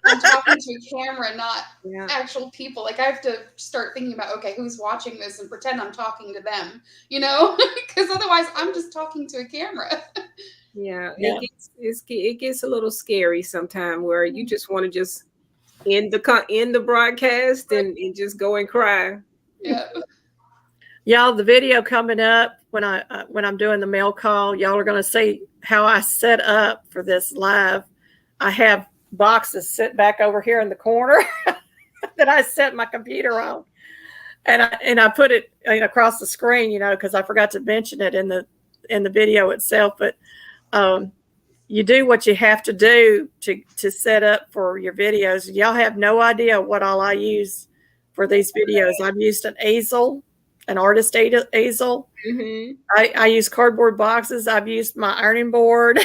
I'm talking to a camera, not
Yeah.
actual people. Like I have to start thinking about, okay, who's watching this and pretend I'm talking to them, you know, because otherwise I'm just talking to a camera.
Yeah.
Yeah.
It gets a little scary sometimes where you just want to just end the broadcast and just go and cry.
Yeah.
y'all, the video coming up when I'm doing the mail call, y'all are going to see how I set up for this live. I have boxes sit back over here in the corner that I set my computer on, and I put it across the screen, because I forgot to mention it in the video itself. But you do what you have to do to set up for your videos. Y'all have no idea what all I use for these videos. I've used an easel, an artist easel.
Mm-hmm.
I use cardboard boxes. I've used my ironing board.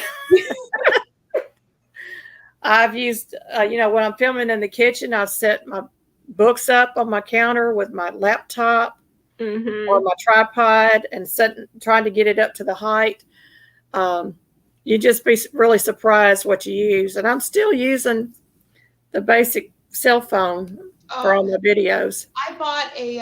I've used, when I'm filming in the kitchen, I've set my books up on my counter with my laptop or my tripod and trying to get it up to the height. You just be really surprised what you use. And I'm still using the basic cell phone for all my videos.
I bought a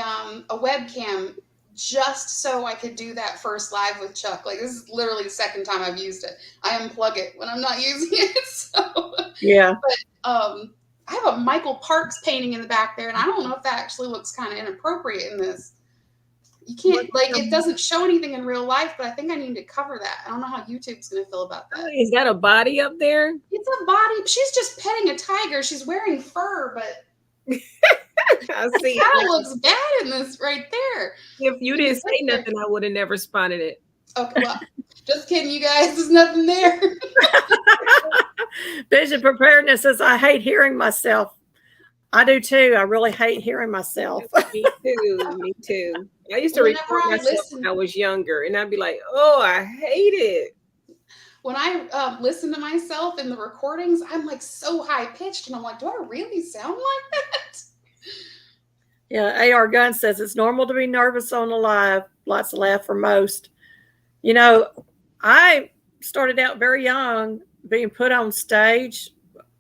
webcam just so I could do that first live with Chuck. Like this is literally the second time I've used it. I unplug it when I'm not using it. So
yeah.
But I have a Michael Parks painting in the back there, and I don't know if that actually looks kind of inappropriate in this. You can't it doesn't show anything in real life, but I think I need to cover that. I don't know how YouTube's gonna feel about that.
Is that a body up there?
It's a body. She's just petting a tiger. She's wearing fur, but
I see.
It kind of looks bad in this right there.
If you didn't say nothing, I would have never spotted it.
Okay, well, just kidding, you guys. There's nothing there.
Vision preparedness says, I hate hearing myself. I do too. I really hate hearing myself.
Me too. Me too. I used to record myself when I was younger, and I'd be like, "Oh, I hate it."
When I listen to myself in the recordings, I'm like so high pitched, and I'm like, "Do I really sound like that?"
Yeah, AR Gunn says it's normal to be nervous on the live. Lots of laugh for most. I started out very young, being put on stage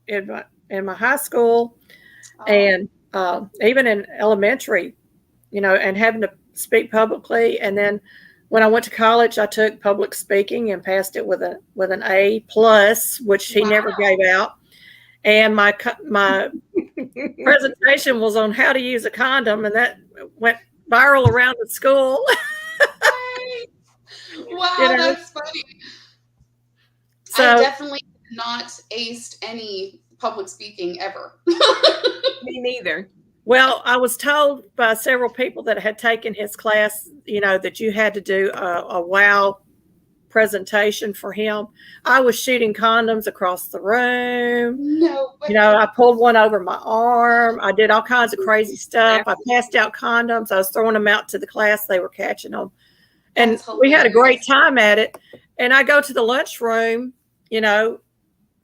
in my high school, and even in elementary, and having to speak publicly. And then when I went to college, I took public speaking and passed it with an A+, which he never gave out. And my presentation was on how to use a condom, and that went viral around the school.
Wow, that's funny. So, I definitely not aced any public speaking ever.
Me neither.
Well, I was told by several people that had taken his class, that you had to do a wow presentation for him. I was shooting condoms across the room.
No.
I pulled one over my arm. I did all kinds of crazy stuff. I passed out condoms. I was throwing them out to the class. They were catching them. And we had a great time at it. And I go to the lunchroom,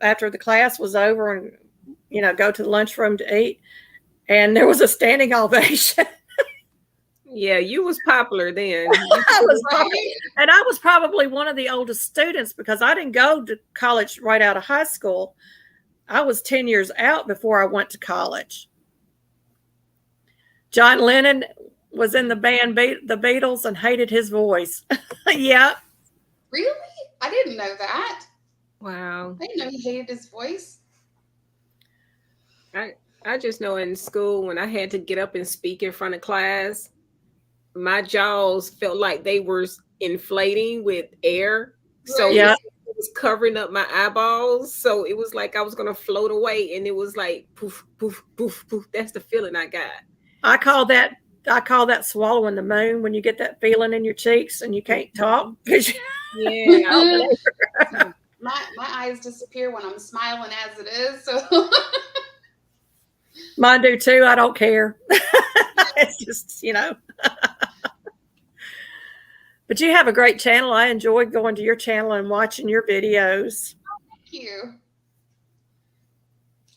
after the class was over, and, go to the lunchroom to eat. And there was a standing ovation.
Yeah, you was popular then.
I was popular. And I was probably one of the oldest students because I didn't go to college right out of high school. I was 10 years out before I went to college. John Lennon was in the band The Beatles and hated his voice. Yeah.
Really? I didn't know that.
Wow.
I didn't know he hated his voice.
I just know in school when I had to get up and speak in front of class, my jaws felt like they were inflating with air. So it was covering up my eyeballs. So it was like I was going to float away, and it was like poof, poof, poof, poof. That's the feeling I got. I call that swallowing the moon, when you get that feeling in your cheeks and you can't talk. Yeah.
My eyes disappear when I'm smiling as it is. So
Mine do too. I don't care. It's just, But you have a great channel. I enjoy going to your channel and watching your videos.
Thank you.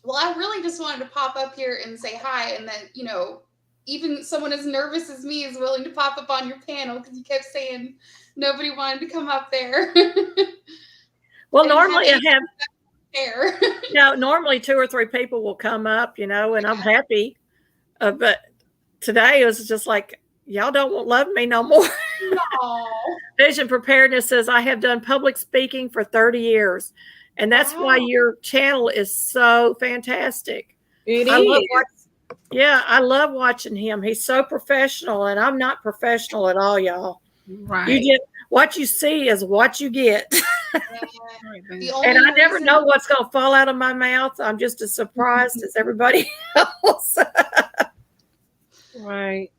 Well, I really just wanted to pop up here and say hi, and that, even someone as nervous as me is willing to pop up on your panel, because you kept saying nobody wanted to come up there.
Well, normally I have
there.
normally 2 or 3 people will come up, and I'm happy. But today it was just like, y'all don't love me no more.
No.
Vision Preparedness says, I have done public speaking for 30 years. And that's why your channel is so fantastic. I love watching him. He's so professional, and I'm not professional at all, y'all.
Right.
What you see is what you get. And I never know what's going to fall out of my mouth. I'm just as surprised as everybody else.
Right.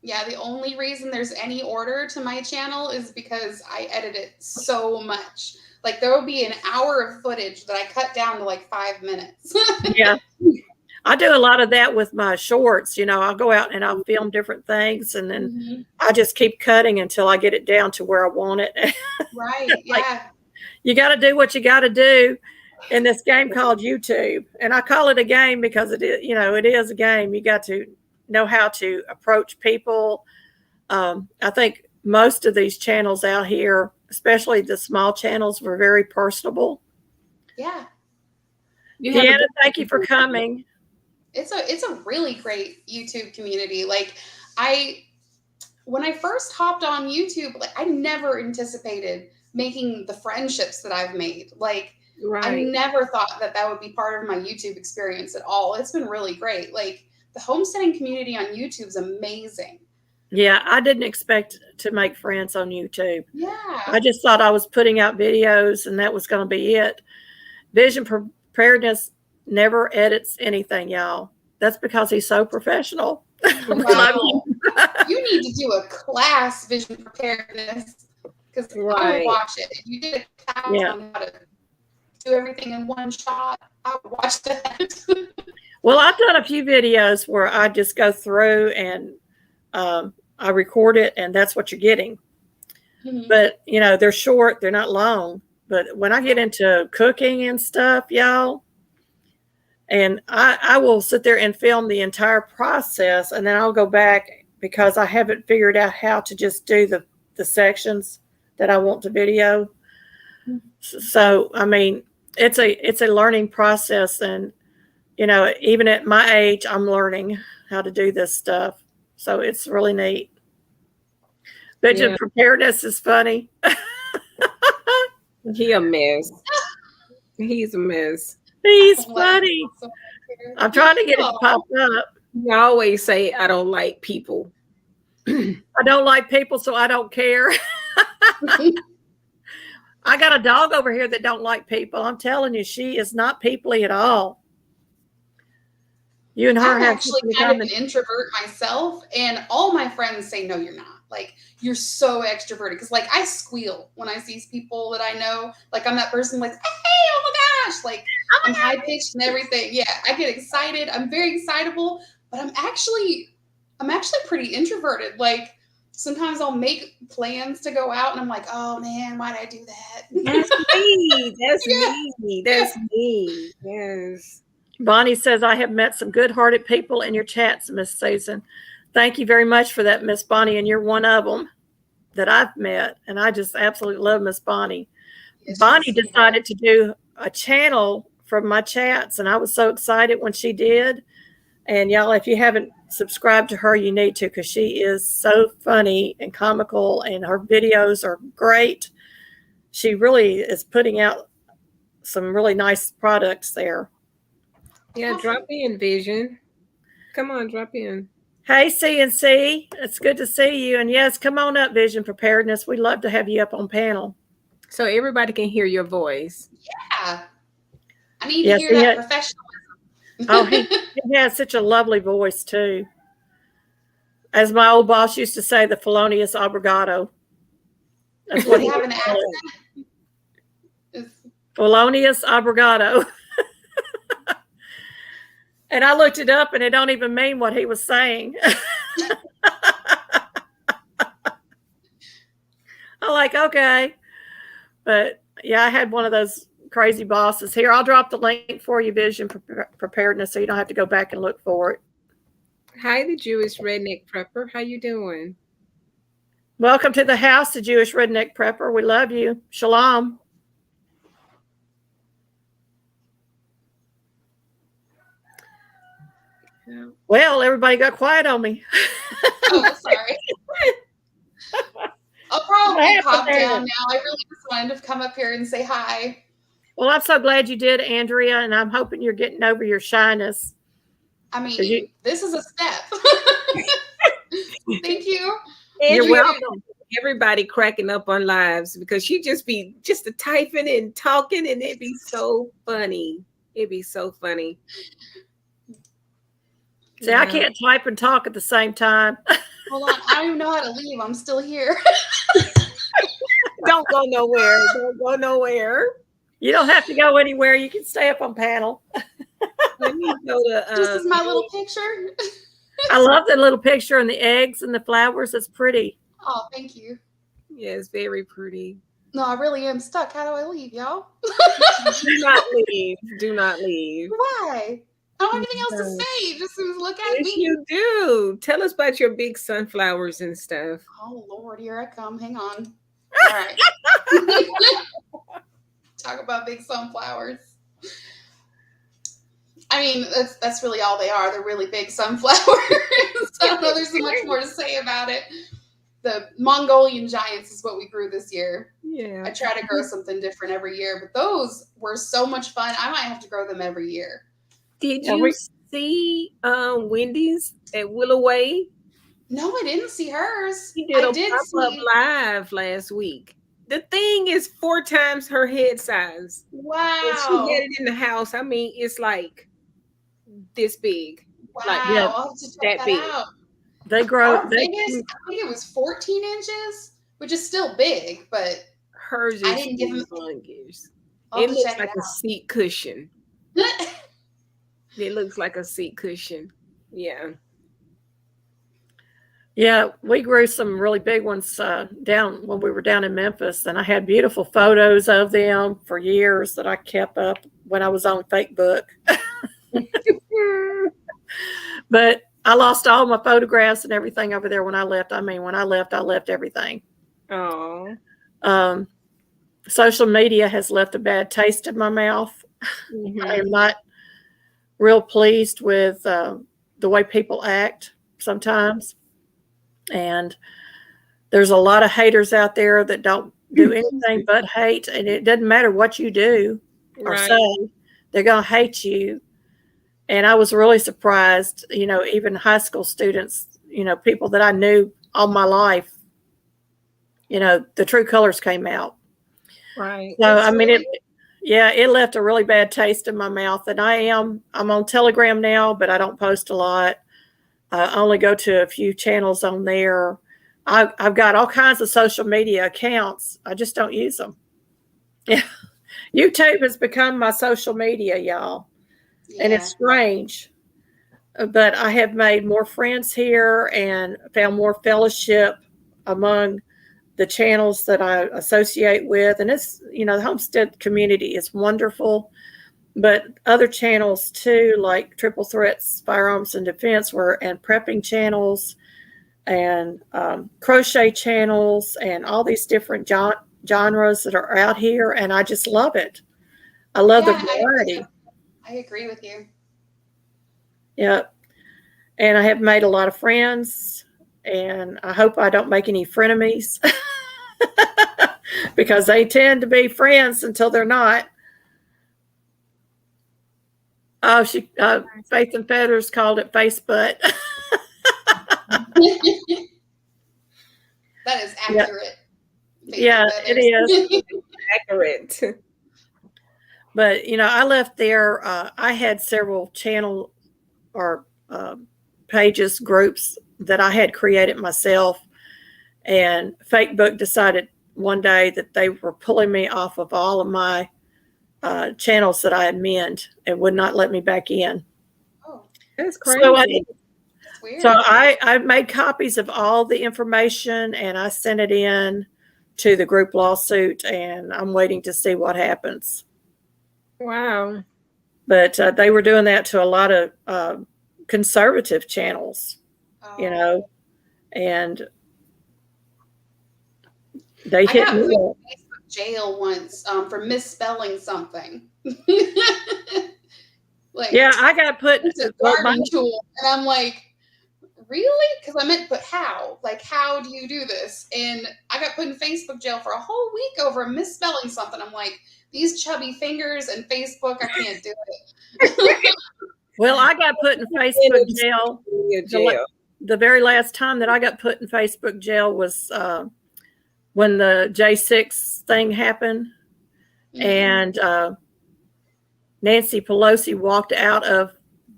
Yeah, the only reason there's any order to my channel is because I edit it so much. Like, there will be an hour of footage that I cut down to like 5 minutes.
Yeah. I do a lot of that with my shorts. I'll go out and I'll film different things, and then I just keep cutting until I get it down to where I want it.
Right. Yeah.
You got to do what you got to do in this game called YouTube. And I call it a game because it is, it is a game. You got to know how to approach people. I think most of these channels out here, especially the small channels, were very personable.
Yeah.
Deanna, thank you for coming.
It's a really great YouTube community. Like, when I first hopped on YouTube, like, I never anticipated making the friendships that I've made. Like, I never thought that would be part of my YouTube experience at all. It's been really great. Like, the homesteading community on YouTube is amazing.
Yeah, I didn't expect to make friends on YouTube.
Yeah.
I just thought I was putting out videos and that was going to be it. Vision Preparedness never edits anything, y'all. That's because he's so professional.
Wow. You need to do a class, Vision Preparedness, because I would watch it. If you did a class on how to do everything in one shot, I would watch that.
Well, I've done a few videos where I just go through and I record it, and that's what you're getting. But, they're short, they're not long. But when I get into cooking and stuff, y'all, and I will sit there and film the entire process, and then I'll go back because I haven't figured out how to just do the sections that I want to video. So, I mean, it's a learning process, and even at my age, I'm learning how to do this stuff. So it's really neat. Vision Preparedness is funny.
He a mess. He's a mess.
He's funny. I'm trying to get it to pop up.
You always say, I don't like people.
I don't like people, so I don't care. I got a dog over here that don't like people. I'm telling you, she is not peoply at all. You and her
I'm
have
actually kind of an introvert myself, and all my friends say, no, you're not. Like, you're so extroverted. Because, like, I squeal when I see people that I know. Like, I'm that person, like, hey, oh my gosh. Like, I'm high-pitched and everything. Yeah, I get excited. I'm very excitable. But I'm actually pretty introverted. Like, sometimes I'll make plans to go out, and I'm like, oh, man, why did I do that?
That's me. That's me. That's me. Yes.
Bonnie says, I have met some good-hearted people in your chats, Miss Susan. Thank you very much for that, Miss Bonnie, and you're one of them that I've met, and I just absolutely love Miss Bonnie. Yes, Bonnie decided to do a channel from my chats, and I was so excited when she did. And y'all, if you haven't subscribed to her, you need to, because she is so funny and comical, and her videos are great. She really is putting out some really nice products there.
Yeah, drop in, Vision. Come on, drop in.
Hey, CNC. It's good to see you. And yes, come on up, Vision Preparedness. We'd love to have you up on panel.
So everybody can hear your voice.
Yeah. I need to hear that professionalism.
Oh, he has such a lovely voice, too. As my old boss used to say, the felonious obrigado. That's what he have an accent. Felonious obrigado. And I looked it up and it don't even mean what he was saying. I'm like, okay. But yeah, I had one of those crazy bosses. Here, I'll drop the link for you, Vision Preparedness, so you don't have to go back and look for it.
Hi, the Jewish Redneck Prepper. How you doing?
Welcome to the house, the Jewish Redneck Prepper. We love you. Shalom.
Yeah.
Well, everybody got quiet on me.
Oh, sorry. I'll probably pop down now. I really just wanted to come up here and say hi.
Well, I'm so glad you did, Andrea, and I'm hoping you're getting over your shyness.
I mean, this is a step. Thank you.
You're welcome.
Everybody cracking up on lives because she just be just typing and talking, and it'd be so funny. It'd be so funny.
See, I can't type and talk at the same time.
Hold on. I don't even know how to leave. I'm still here.
Don't go nowhere. Don't go nowhere.
You don't have to go anywhere. You can stay up on panel.
Let me go to
This is my little picture.
I love the little picture and the eggs and the flowers. It's pretty.
Oh, thank you.
Yeah, it's very pretty.
No, I really am stuck. How do I leave, y'all?
Do not leave. Do not leave.
Why? I don't have anything else to say. Just look at
Yes,
me.
you do. Tell us about your big sunflowers and stuff.
Oh, Lord, here I come. Hang on. All right. Talk about big sunflowers. I mean, that's really all they are. They're really big sunflowers. I don't know there's so much more to say about it. The Mongolian giants is what we grew this year.
Yeah.
I try to grow something different every year, but those were so much fun. I might have to grow them every year.
Did you see Wendy's at Willow Way?
No, I didn't see hers.
She did
I
a
did
pop-up
see
live last week. The thing is 4 times her head size.
Wow.
And she had it in the house. I mean, it's like this big.
Wow.
Like,
I'll have to check
that big.
out.
They grow.
Our biggest, I think it was 14 inches, which is still big, but
hers is
I didn't give them.
humongous.
I'll
It
have to
looks
check
like
it
a seat cushion.
out.
It looks like a seat cushion. Yeah.
Yeah, we grew some really big ones down when we were down in Memphis, and I had beautiful photos of them for years that I kept up when I was on Facebook. But I lost all my photographs and everything over there when I left. I mean, when I left everything.
Oh.
Social media has left a bad taste in my mouth.
Mm-hmm.
I am not real pleased with the way people act sometimes. And there's a lot of haters out there that don't do anything but hate. And it doesn't matter what you do or say, they're going to hate you. And I was really surprised, even high school students, people that I knew all my life, the true colors came out.
Right.
So, I mean, it left a really bad taste in my mouth. And I'm on Telegram now, but I don't post a lot. I only go to a few channels on there. I've got all kinds of social media accounts. I just don't use them. Yeah. YouTube has become my social media, y'all. Yeah. And it's strange. But I have made more friends here and found more fellowship among the channels that I associate with. And it's, the homestead community is wonderful. But other channels too, like Triple Threats, Firearms and Defense, and prepping channels and crochet channels and all these different genres that are out here. And I just love it. I love the variety.
I agree with you.
Yeah. And I have made a lot of friends, and I hope I don't make any frenemies because they tend to be friends until they're not. Oh, Faith and Feathers called it face butt.
That is accurate.
Yeah, it is.
Accurate.
But, I left there. I had several channel or pages, groups that I had created myself. And Facebook decided one day that they were pulling me off of all of my channels that I had manned and would not let me back in.
Oh.
That's
So
crazy.
It's weird.
So I made copies of all the information and I sent it in to the group lawsuit, and I'm waiting to see what happens.
Wow.
But they were doing that to a lot of conservative channels, you know, and they
I
hit
got
me
put in
up.
Facebook jail once for misspelling something. Like,
Yeah, I got put.
it's a
Well,
garden tool, and I'm like, really? Because I meant, but how? Like, how do you do this? And I got put in Facebook jail for a whole week over misspelling something. I'm like, these chubby fingers and Facebook, I can't do it.
well, I got put in Facebook jail. The very last time that I got put in Facebook jail was when the J6 thing happened, and Nancy Pelosi walked out of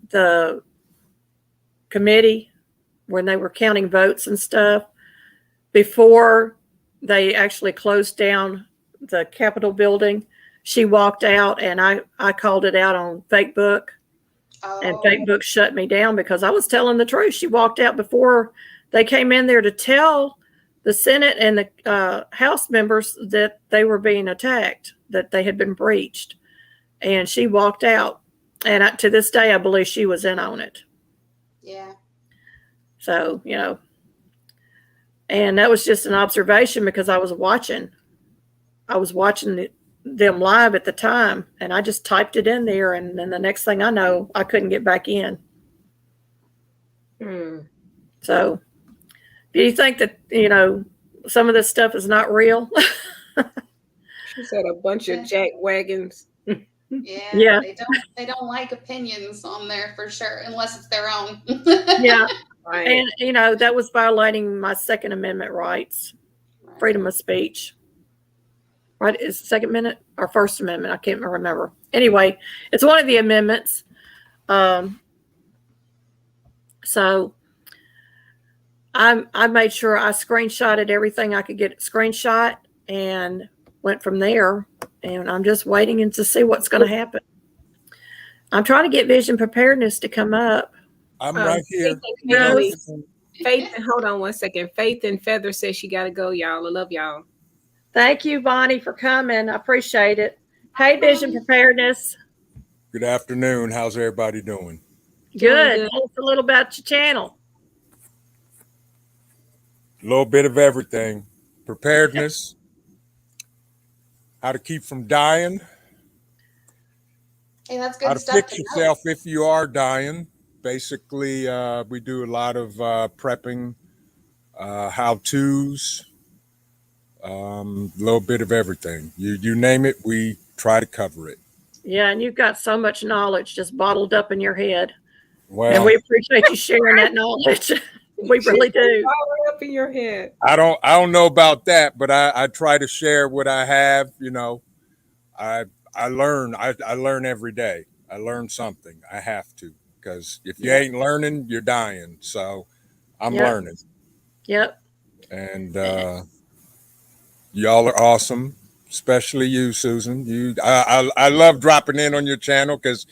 the committee when they were counting votes and stuff before they actually closed down the Capitol building. She walked out, and I called it out on Facebook, and Facebook shut me down because I was telling the truth. She walked out before they came in there to tell the Senate and the House members that they were being attacked, that they had been breached. And she walked out. And to this day, I believe she was in on it.
Yeah.
So, you know, and that was just an observation because I was watching them live at the time, and I just typed it in there, and then the next thing I know, I couldn't get back in. So, do you think that, you know, some of this stuff is not real?
She said a bunch of jack wagons.
Yeah. They don't like opinions on there for sure, unless it's their own.
Yeah.
Right.
And, you know, that was violating my Second Amendment rights, freedom of speech. Right? Is Second Amendment or First Amendment? I can't remember. Anyway, it's one of the amendments. So I made sure I screenshotted everything I could get screenshot and went from there. And I'm just waiting to see what's going to happen. I'm trying to get Vision Preparedness to come up.
I'm right here.
Faith, hold on one second. Faith and Feather says she got to go, y'all. I love y'all.
Thank you, Bonnie, for coming. I appreciate it. Hey, Vision Preparedness.
Good afternoon. How's everybody doing?
Good. Tell us a little about your channel.
A little bit of everything. Preparedness. How to keep from dying.
Hey, that's good
how to
stuff.
Fix yourself if you are dying. Basically, we do a lot of prepping, how-tos, a little bit of everything. You name it, we try to cover it.
Yeah, and you've got so much knowledge just bottled up in your head.
Well,
and we appreciate you sharing that knowledge. We really do.
All up in your head.
I don't know about that, but I try to share what I have. You know, I learn. I learn every day. I learn something. I have to, because if you ain't learning, you're dying. So I'm learning.
Yep.
And y'all are awesome, especially you, Susan. I love dropping in on your channel because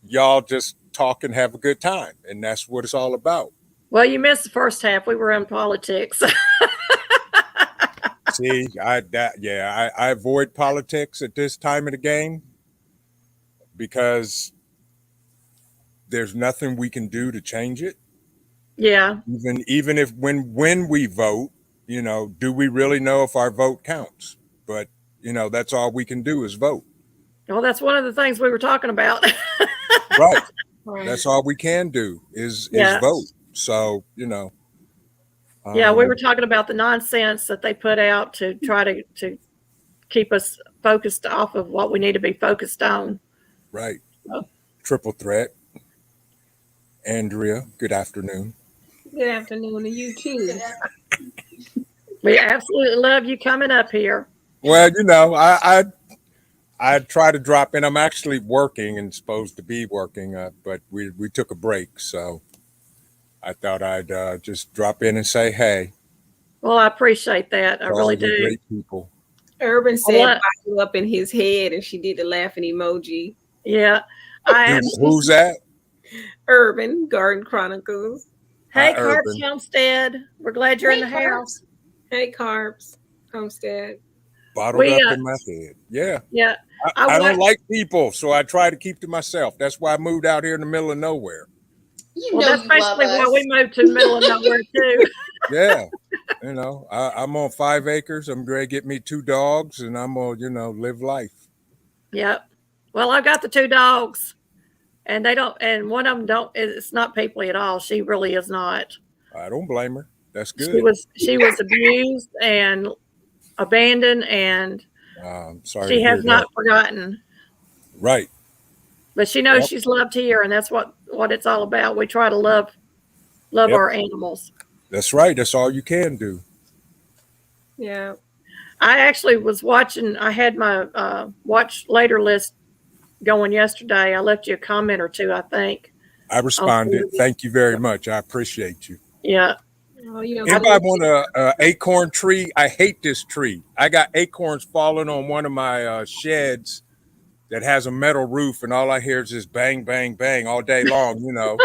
y'all just talk and have a good time, and that's what it's all about.
Well, you missed the first half. We were in politics.
See, I avoid politics at this time of the game because there's nothing we can do to change it.
Yeah.
Even if when we vote, you know, do we really know if our vote counts? But, you know, that's all we can do is vote.
Well, that's one of the things we were talking about.
Right. That's all we can do is vote. So, you know.
Yeah, we were talking about the nonsense that they put out to try to keep us focused off of what we need to be focused on.
Right. Triple threat. Andrea, good afternoon.
Good afternoon to you too.
We absolutely love you coming up here.
Well, you know, I try to drop in. I'm actually working and supposed to be working, but we took a break, so I thought I'd just drop in and say hey.
Well, I appreciate that. I really do.
Great people.
Urban said bottle up in his head, and she did the laughing emoji.
Yeah.
Who's that?
Urban Garden Chronicles.
Hey,
Hi,
Carbs
Urban.
Homestead. We're glad you're in
Hey,
the
Carbs.
house.
Hey, Carbs Homestead.
Bottled
We,
up in my head. Yeah.
yeah,
I don't
watched.
like people, so I try to keep to myself. That's why I moved out here in the middle of nowhere.
You
Well,
know
that's
you love
basically why
us.
we moved to the middle of nowhere too.
Yeah. I'm on 5 acres. I'm going to get me 2 dogs and I'm going to, live life.
Yep. Well, I've got the 2 dogs, and they don't. And one of them don't. It's not peoply at all. She really is not.
I don't blame her. That's
She
good.
was abused and abandoned, and
I'm sorry
she
to hear
has not
that.
forgotten.
Right.
But she knows
Yep.
she's loved here, and that's what it's all about. We try to love
Yep.
our animals.
That's right. That's all you can do.
Yeah.
I actually was watching. I had my watch later list going yesterday. I left you a comment or two, I think.
I responded. Thank you very much. I appreciate you.
Yeah.
Oh, you know,
Anybody want a acorn tree? I hate this tree. I got acorns falling on one of my sheds that has a metal roof, and all I hear is just bang, bang, bang all day long.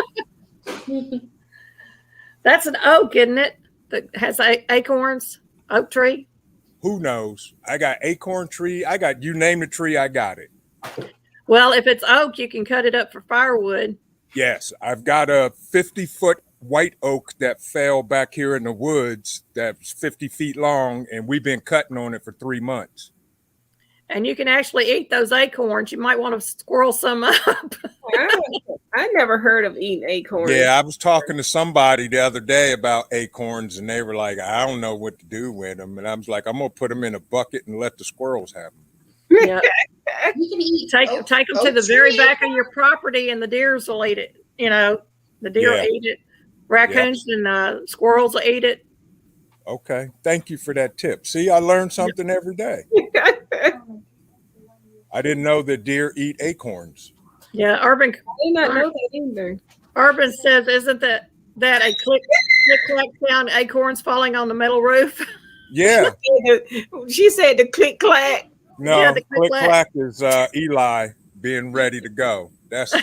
That's an oak, isn't it? That has acorns. Oak tree.
Who knows? I got acorn tree. I got, you name the tree, I got it.
Well, if it's oak, you can cut it up for firewood.
Yes, I've got a 50-foot white oak that fell back here in the woods that's 50 feet long, and we've been cutting on it for 3 months.
And you can actually eat those acorns. You might want to squirrel some up.
I never heard of eating acorns.
Yeah, I was talking to somebody the other day about acorns, and they were like, I don't know what to do with them. And I was like, I'm going to put them in a bucket and let the squirrels have them.
Yeah.
You can eat
Take them to the very back of your property, and the deers will eat it. The deer will eat it. Raccoons and squirrels will eat it.
Okay. Thank you for that tip. See, I learned something every day. I didn't know that deer eat acorns.
Yeah, Urban.
I did not know that either.
Urban says, "Isn't that a click clack sound? Acorns falling on the metal roof."
Yeah.
She said the click clack.
No,
Yeah, the
click clack is Eli being ready to go. That's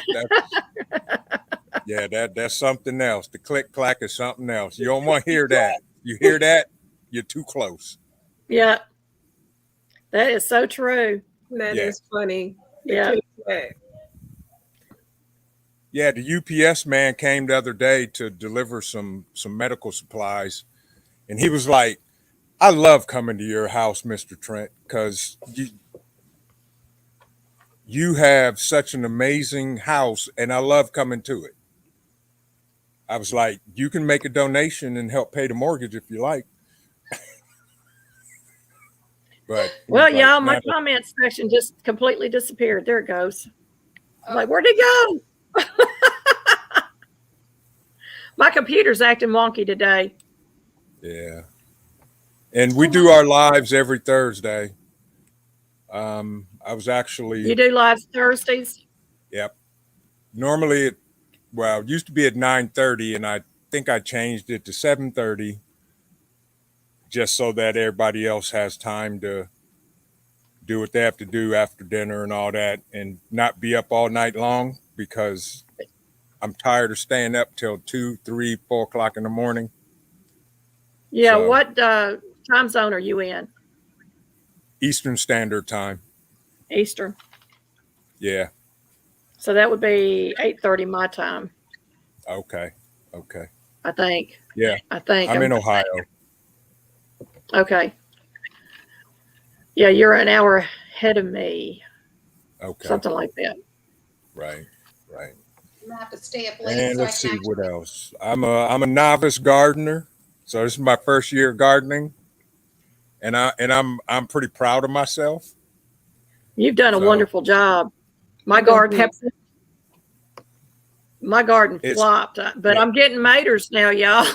that's something else. The click clack is something else. You don't want to hear that. You hear that, you're too close.
Yeah, that is so true.
That is funny.
Yeah.
Yeah, the UPS man came the other day to deliver some medical supplies, and he was like, I love coming to your house, Mr. Trent, because you have such an amazing house, and I love coming to it. I was like, you can make a donation and help pay the mortgage if you like. But
well, y'all, my comment section just completely disappeared. There it goes. I'm like, where'd it go? My computer's acting wonky today.
Yeah. And we do our lives every Thursday. I was actually...
You do lives Thursdays?
Yep. Normally, it used to be at 9:30, and I think I changed it to 7:30 just so that everybody else has time to do what they have to do after dinner and all that, and not be up all night long, because I'm tired of staying up till 2, 3, 4 o'clock in the morning.
Yeah. So, what time zone are you in?
Eastern Standard Time.
Eastern.
Yeah.
So that would be 8:30 my time.
Okay.
I think.
Yeah. I'm in Ohio.
Okay. Yeah, you're an hour ahead of me.
Okay.
Something like that.
Right.
I'm gonna have to stay up late.
And let's see what else. I'm a novice gardener, so this is my first year gardening, and I'm pretty proud of myself.
You've done a wonderful job. My garden flopped, but I'm getting maters now, y'all.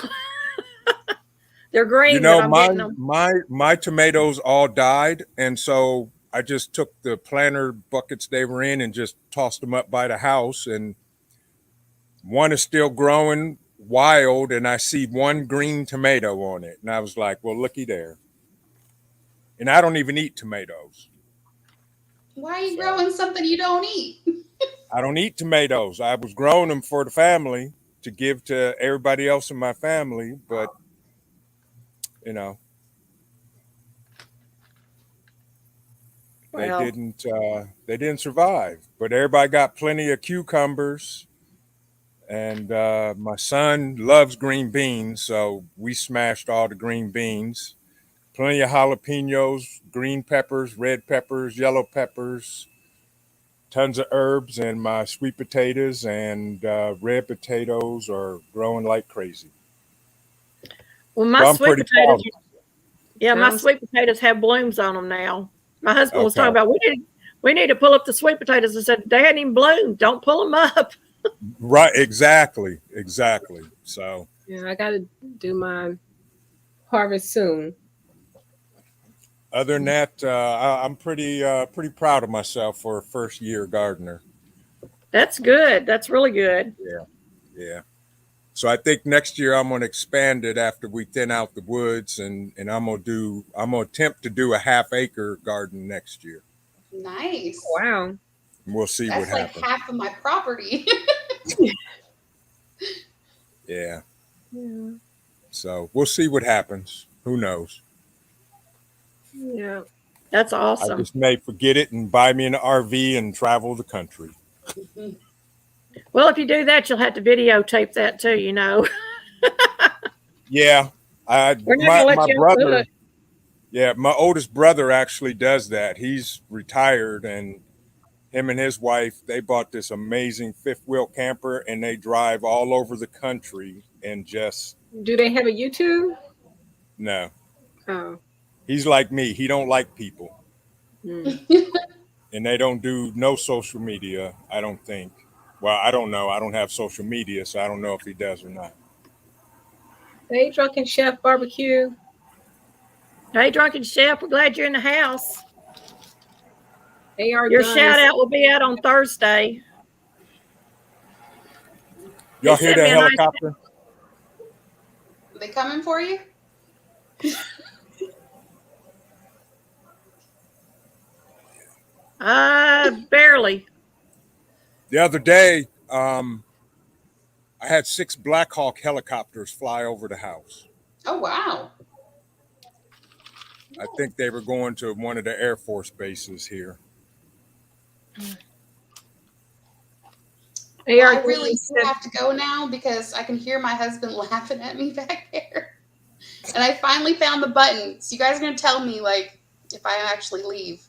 They're green.
My tomatoes all died, and so I just took the planter buckets they were in and just tossed them up by the house, and one is still growing wild, and I see one green tomato on it, and I was like, well, looky there. And I don't even eat tomatoes.
Why are you growing something you don't eat?
I don't eat tomatoes. I was growing them for the family to give to everybody else in my family, but you know,
Well,
they didn't survive. But everybody got plenty of cucumbers, and my son loves green beans, so we smashed all the green beans. Plenty of jalapenos, green peppers, red peppers, yellow peppers, tons of herbs, and my sweet potatoes and red potatoes are growing like crazy.
well,
So
my
I'm
sweet
pretty proud.
potatoes, yeah, my
Sounds
sweet potatoes have blooms on them now. My husband was
Okay.
talking about we need to pull up the sweet potatoes. I said they hadn't even bloomed. Don't pull them up.
Right, exactly. So
yeah, I gotta do my harvest soon.
other than that, I'm pretty proud of myself for a first year gardener.
That's good. That's really good.
Yeah. So I think next year I'm gonna expand it after we thin out the woods, and I'm gonna attempt to do a half-acre garden next year.
Nice.
Wow.
And we'll see what
That's like
happens.
half of my property.
Yeah.
Yeah.
So we'll see what happens. Who knows?
Yeah.
That's
I
awesome.
just may forget it and buy me an RV and travel the country.
Well, if you do that, you'll have to videotape that too. You know,
Yeah.
we're not gonna let
My
you
brother.
look.
Yeah, my oldest brother actually does that. He's retired, and him and his wife, they bought this amazing fifth wheel camper, and they drive all over the country and just
Do they have a YouTube?
no.
Oh.
He's like me. He don't like people,
Hmm.
and they don't do no social media, I don't think. Well, I don't know. I don't have social media, so I don't know if he does or not.
Hey, Drunken Chef Barbecue.
Hey, Drunken Chef, we're glad you're in the house.
AR
Your
Guns.
shout out will be out on Thursday.
Y'all
He
hear
sent me
that
a nice.
helicopter?
They coming for you?
Barely.
The other day, I had 6 Black Hawk helicopters fly over the house.
Oh wow.
I think they were going to one of the Air Force bases here.
Well, I
AR
really
Guns
do have to go now because I can hear my husband laughing at me back there. And I finally found the button. So you guys are gonna tell me like if I actually leave.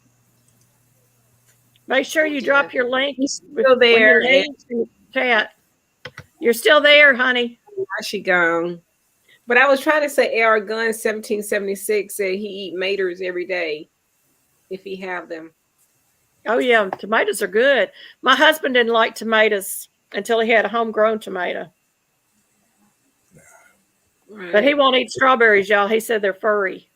Make sure you drop your link
He's
when
still there.
you're leaving in the chat. You're still there, honey.
There she gone. But I was trying to say AR Guns 1776 said he eat maters every day if he have them.
Oh yeah, tomatoes are good. My husband didn't like tomatoes until he had a homegrown tomato.
Right.
But he won't eat strawberries, y'all. He said they're furry.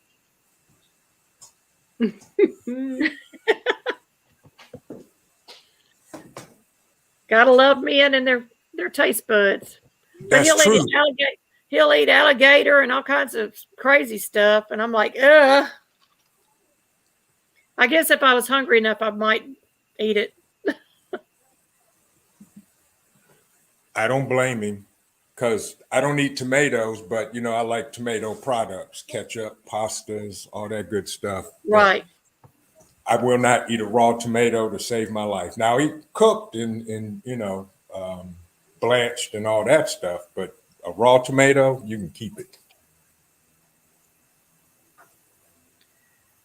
Gotta love men and their taste buds. But
That's true.
He'll eat alligator and all kinds of crazy stuff. And I'm like, ugh. I guess if I was hungry enough, I might eat it.
I don't blame him because I don't eat tomatoes, but I like tomato products, ketchup, pastas, all that good stuff. But
Right.
I will not eat a raw tomato to save my life. Now, eat cooked and blanched and all that stuff, but a raw tomato, you can keep it.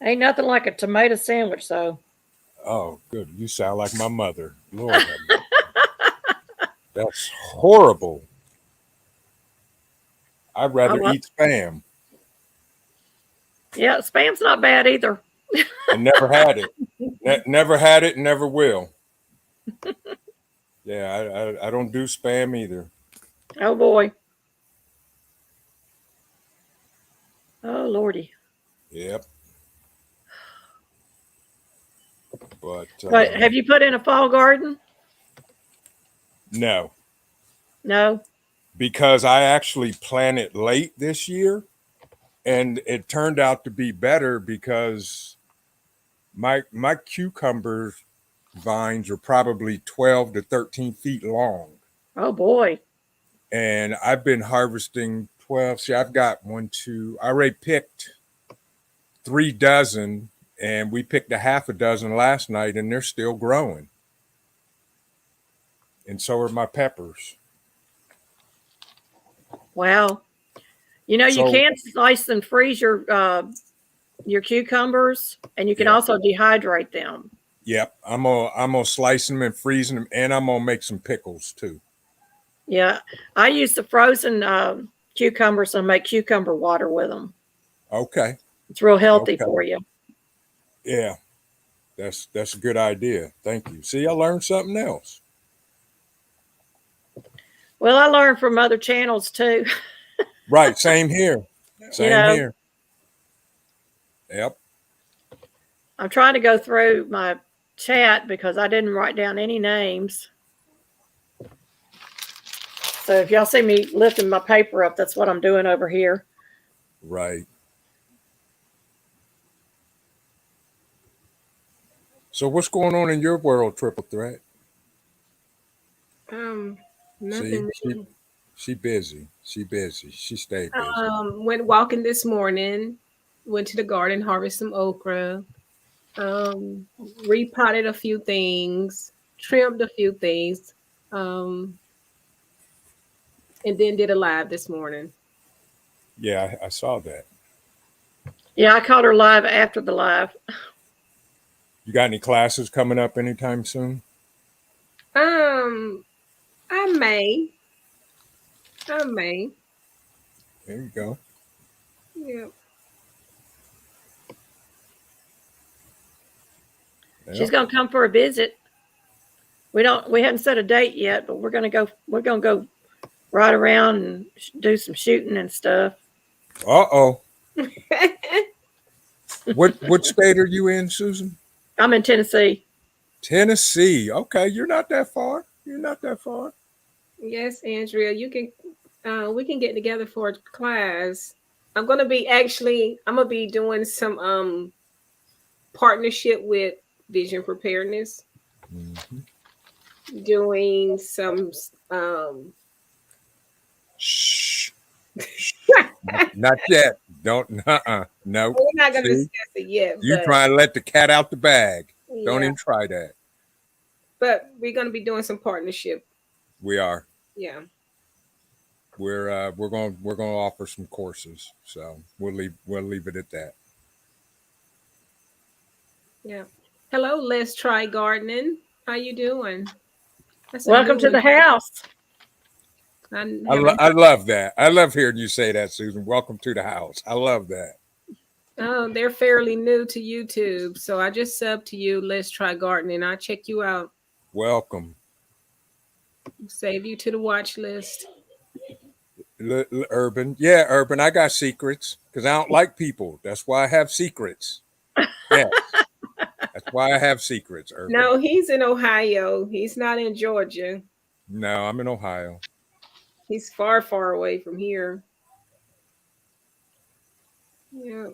Ain't nothing like a tomato sandwich, though.
Oh, good. You sound like my mother. Lord, have mercy. That's horrible. I'd rather eat Spam.
Yeah, Spam's not bad either.
I never had it. Never had it, never will. Yeah, I don't do Spam either.
Oh boy. Oh Lordy.
Yep. But
Have you put in a fall garden?
no,
No.
because I actually planted late this year, and it turned out to be better because my cucumbers vines are probably 12 to 13 feet long.
Oh boy.
And I've been harvesting 12. See, I've got I already picked 3 dozen, and we picked a half a dozen last night, and they're still growing. And so are my peppers.
Wow. You know, you
So-
can slice and freeze your cucumbers, and you can
Yeah.
also dehydrate them.
Yep, I'm gonna slice them and freeze them, and I'm gonna make some pickles too.
Yeah, I use the frozen cucumbers and make cucumber water with them.
Okay.
It's real healthy
Okay.
for you.
Yeah, that's a good idea. Thank you. See, I learned something else.
Well, I learned from other channels too.
Right. Same here. Same here. Yep.
I'm trying to go through my chat because I didn't write down any names. So if y'all see me lifting my paper up, that's what I'm doing over here.
Right. So what's going on in your world, Triple Threat?
Nothing.
She busy. She busy. She stayed busy.
Went walking this morning. Went to the garden, harvest some okra. Repotted a few things, trimmed a few things, and then did a live this morning.
Yeah, I saw that.
Yeah, I caught her live after the live.
You got any classes coming up anytime soon?
I may.
There you go.
Yeah.
She's gonna come for a visit. We haven't set a date yet, but we're gonna go ride around and do some shooting and stuff.
Uh-oh. What state are you in, Susan?
I'm in Tennessee.
Tennessee. Okay, you're not that far. You're not that far.
Yes, Andrea, you can. We can get together for a class. I'm gonna be doing some partnership with Vision Preparedness.
Mm-hmm.
Doing some
Shh. Not yet. Don't. No.
we're not going to
See?
discuss it yet.
You
but,
trying to let the cat out the bag. Don't
yeah.
even try that.
But we're going to be doing some partnership.
We are.
Yeah.
We're going to offer some courses. So we'll leave it at that.
Yeah. Hello, Let's Try Gardening. How you doing?
Welcome to the house.
I love that. I love hearing you say that, Susan. Welcome to the house. I love that.
Oh, they're fairly new to YouTube, so I just subbed to you. Let's Try Gardening. I'll check you out.
Welcome.
Save you to the watch list.
Urban. Yeah, Urban. I got secrets because I don't like people. That's why I have secrets. Yes. That's why I have secrets, Urban.
No, he's in Ohio. He's not in Georgia.
No, I'm in Ohio.
He's far, far away from here. Yeah.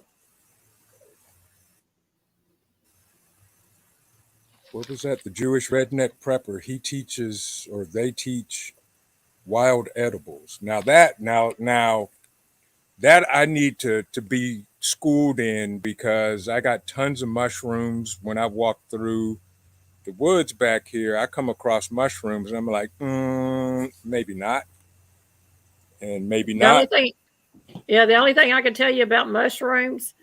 What was that? The Jewish redneck prepper. He teaches, or they teach, wild edibles. Now that I need to be schooled in because I got tons of mushrooms. When I walk through the woods back here, I come across mushrooms and I'm like, maybe not. And maybe not.
The only thing I can tell you about mushrooms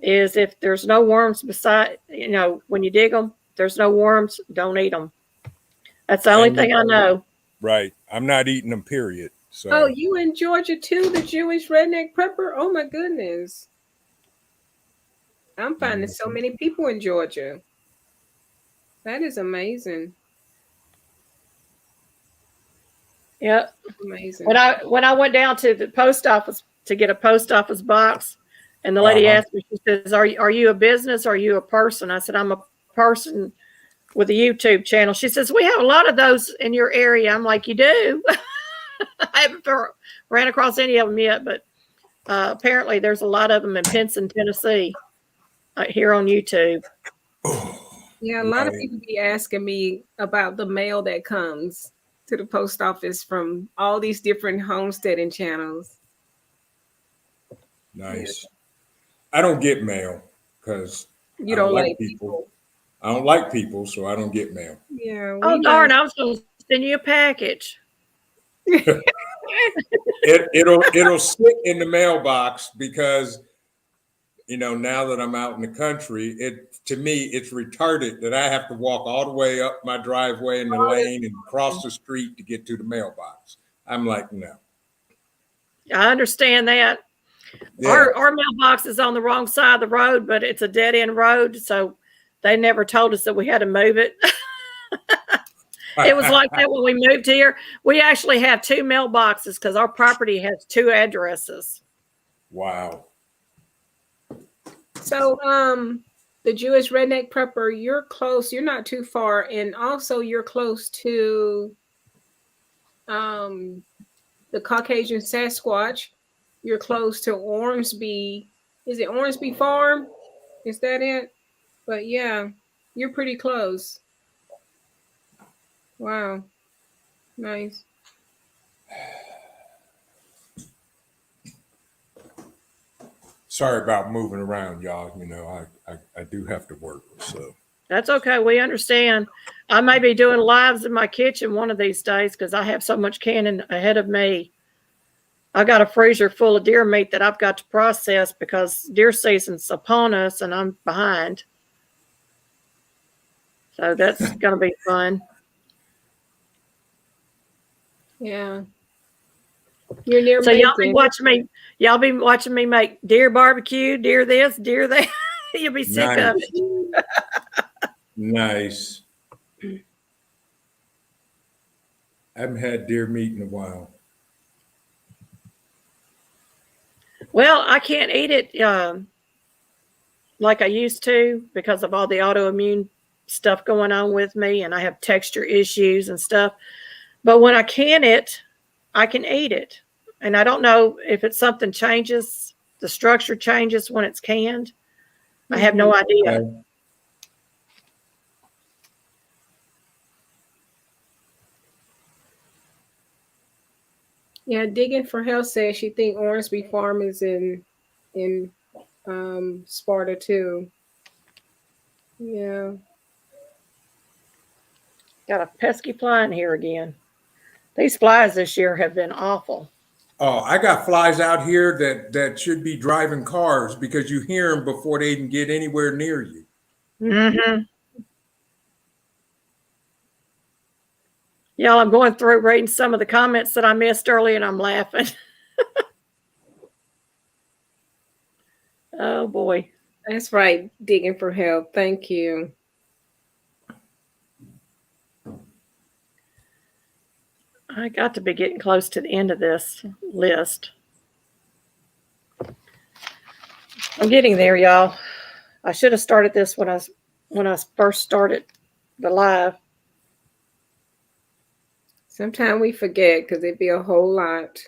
is if there's no worms beside, when you dig them, there's no worms, don't eat them. That's the only thing I know.
Right. I'm not eating them, period. So.
Oh, you in Georgia too, the Jewish redneck prepper? Oh my goodness. I'm finding so many people in Georgia. That is amazing.
Yep.
Amazing.
When I went down to the post office to get a post office box, and the lady asked me, she says, Are you a business or are you a person? I said, I'm a person with a YouTube channel. She says, we have a lot of those in your area. I'm like, you do? I haven't ran across any of them yet, but apparently there's a lot of them in Pinson, Tennessee, here on YouTube.
Yeah, a lot of
Right.
people be asking me about the mail that comes to the post office from all these different homesteading channels.
Nice. I don't get mail because
You
I don't
don't
like
like
people.
people.
I don't like people, so I don't get mail.
Yeah, we
Oh,
know.
darn, I was going to send you a package.
It'll sit in the mailbox because now that I'm out in the country, to me it's retarded that I have to walk all the way up my driveway in the lane and cross the street to get to the mailbox. I'm like, no.
I understand that.
Yeah.
Our mailbox is on the wrong side of the road, but it's a dead end road, so they never told us that we had to move it. It was like that when we moved here. We actually have 2 mailboxes because our property has 2 addresses.
Wow.
So, the Jewish redneck prepper, you're close. You're not too far, and also you're close to the Caucasian Sasquatch. You're close to Ormsby. Is it Ormsby Farm? Is that it? But yeah, you're pretty close. Wow, nice.
Sorry about moving around, y'all. I do have to work, so.
That's okay. We understand. I may be doing lives in my kitchen one of these days because I have so much canning ahead of me. I got a freezer full of deer meat that I've got to process because deer season's upon us and I'm behind. So that's going to be fun.
Yeah. You're near
So y'all be
Macon.
watching me make deer barbecue, deer this, deer that. You'll be sick of it.
Nice. I haven't had deer meat in a while.
Well, I can't eat it like I used to because of all the autoimmune stuff going on with me, and I have texture issues and stuff. But when I can it, I can eat it. And I don't know if it's something changes, the structure changes when it's canned. I have no idea.
Okay.
Yeah, Digging for Health says she think Ormsby Farm is in Sparta too. Yeah.
Got a pesky fly in here again. These flies this year have been awful.
Oh, I got flies out here that should be driving cars because you hear them before they even get anywhere near you.
Mm-hmm. Y'all, I'm going through reading some of the comments that I missed earlier and I'm laughing. Oh boy.
That's right, Digging for Help. Thank you.
I got to be getting close to the end of this list. I'm getting there, y'all. I should have started this when I first started the live.
Sometimes we forget because it'd be a whole lot.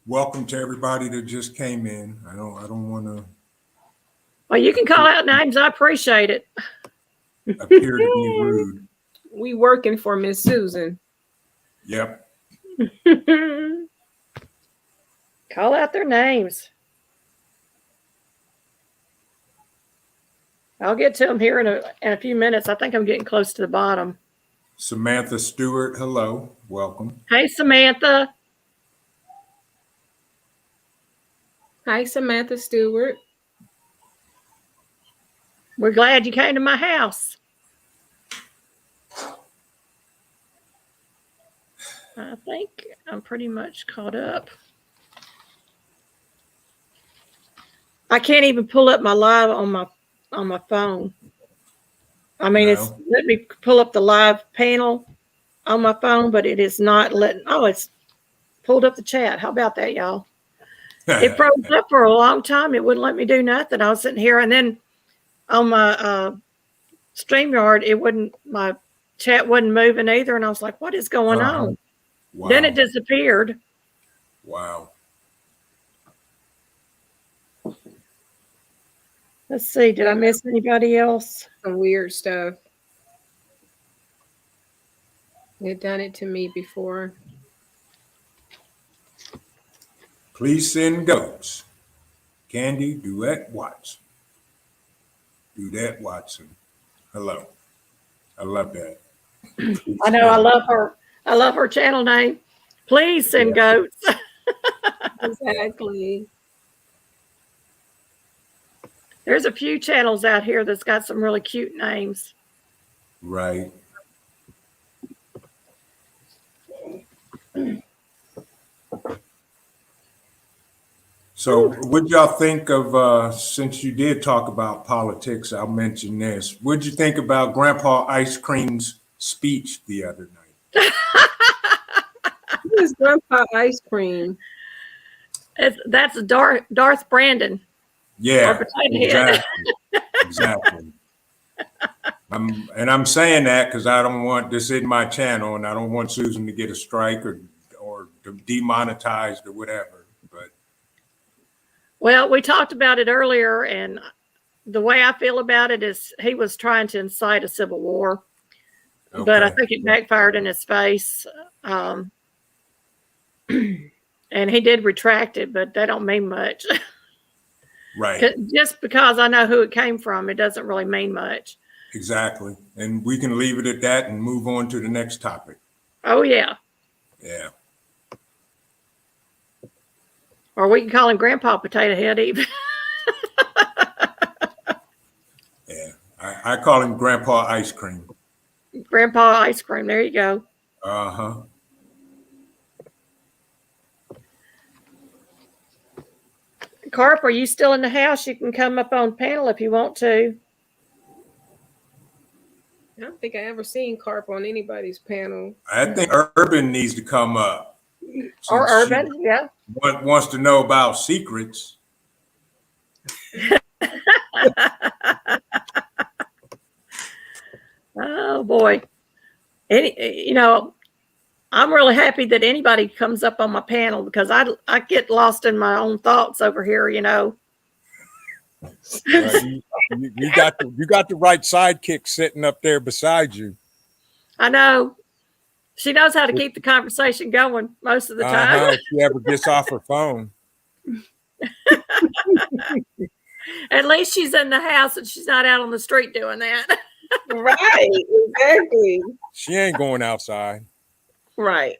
Welcome to everybody that just came in. I don't want to
Well, you can call out names. I appreciate it.
appear to be rude.
We working for Miss Susan.
Yep.
Call out their names. I'll get to them here in a few minutes. I think I'm getting close to the bottom.
Samantha Stewart, hello. Welcome.
Hey, Samantha.
Hi, Samantha Stewart.
We're glad you came to my house. I think I'm pretty much caught up. I can't even pull up my live on my phone. I mean, It's let me pull up the live panel on my phone, but it is not letting. Oh, it's pulled up the chat. How about that, y'all? It froze up for a long time. It wouldn't let me do nothing. I was sitting here, and then on my StreamYard, my chat wasn't moving either, and I was like, "What is going on?"
Wow.
Then it disappeared.
Wow.
Let's see. Did I miss anybody else?
Some weird stuff. They've done it to me before.
Please send goats. Candy Duet Watson. Duet Watson. Hello. I love that.
I know. I love her. I love her channel name. Please send goats.
Exactly.
There's a few channels out here that's got some really cute names.
Right. So what y'all think of, since you did talk about politics, I'll mention this. What'd you think about Grandpa Ice Cream's speech the other night?
Who is Grandpa Ice Cream?
That's Darth Brandon.
Yeah,
Potato Head.
exactly. I'm saying that because I don't want this in my channel, and I don't want Susan to get a strike or demonetized or whatever. But
Well, we talked about it earlier, and the way I feel about it is he was trying to incite a civil war, but I think it backfired in his face. And he did retract it, but that don't mean much.
right,
Just because I know who it came from, it doesn't really mean much.
exactly. And we can leave it at that and move on to the next topic.
Oh, yeah.
Yeah.
Or we can call him Grandpa Potato Head even.
Yeah. I call him Grandpa Ice Cream.
Grandpa Ice Cream. There you go.
Uh-huh.
Carp, are you still in the house? You can come up on panel if you want to.
I don't think I ever seen Carp on anybody's panel.
I think Urban needs to come up.
Or Urban, yeah.
Wants to know about secrets.
Oh boy. I'm really happy that anybody comes up on my panel because I get lost in my own thoughts over here,
You got the right sidekick sitting up there beside you.
I know. She knows how to keep the conversation going most of the time.
If she ever gets off her phone.
At least she's in the house and she's not out on the street doing that.
Right, exactly.
She ain't going outside.
Right.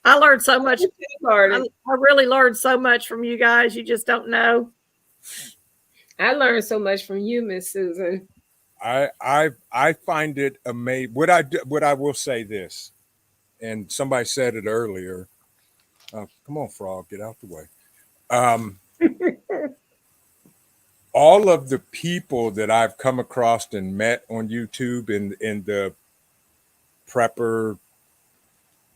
I learned so much. I really learned so much from you guys. You just don't know.
I learned so much from you, Miss Susan.
I find it amazing. What I will say this, and somebody said it earlier. Come on, Frog, get out the way. All of the people that I've come across and met on YouTube in the prepper,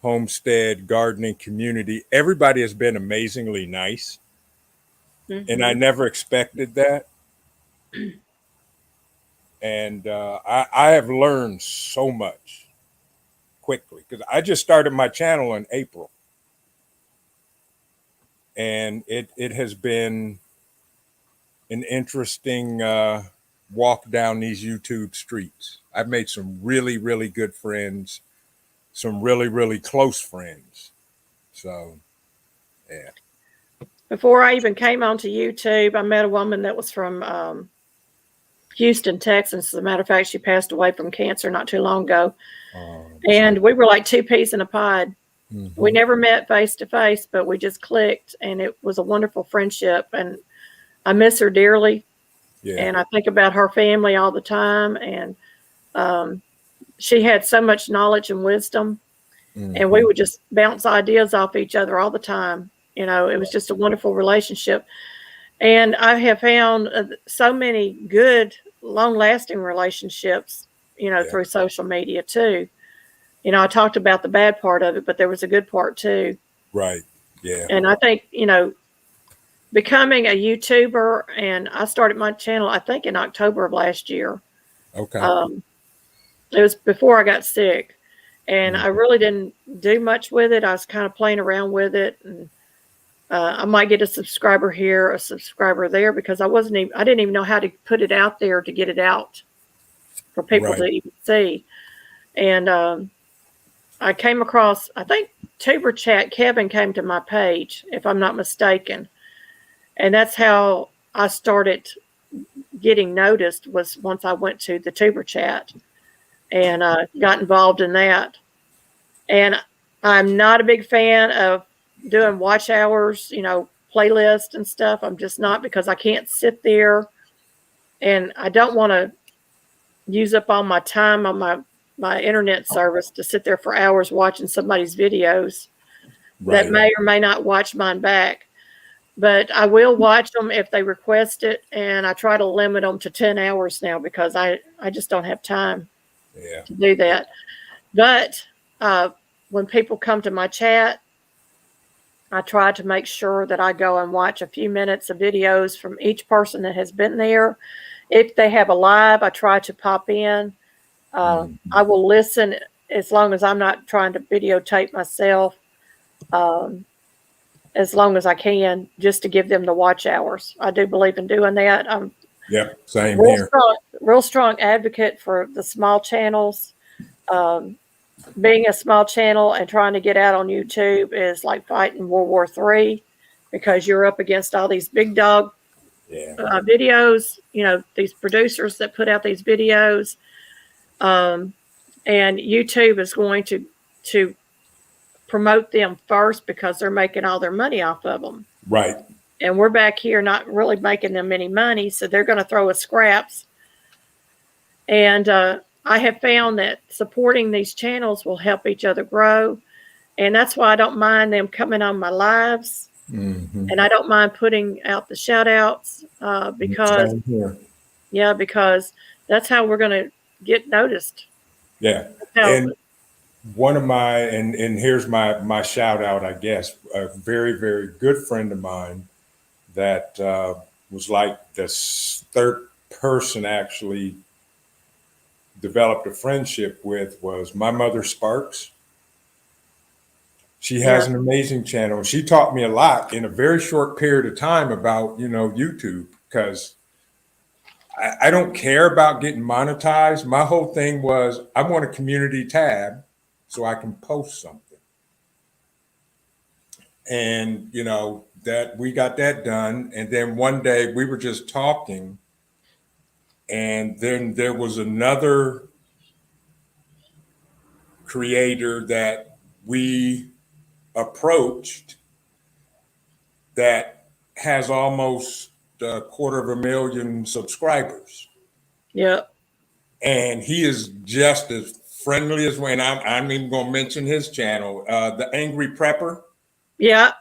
homestead, gardening community, everybody has been amazingly nice. Mm-hmm. And I never expected that. And I have learned so much quickly because I just started my channel in April. And it has been an interesting walk down these YouTube streets. I've made some really, really good friends, some really, really close friends. So, yeah.
Before I even came onto YouTube, I met a woman that was from Houston, Texas. As a matter of fact, she passed away from cancer not too long ago. And we were like two peas in a pod. Mm-hmm. We never met face to face, but we just clicked, and it was a wonderful friendship. And I miss her dearly. Yeah. And I think about her family all the time. And she had so much knowledge and wisdom. Mm-hmm. And we would just bounce ideas off each other all the time. It was just a wonderful relationship. And I have found so many good, long-lasting relationships, through social media too. I talked about the bad part of it, but there was a good part too.
Right. Yeah.
And I think, becoming a YouTuber, and I started my channel, I think in October of last year.
Okay.
It was before I got sick, and I really didn't do much with it. I was kind of playing around with it, and I might get a subscriber here, a subscriber there, because I didn't even know how to put it out there to get it out for people to even see. And I came across, I think Tuber Chat, Kevin came to my page, if I'm not mistaken. And that's how I started getting noticed, was once I went to the Tuber Chat and got involved in that. And I'm not a big fan of doing watch hours, playlist and stuff. I'm just not, because I can't sit there, and I don't want to use up all my time on my internet service to sit there for hours watching somebody's videos that may or may not watch mine back. But I will watch them if they request it, and I try to limit them to 10 hours now, because I just don't have time to do that. But when people come to my chat, I try to make sure that I go and watch a few minutes of videos from each person that has been there. If they have a live, I try to pop in. I will listen, as long as I'm not trying to videotape myself, as long as I can, just to give them the watch hours. I do believe in doing that. I'm
same here.
Real strong advocate for the small channels. Being a small channel and trying to get out on YouTube is like fighting World War III, because you're up against all these big dog videos, these producers that put out these videos. And YouTube is going to promote them first, because they're making all their money off of them.
Right.
And we're back here not really making them any money, so they're going to throw us scraps. And I have found that supporting these channels will help each other grow. And that's why I don't mind them coming on my lives. Mm-hmm. And I don't mind putting out the shout outs, because that's how we're going to get noticed.
Yeah. And one of my, and here's my shout out, I guess, a very, very good friend of mine that was like the third person actually developed a friendship with, was my mother Sparks. She has an amazing channel. She taught me a lot in a very short period of time about, YouTube, because I don't care about getting monetized. My whole thing was, I want a community tab so I can post something. And, that we got that done. And then one day we were just talking, and then there was another creator that we approached that has almost 250,000 subscribers.
Yep.
And he is just as friendly as when I'm even going to mention his channel, the Angry Prepper.
Yeah.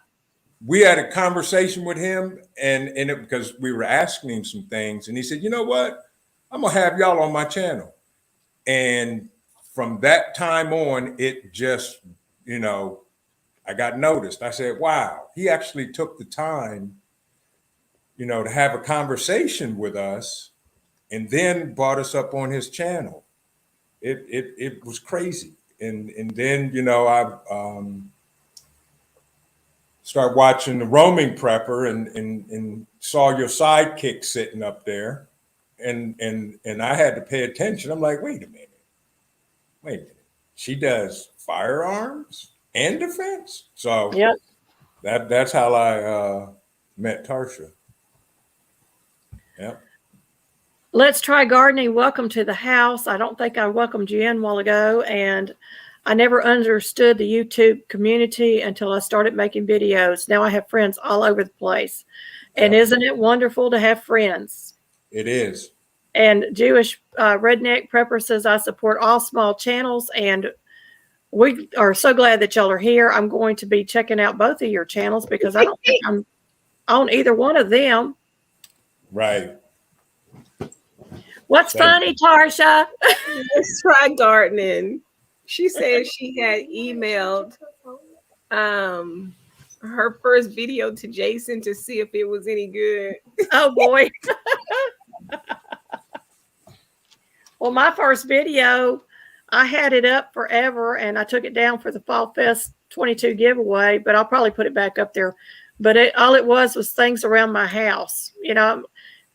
We had a conversation with him, and it, because we were asking him some things, and he said, "You know what? I'm gonna have y'all on my channel." And from that time on, it just, I got noticed. I said, "Wow, he actually took the time, to have a conversation with us, and then brought us up on his channel." It was crazy. And then, I started watching the Roaming Prepper and saw your sidekick sitting up there, and I had to pay attention. I'm like, wait a minute. She does firearms and defense. So that's how I met Tarsha. Yep.
Let's Try Gardening. Welcome to the house. I don't think I welcomed you in a while ago, and I never understood the YouTube community until I started making videos. Now I have friends all over the place. And isn't it wonderful to have friends?
It is.
And Jewish Redneck Prepper says, I support all small channels, and we are so glad that y'all are here. I'm going to be checking out both of your channels, because I don't think I'm on either one of them.
Right.
What's funny, Tarsha?
Let's Try Gardening. She said she had emailed her first video to Jason to see if it was any good.
Oh, boy. Well, my first video, I had it up forever, and I took it down for the Fall Fest 22 giveaway, but I'll probably put it back up there. But all it was things around my house,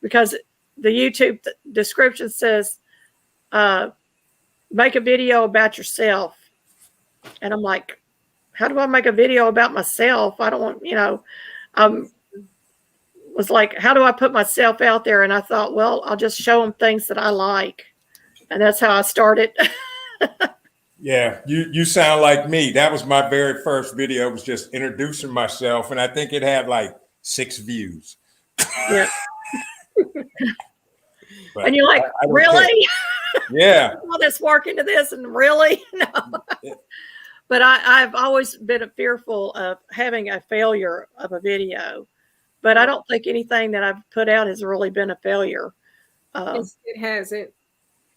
because the YouTube description says, make a video about yourself. And I'm like, how do I make a video about myself? I don't want, was like, how do I put myself out there? And I thought, well, I'll just show them things that I like. And that's how I started.
Yeah, you sound like me. That was my very first video. It was just introducing myself, and I think it had like 6 views.
Yeah.
But
and you're like,
I don't
really?
Yeah.
All this work into this, and really? No. But I've always been fearful of having a failure of a video. But I don't think anything that I've put out has really been a failure.
It hasn't.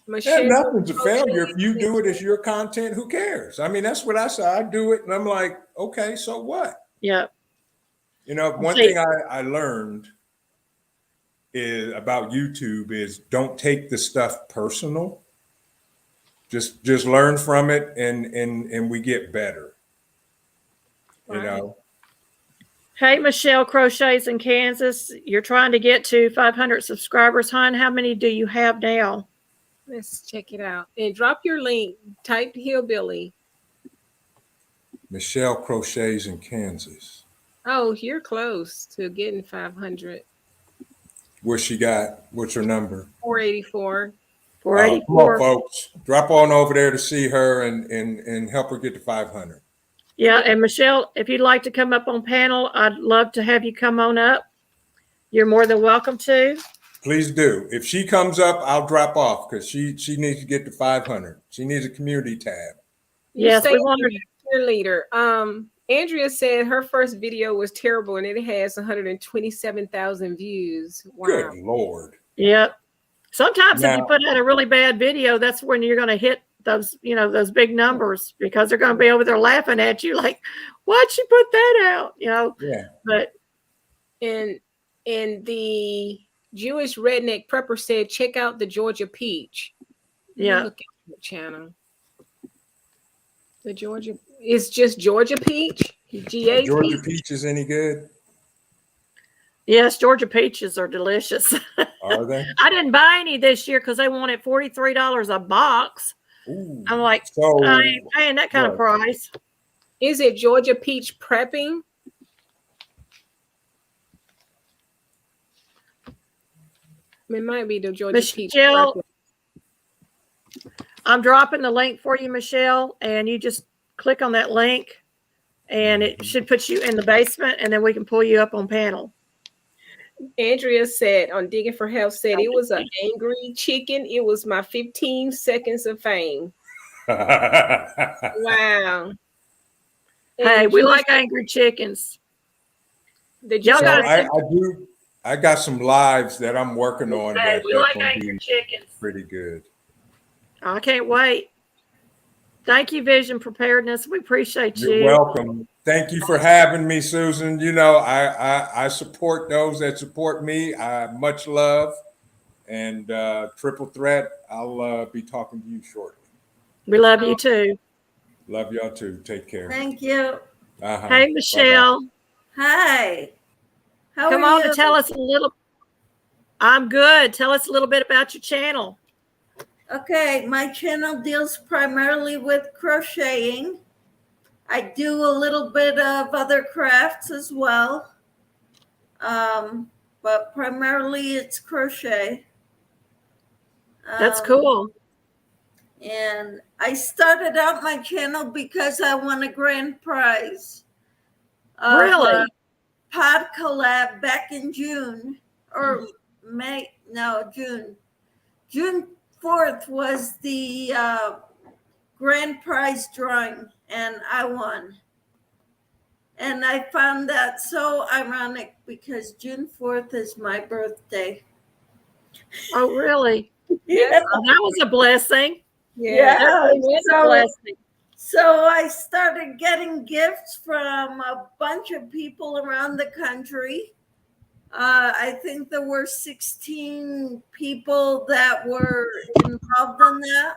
Yeah, nothing's a failure. If you do it as your content, who cares? I mean, that's what I say. I do it, and I'm like, okay, so what?
Yeah.
You know, one thing I learned is about YouTube is don't take the stuff personal. Just learn from it, and we get better. You know.
Hey, Michelle Crochets in Kansas. You're trying to get to 500 subscribers, hon. How many do you have now?
Let's check it out. And drop your link. Type Hillbilly.
Michelle Crochets in Kansas.
Oh, you're close to getting 500.
What she got? What's her number?
484.
484.
Come on, folks. Drop on over there to see her and help her get to 500.
Yeah, and Michelle, if you'd like to come up on panel, I'd love to have you come on up. You're more than welcome to.
Please do. If she comes up, I'll drop off because she needs to get to 500. She needs a community tab.
Yes, we want her.
Cheerleader. Andrea said her first video was terrible and it has 127,000 views. Wow.
Good Lord.
Yep. Sometimes if you put out a really bad video, that's when you're going to hit those, those big numbers because they're going to be over there laughing at you like, why'd she put that out?
Yeah.
But
and the Jewish redneck prepper said, check out the Georgia Peach.
Yeah.
Look at the channel. The Georgia, it's just Georgia Peach. GA
Georgia Peach is any good?
Yes, Georgia peaches are delicious.
Are they?
I didn't buy any this year because they wanted $43 a box.
Ooh,
I'm like,
so
I ain't paying that kind of price.
Is it Georgia Peach prepping? It might be the Georgia Peach prepping.
I'm dropping the link for you, Michelle, and you just click on that link and it should put you in the basement and then we can pull you up on panel.
Andrea said on Digging for Health said it was an angry chicken. It was my 15 seconds of fame. Wow.
Hey, we like angry chickens.
I got some lives that I'm working on.
Hey,
that
we like angry chickens.
Pretty good.
I can't wait. Thank you, Vision Preparedness. We appreciate you.
You're welcome. Thank you for having me, Susan. I support those that support me. Much love. And Triple Threat, I'll be talking to you shortly.
We love you too.
Love y'all too. Take care.
Thank you.
Hey, Michelle.
Bye-bye. Hi. How
Come
are
on
you?
to tell us a little. I'm good. Tell us a little bit about your channel.
Okay, my channel deals primarily with crocheting. I do a little bit of other crafts as well. But primarily it's crochet.
That's cool.
And I started out my channel because I won a grand prize.
Really?
Pod collab back in June or May. No, June. June 4th was the grand prize drawing, and I won. And I found that so ironic because June 4th is my birthday.
Oh, really?
Yeah.
Oh, that was a blessing.
Yeah.
That was a blessing.
So I started getting gifts from a bunch of people around the country. I think there were 16 people that were involved in that.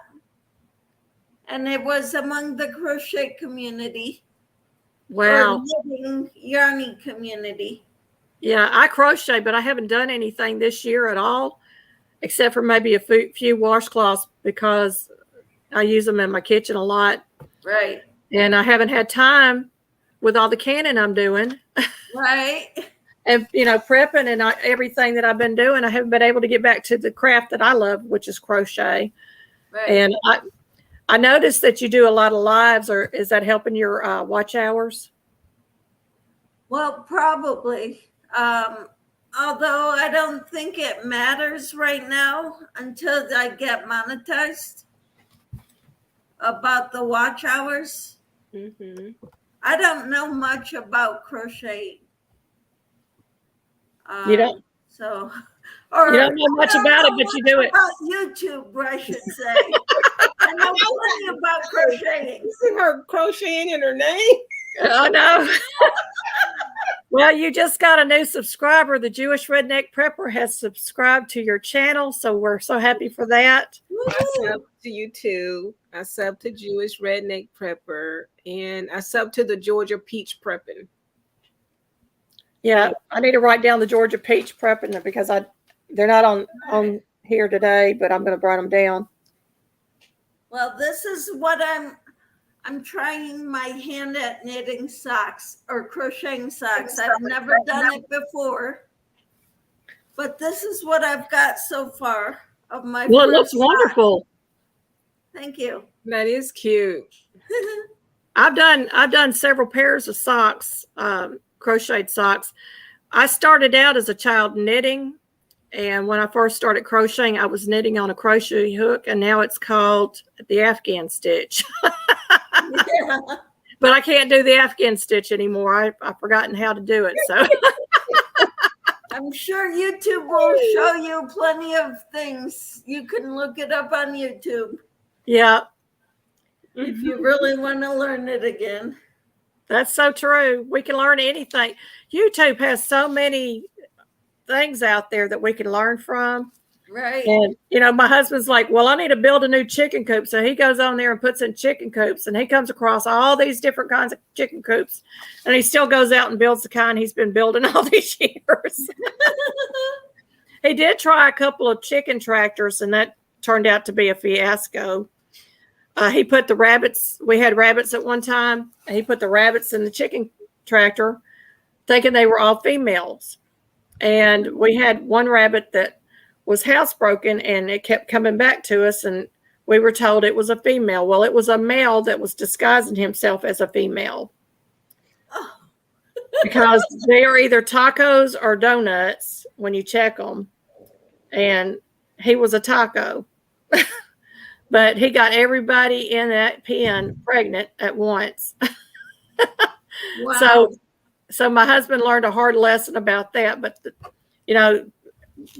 And it was among the crochet community.
Wow.
Or knitting, yarning community.
Yeah, I crochet, but I haven't done anything this year at all, except for maybe a few washcloths because I use them in my kitchen a lot.
Right.
And I haven't had time with all the canning I'm doing.
Right.
And, prepping and everything that I've been doing, I haven't been able to get back to the craft that I love, which is crochet.
Right.
And I noticed that you do a lot of lives, or is that helping your watch hours?
Well, probably. Although I don't think it matters right now until I get monetized about the watch hours.
Mm-hmm.
I don't know much about crocheting.
You don't?
So,
You don't know much about it, but you do it.
About YouTube, I should say. I know plenty about crocheting.
You see her crocheting in her name?
Oh, no. Well, you just got a new subscriber. The Jewish Redneck Prepper has subscribed to your channel, so we're so happy for that.
I sub to you too. I sub to Jewish Redneck Prepper, and I sub to the Georgia Peach Prepping.
Yeah, I need to write down the Georgia Peach Prepping because they're not on here today, but I'm going to write them down.
Well, this is what I'm trying my hand at knitting socks or crocheting socks. I've never done it before, but this is what I've got so far of my.
Well, it looks wonderful.
Thank you.
That is cute.
I've done several pairs of socks, crocheted socks. I started out as a child knitting, and when I first started crocheting, I was knitting on a crochet hook, and now it's called the Afghan stitch.
Yeah.
But I can't do the Afghan stitch anymore. I've forgotten how to do it. So
I'm sure YouTube will show you plenty of things. You can look it up on YouTube.
Yeah.
If you really want to learn it again.
That's so true. We can learn anything. YouTube has so many things out there that we can learn from.
Right.
And, my husband's like, well, I need to build a new chicken coop. So he goes on there and puts in chicken coops, and he comes across all these different kinds of chicken coops. And he still goes out and builds the kind he's been building all these years. He did try a couple of chicken tractors, and that turned out to be a fiasco. He put the rabbits, we had rabbits at one time, and he put the rabbits in the chicken tractor thinking they were all females. And we had one rabbit that was housebroken, and it kept coming back to us, and we were told it was a female. Well, it was a male that was disguising himself as a female.
Oh.
Because they are either tacos or donuts when you check them. And he was a taco. But he got everybody in that pen pregnant at once.
Wow.
So my husband learned a hard lesson about that. But,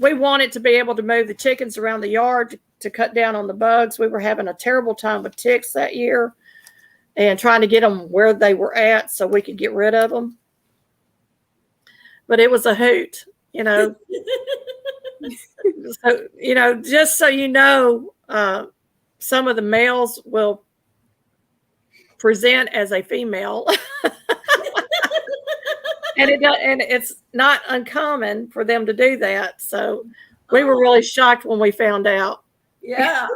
we wanted to be able to move the chickens around the yard to cut down on the bugs. We were having a terrible time with ticks that year and trying to get them where they were at so we could get rid of them. But it was a hoot, So, just so you know, some of the males will present as a female. And it's not uncommon for them to do that. So we were really shocked when we found out.
Yeah.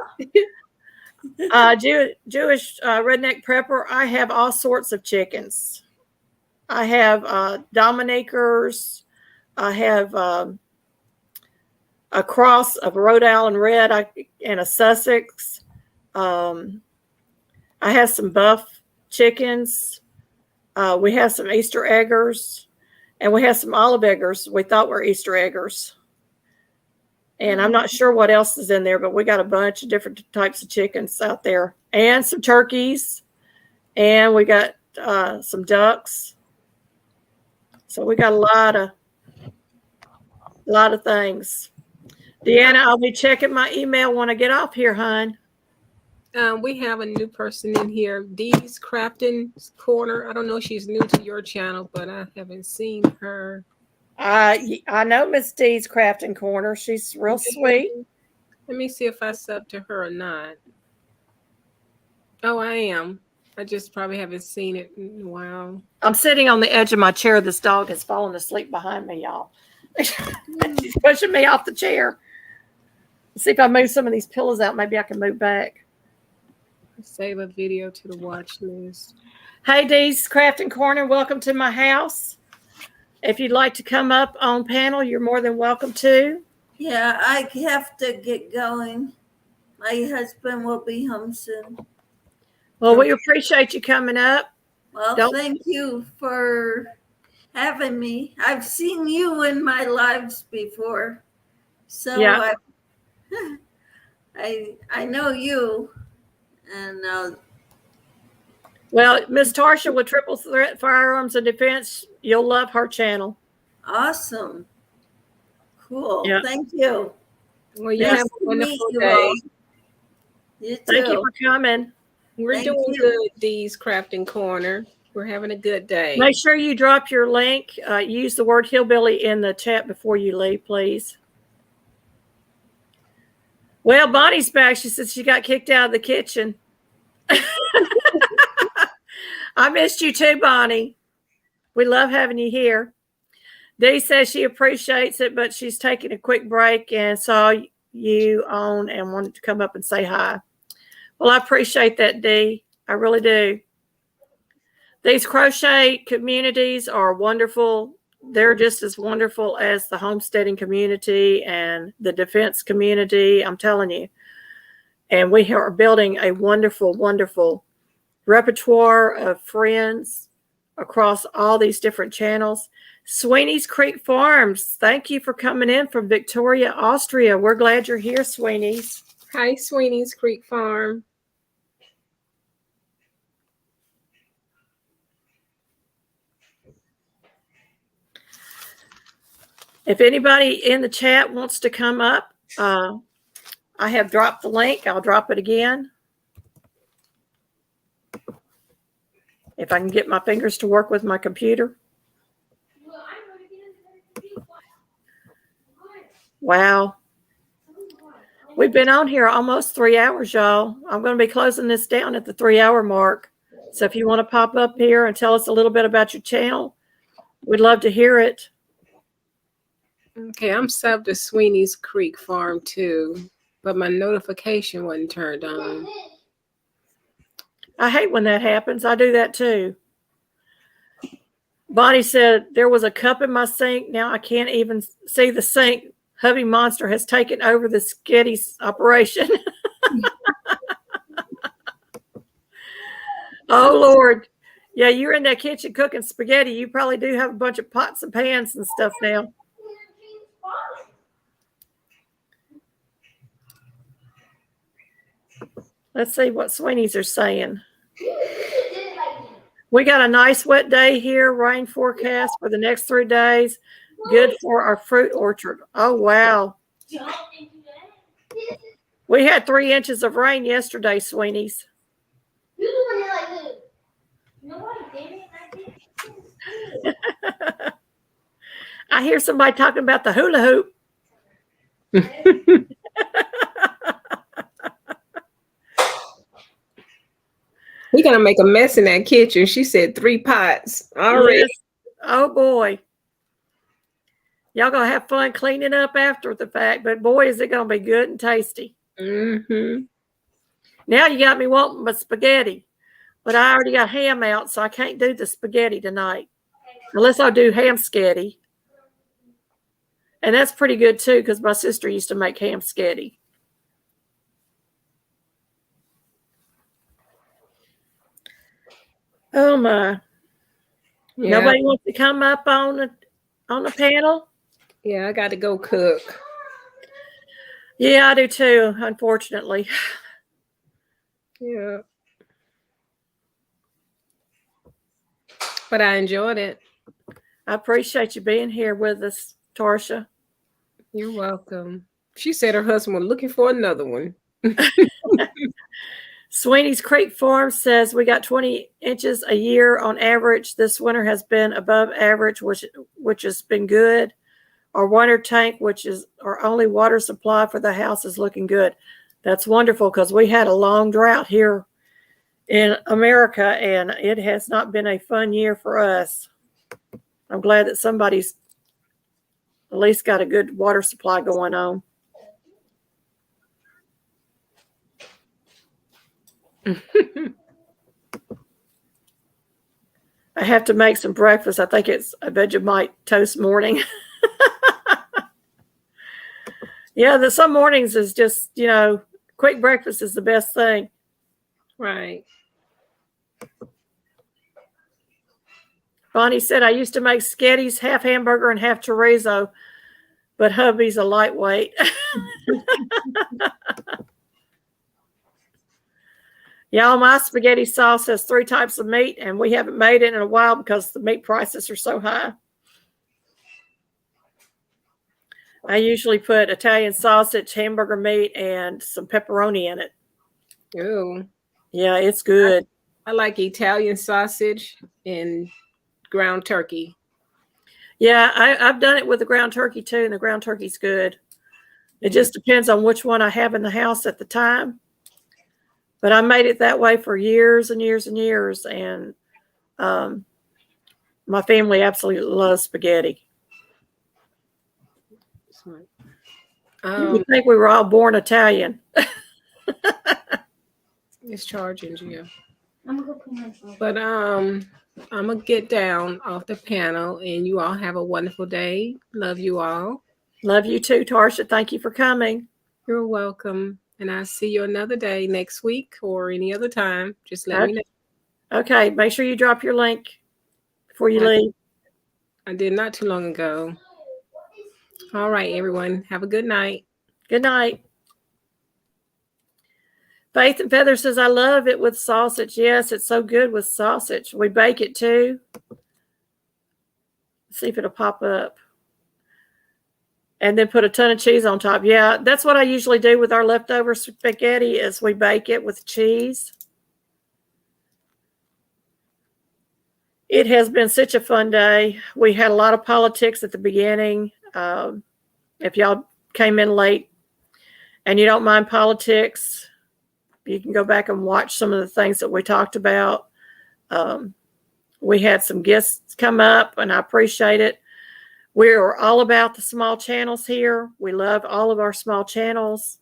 Jewish Redneck Prepper, I have all sorts of chickens. I have Dominicers. I have a cross of Rhode Island Red and a Sussex. I have some buff chickens. We have some Easter eggers. And we have some olive eggers we thought were Easter eggers. And I'm not sure what else is in there, but we got a bunch of different types of chickens out there. And some turkeys. And we got some ducks. So we got a lot of things. Deanna, I'll be checking my email when I get off here, hon.
We have a new person in here, Dee's Crafting Corner. I don't know if she's new to your channel, but I haven't seen her.
I know Miss Dee's Crafting Corner. She's real sweet.
Let me see if I sub to her or not. Oh, I am. I just probably haven't seen it in a while.
I'm sitting on the edge of my chair. This dog has fallen asleep behind me, y'all. She's pushing me off the chair. Let's see if I move some of these pillows out. Maybe I can move back.
Save a video to the watch list.
Hey, Dee's Crafting Corner, welcome to my house. If you'd like to come up on panel, you're more than welcome to.
Yeah, I have to get going. My husband will be home soon.
Well, we appreciate you coming up.
Well, thank you for having me. I've seen you in my lives before, so
yeah.
I know you. And
well, Miss Tarsha with Triple Threat Firearms and Defense, you'll love her channel.
Awesome. Cool.
Yeah.
Thank you.
Well, you have a wonderful day.
All. You too.
Thank you for coming.
We're doing good, Dee's Crafting Corner. We're having a good day.
Make sure you drop your link. Use the word hillbilly in the chat before you leave, please. Well, Bonnie's back. She says she got kicked out of the kitchen. I missed you too, Bonnie. We love having you here. Dee says she appreciates it, but she's taking a quick break and saw you on and wanted to come up and say hi. Well, I appreciate that, Dee. I really do. These crochet communities are wonderful. They're just as wonderful as the homesteading community and the defense community, I'm telling you. And we are building a wonderful, wonderful repertoire of friends across all these different channels. Sweeney's Creek Farms, thank you for coming in from Victoria, Austria. We're glad you're here, Sweeney's.
Hi, Sweeney's Creek Farm.
If anybody in the chat wants to come up, I have dropped the link. I'll drop it again. If I can get my fingers to work with my computer. Wow. We've been on here almost 3 hours, y'all. I'm going to be closing this down at the 3-hour mark. So if you want to pop up here and tell us a little bit about your channel, we'd love to hear it.
Okay, I'm subbed to Sweeney's Creek Farm too, but my notification wasn't turned on.
I hate when that happens. I do that too. Bonnie said, there was a cup in my sink. Now I can't even see the sink. Hubby Monster has taken over the Skitty's operation. Oh, Lord. Yeah, you're in that kitchen cooking spaghetti. You probably do have a bunch of pots and pans and stuff now. Let's see what Sweeney's are saying. We got a nice wet day here. Rain forecast for the next 3 days. Good for our fruit orchard. Oh, wow. We had 3 inches of rain yesterday, Sweeney's. I hear somebody talking about the hula hoop.
We're going to make a mess in that kitchen. She said 3 pots. All right.
Yes. Oh, boy. Y'all going to have fun cleaning up after the fact, but boy, is it going to be good and tasty.
Mm-hmm.
Now you got me wanting my spaghetti, but I already got ham out, so I can't do the spaghetti tonight unless I do ham sketty. And that's pretty good, too, because my sister used to make ham sketty. Oh, my. Yeah. Nobody wants to come up on the panel?
Yeah, I got to go cook.
Yeah, I do, too, unfortunately.
Yeah. But I enjoyed it.
I appreciate you being here with us, Tarsha.
You're welcome. She said her husband was looking for another one.
Sweeney's Creek Farm says we got 20 inches a year on average. This winter has been above average, which has been good. Our water tank, which is our only water supply for the house, is looking good. That's wonderful because we had a long drought here in America, and it has not been a fun year for us. I'm glad that somebody's at least got a good water supply going on. I have to make some breakfast. I think it's a Vegemite toast morning. Yeah, some mornings is just, quick breakfast is the best thing.
Right.
Bonnie said, I used to make sketties, half hamburger and half chorizo, but hubby's a lightweight. Y'all, my spaghetti sauce has 3 types of meat, and we haven't made it in a while because the meat prices are so high. I usually put Italian sausage, hamburger meat, and some pepperoni in it.
Ooh.
Yeah, it's good.
I like Italian sausage and ground turkey.
Yeah, I've done it with the ground turkey too, and the ground turkey's good. It just depends on which one I have in the house at the time. But I made it that way for years and years and years, and my family absolutely loves spaghetti. You would think we were all born Italian.
It's charging, Gia. But I'm gonna get down off the panel, and you all have a wonderful day. Love you all.
Love you too, Tarsha. Thank you for coming.
You're welcome. And I'll see you another day next week or any other time. Just let me know.
Okay. Make sure you drop your link before you leave.
I did not too long ago. All right, everyone. Have a good night.
Good night. Faith and Feather says, I love it with sausage. Yes, it's so good with sausage. We bake it too. See if it'll pop up. And then put a ton of cheese on top. Yeah, that's what I usually do with our leftover spaghetti is we bake it with cheese. It has been such a fun day. We had a lot of politics at the beginning. If y'all came in late and you don't mind politics, you can go back and watch some of the things that we talked about. We had some guests come up, and I appreciate it. We're all about the small channels here. We love all of our small channels,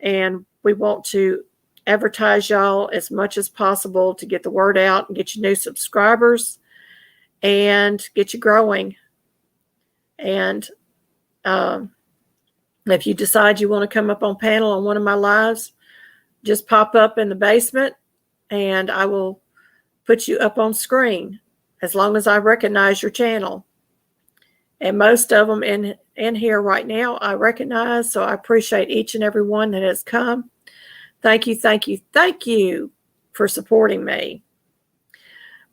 and we want to advertise y'all as much as possible to get the word out and get you new subscribers and get you growing. And if you decide you want to come up on panel on one of my lives, just pop up in the basement and I will put you up on screen as long as I recognize your channel. And most of them in here right now I recognize, so I appreciate each and every one that has come. Thank you, thank you, thank you for supporting me.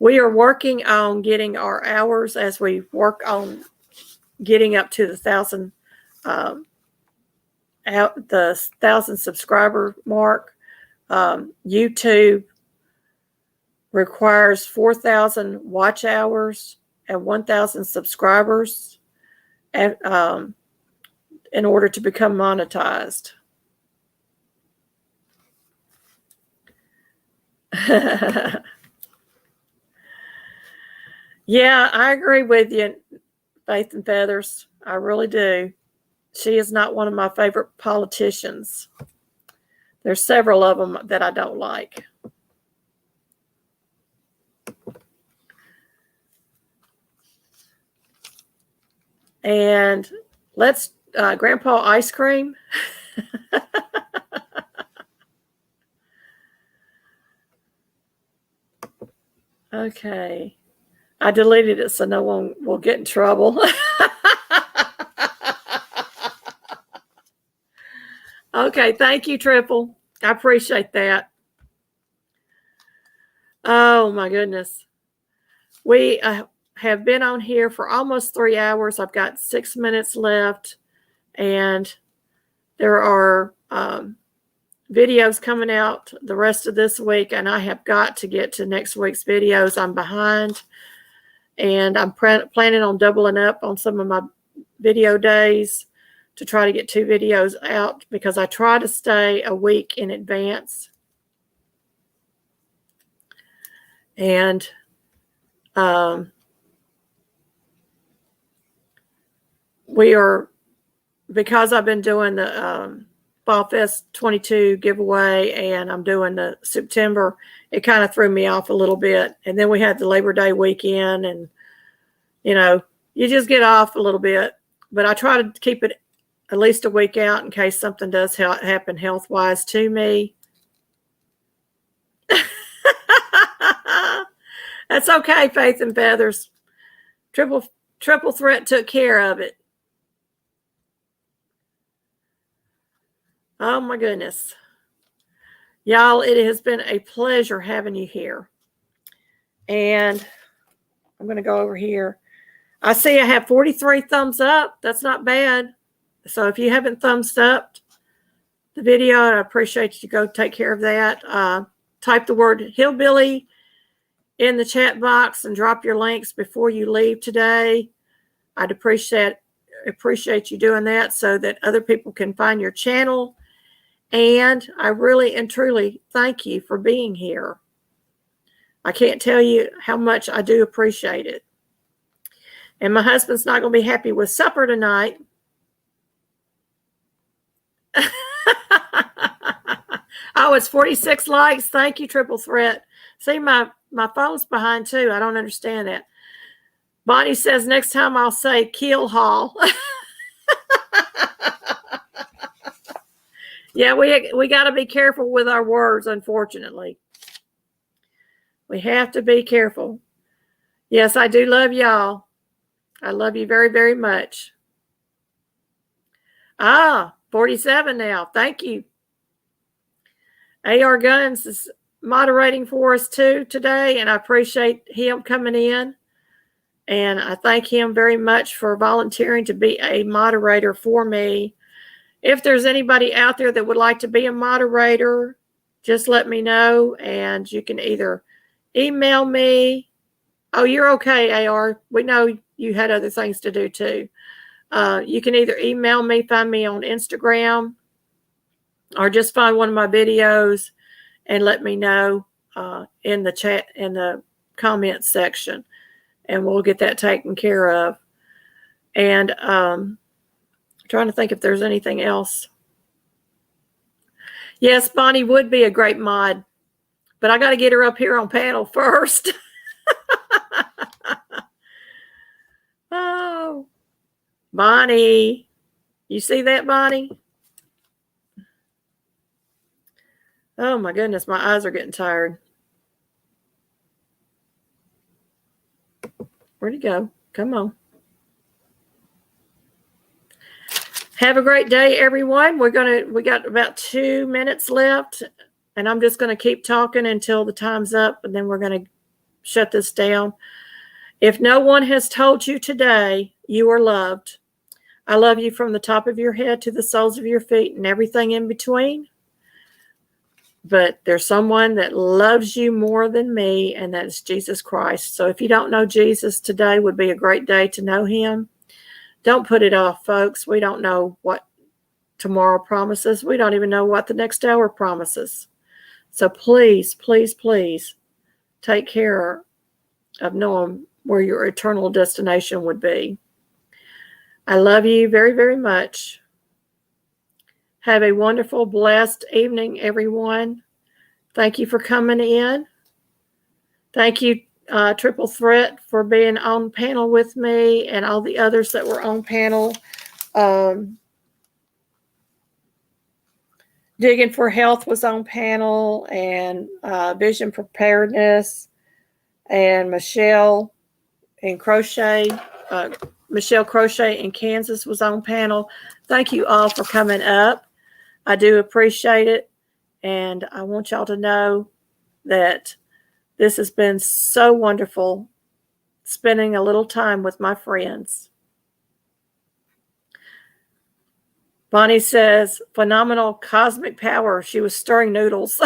We are working on getting our hours as we work on getting up to the 1,000 subscriber mark. YouTube requires 4,000 watch hours and 1,000 subscribers and, in order to become monetized. Yeah, I agree with you, Faith and Feathers. I really do. She is not one of my favorite politicians. There's several of them that I don't like. And let's, Grandpa ice cream. Okay. I deleted it so no one will get in trouble. Okay, thank you, Triple. I appreciate that. Oh, my goodness. We have been on here for almost 3 hours. I've got 6 minutes left, and there are videos coming out the rest of this week, and I have got to get to next week's videos. I'm behind, and I'm planning on doubling up on some of my video days to try to get 2 videos out because I try to stay a week in advance. And we are, because I've been doing the Fall Fest 22 giveaway and I'm doing the September, it kind of threw me off a little bit. And then we had the Labor Day weekend and, you know, you just get off a little bit. But I try to keep it at least a week out in case something does happen health-wise to me. That's okay, Faith and Feathers. Triple Threat took care of it. Oh my goodness. Y'all, it has been a pleasure having you here. And I'm going to go over here. I see I have 43 thumbs up. That's not bad. So if you haven't thumbs up the video, I appreciate you go take care of that. Type the word hillbilly in the chat box and drop your links before you leave today. I'd appreciate you doing that so that other people can find your channel. And I really and truly thank you for being here. I can't tell you how much I do appreciate it. And my husband's not going to be happy with supper tonight. Oh, it's 46 likes. Thank you, Triple Threat. See, my phone's behind too. I don't understand that. Bonnie says next time I'll say Keel Hall. Yeah, we got to be careful with our words, unfortunately. We have to be careful. Yes, I do love y'all. I love you very, very much. 47 now. Thank you. AR Guns is moderating for us too today, and I appreciate him coming in. And I thank him very much for volunteering to be a moderator for me. If there's anybody out there that would like to be a moderator, just let me know. And you can either email me. Oh, you're okay, AR. We know you had other things to do too. You can either email me, find me on Instagram, or just find one of my videos and let me know in the chat, in the comments section. And we'll get that taken care of. And trying to think if there's anything else. Yes, Bonnie would be a great mod, but I got to get her up here on panel first. Oh, Bonnie. You see that, Bonnie? Oh my goodness, my eyes are getting tired. Where'd he go? Come on. Have a great day, everyone. We got about 2 minutes left, and I'm just gonna keep talking until the time's up, and then we're gonna shut this down. If no one has told you today, you are loved. I love you from the top of your head to the soles of your feet and everything in between. But there's someone that loves you more than me, and that is Jesus Christ. So if you don't know Jesus, today would be a great day to know him. Don't put it off, folks. We don't know what tomorrow promises. We don't even know what the next hour promises. So please, please, please take care of knowing where your eternal destination would be. I love you very, very much. Have a wonderful, blessed evening, everyone. Thank you for coming in. Thank you, Triple Threat, for being on panel with me, and all the others that were on panel. Digging for Health was on panel, and Vision Preparedness, and Michelle and Crochet. Michelle Crochet in Kansas was on panel. Thank you all for coming up. I do appreciate it. And I want y'all to know that this has been so wonderful, spending a little time with my friends. Bonnie says, phenomenal cosmic power. She was stirring noodles.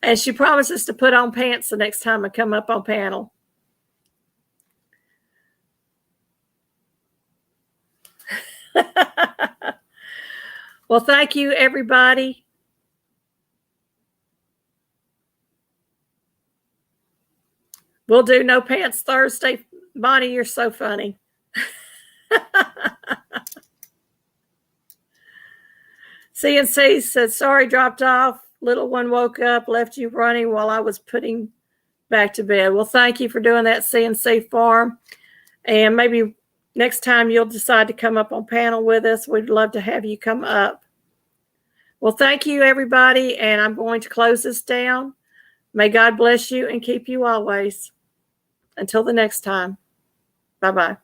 And she promises to put on pants the next time I come up on panel. Well, thank you, everybody. We'll do No Pants Thursday. Bonnie, you're so funny. CNC said, sorry, dropped off. Little one woke up, left you running while I was putting back to bed. Well, thank you for doing that, CNC Farm. And maybe next time you'll decide to come up on panel with us. We'd love to have you come up. Well, thank you, everybody. And I'm going to close this down. May God bless you and keep you always. Until the next time. Bye-bye.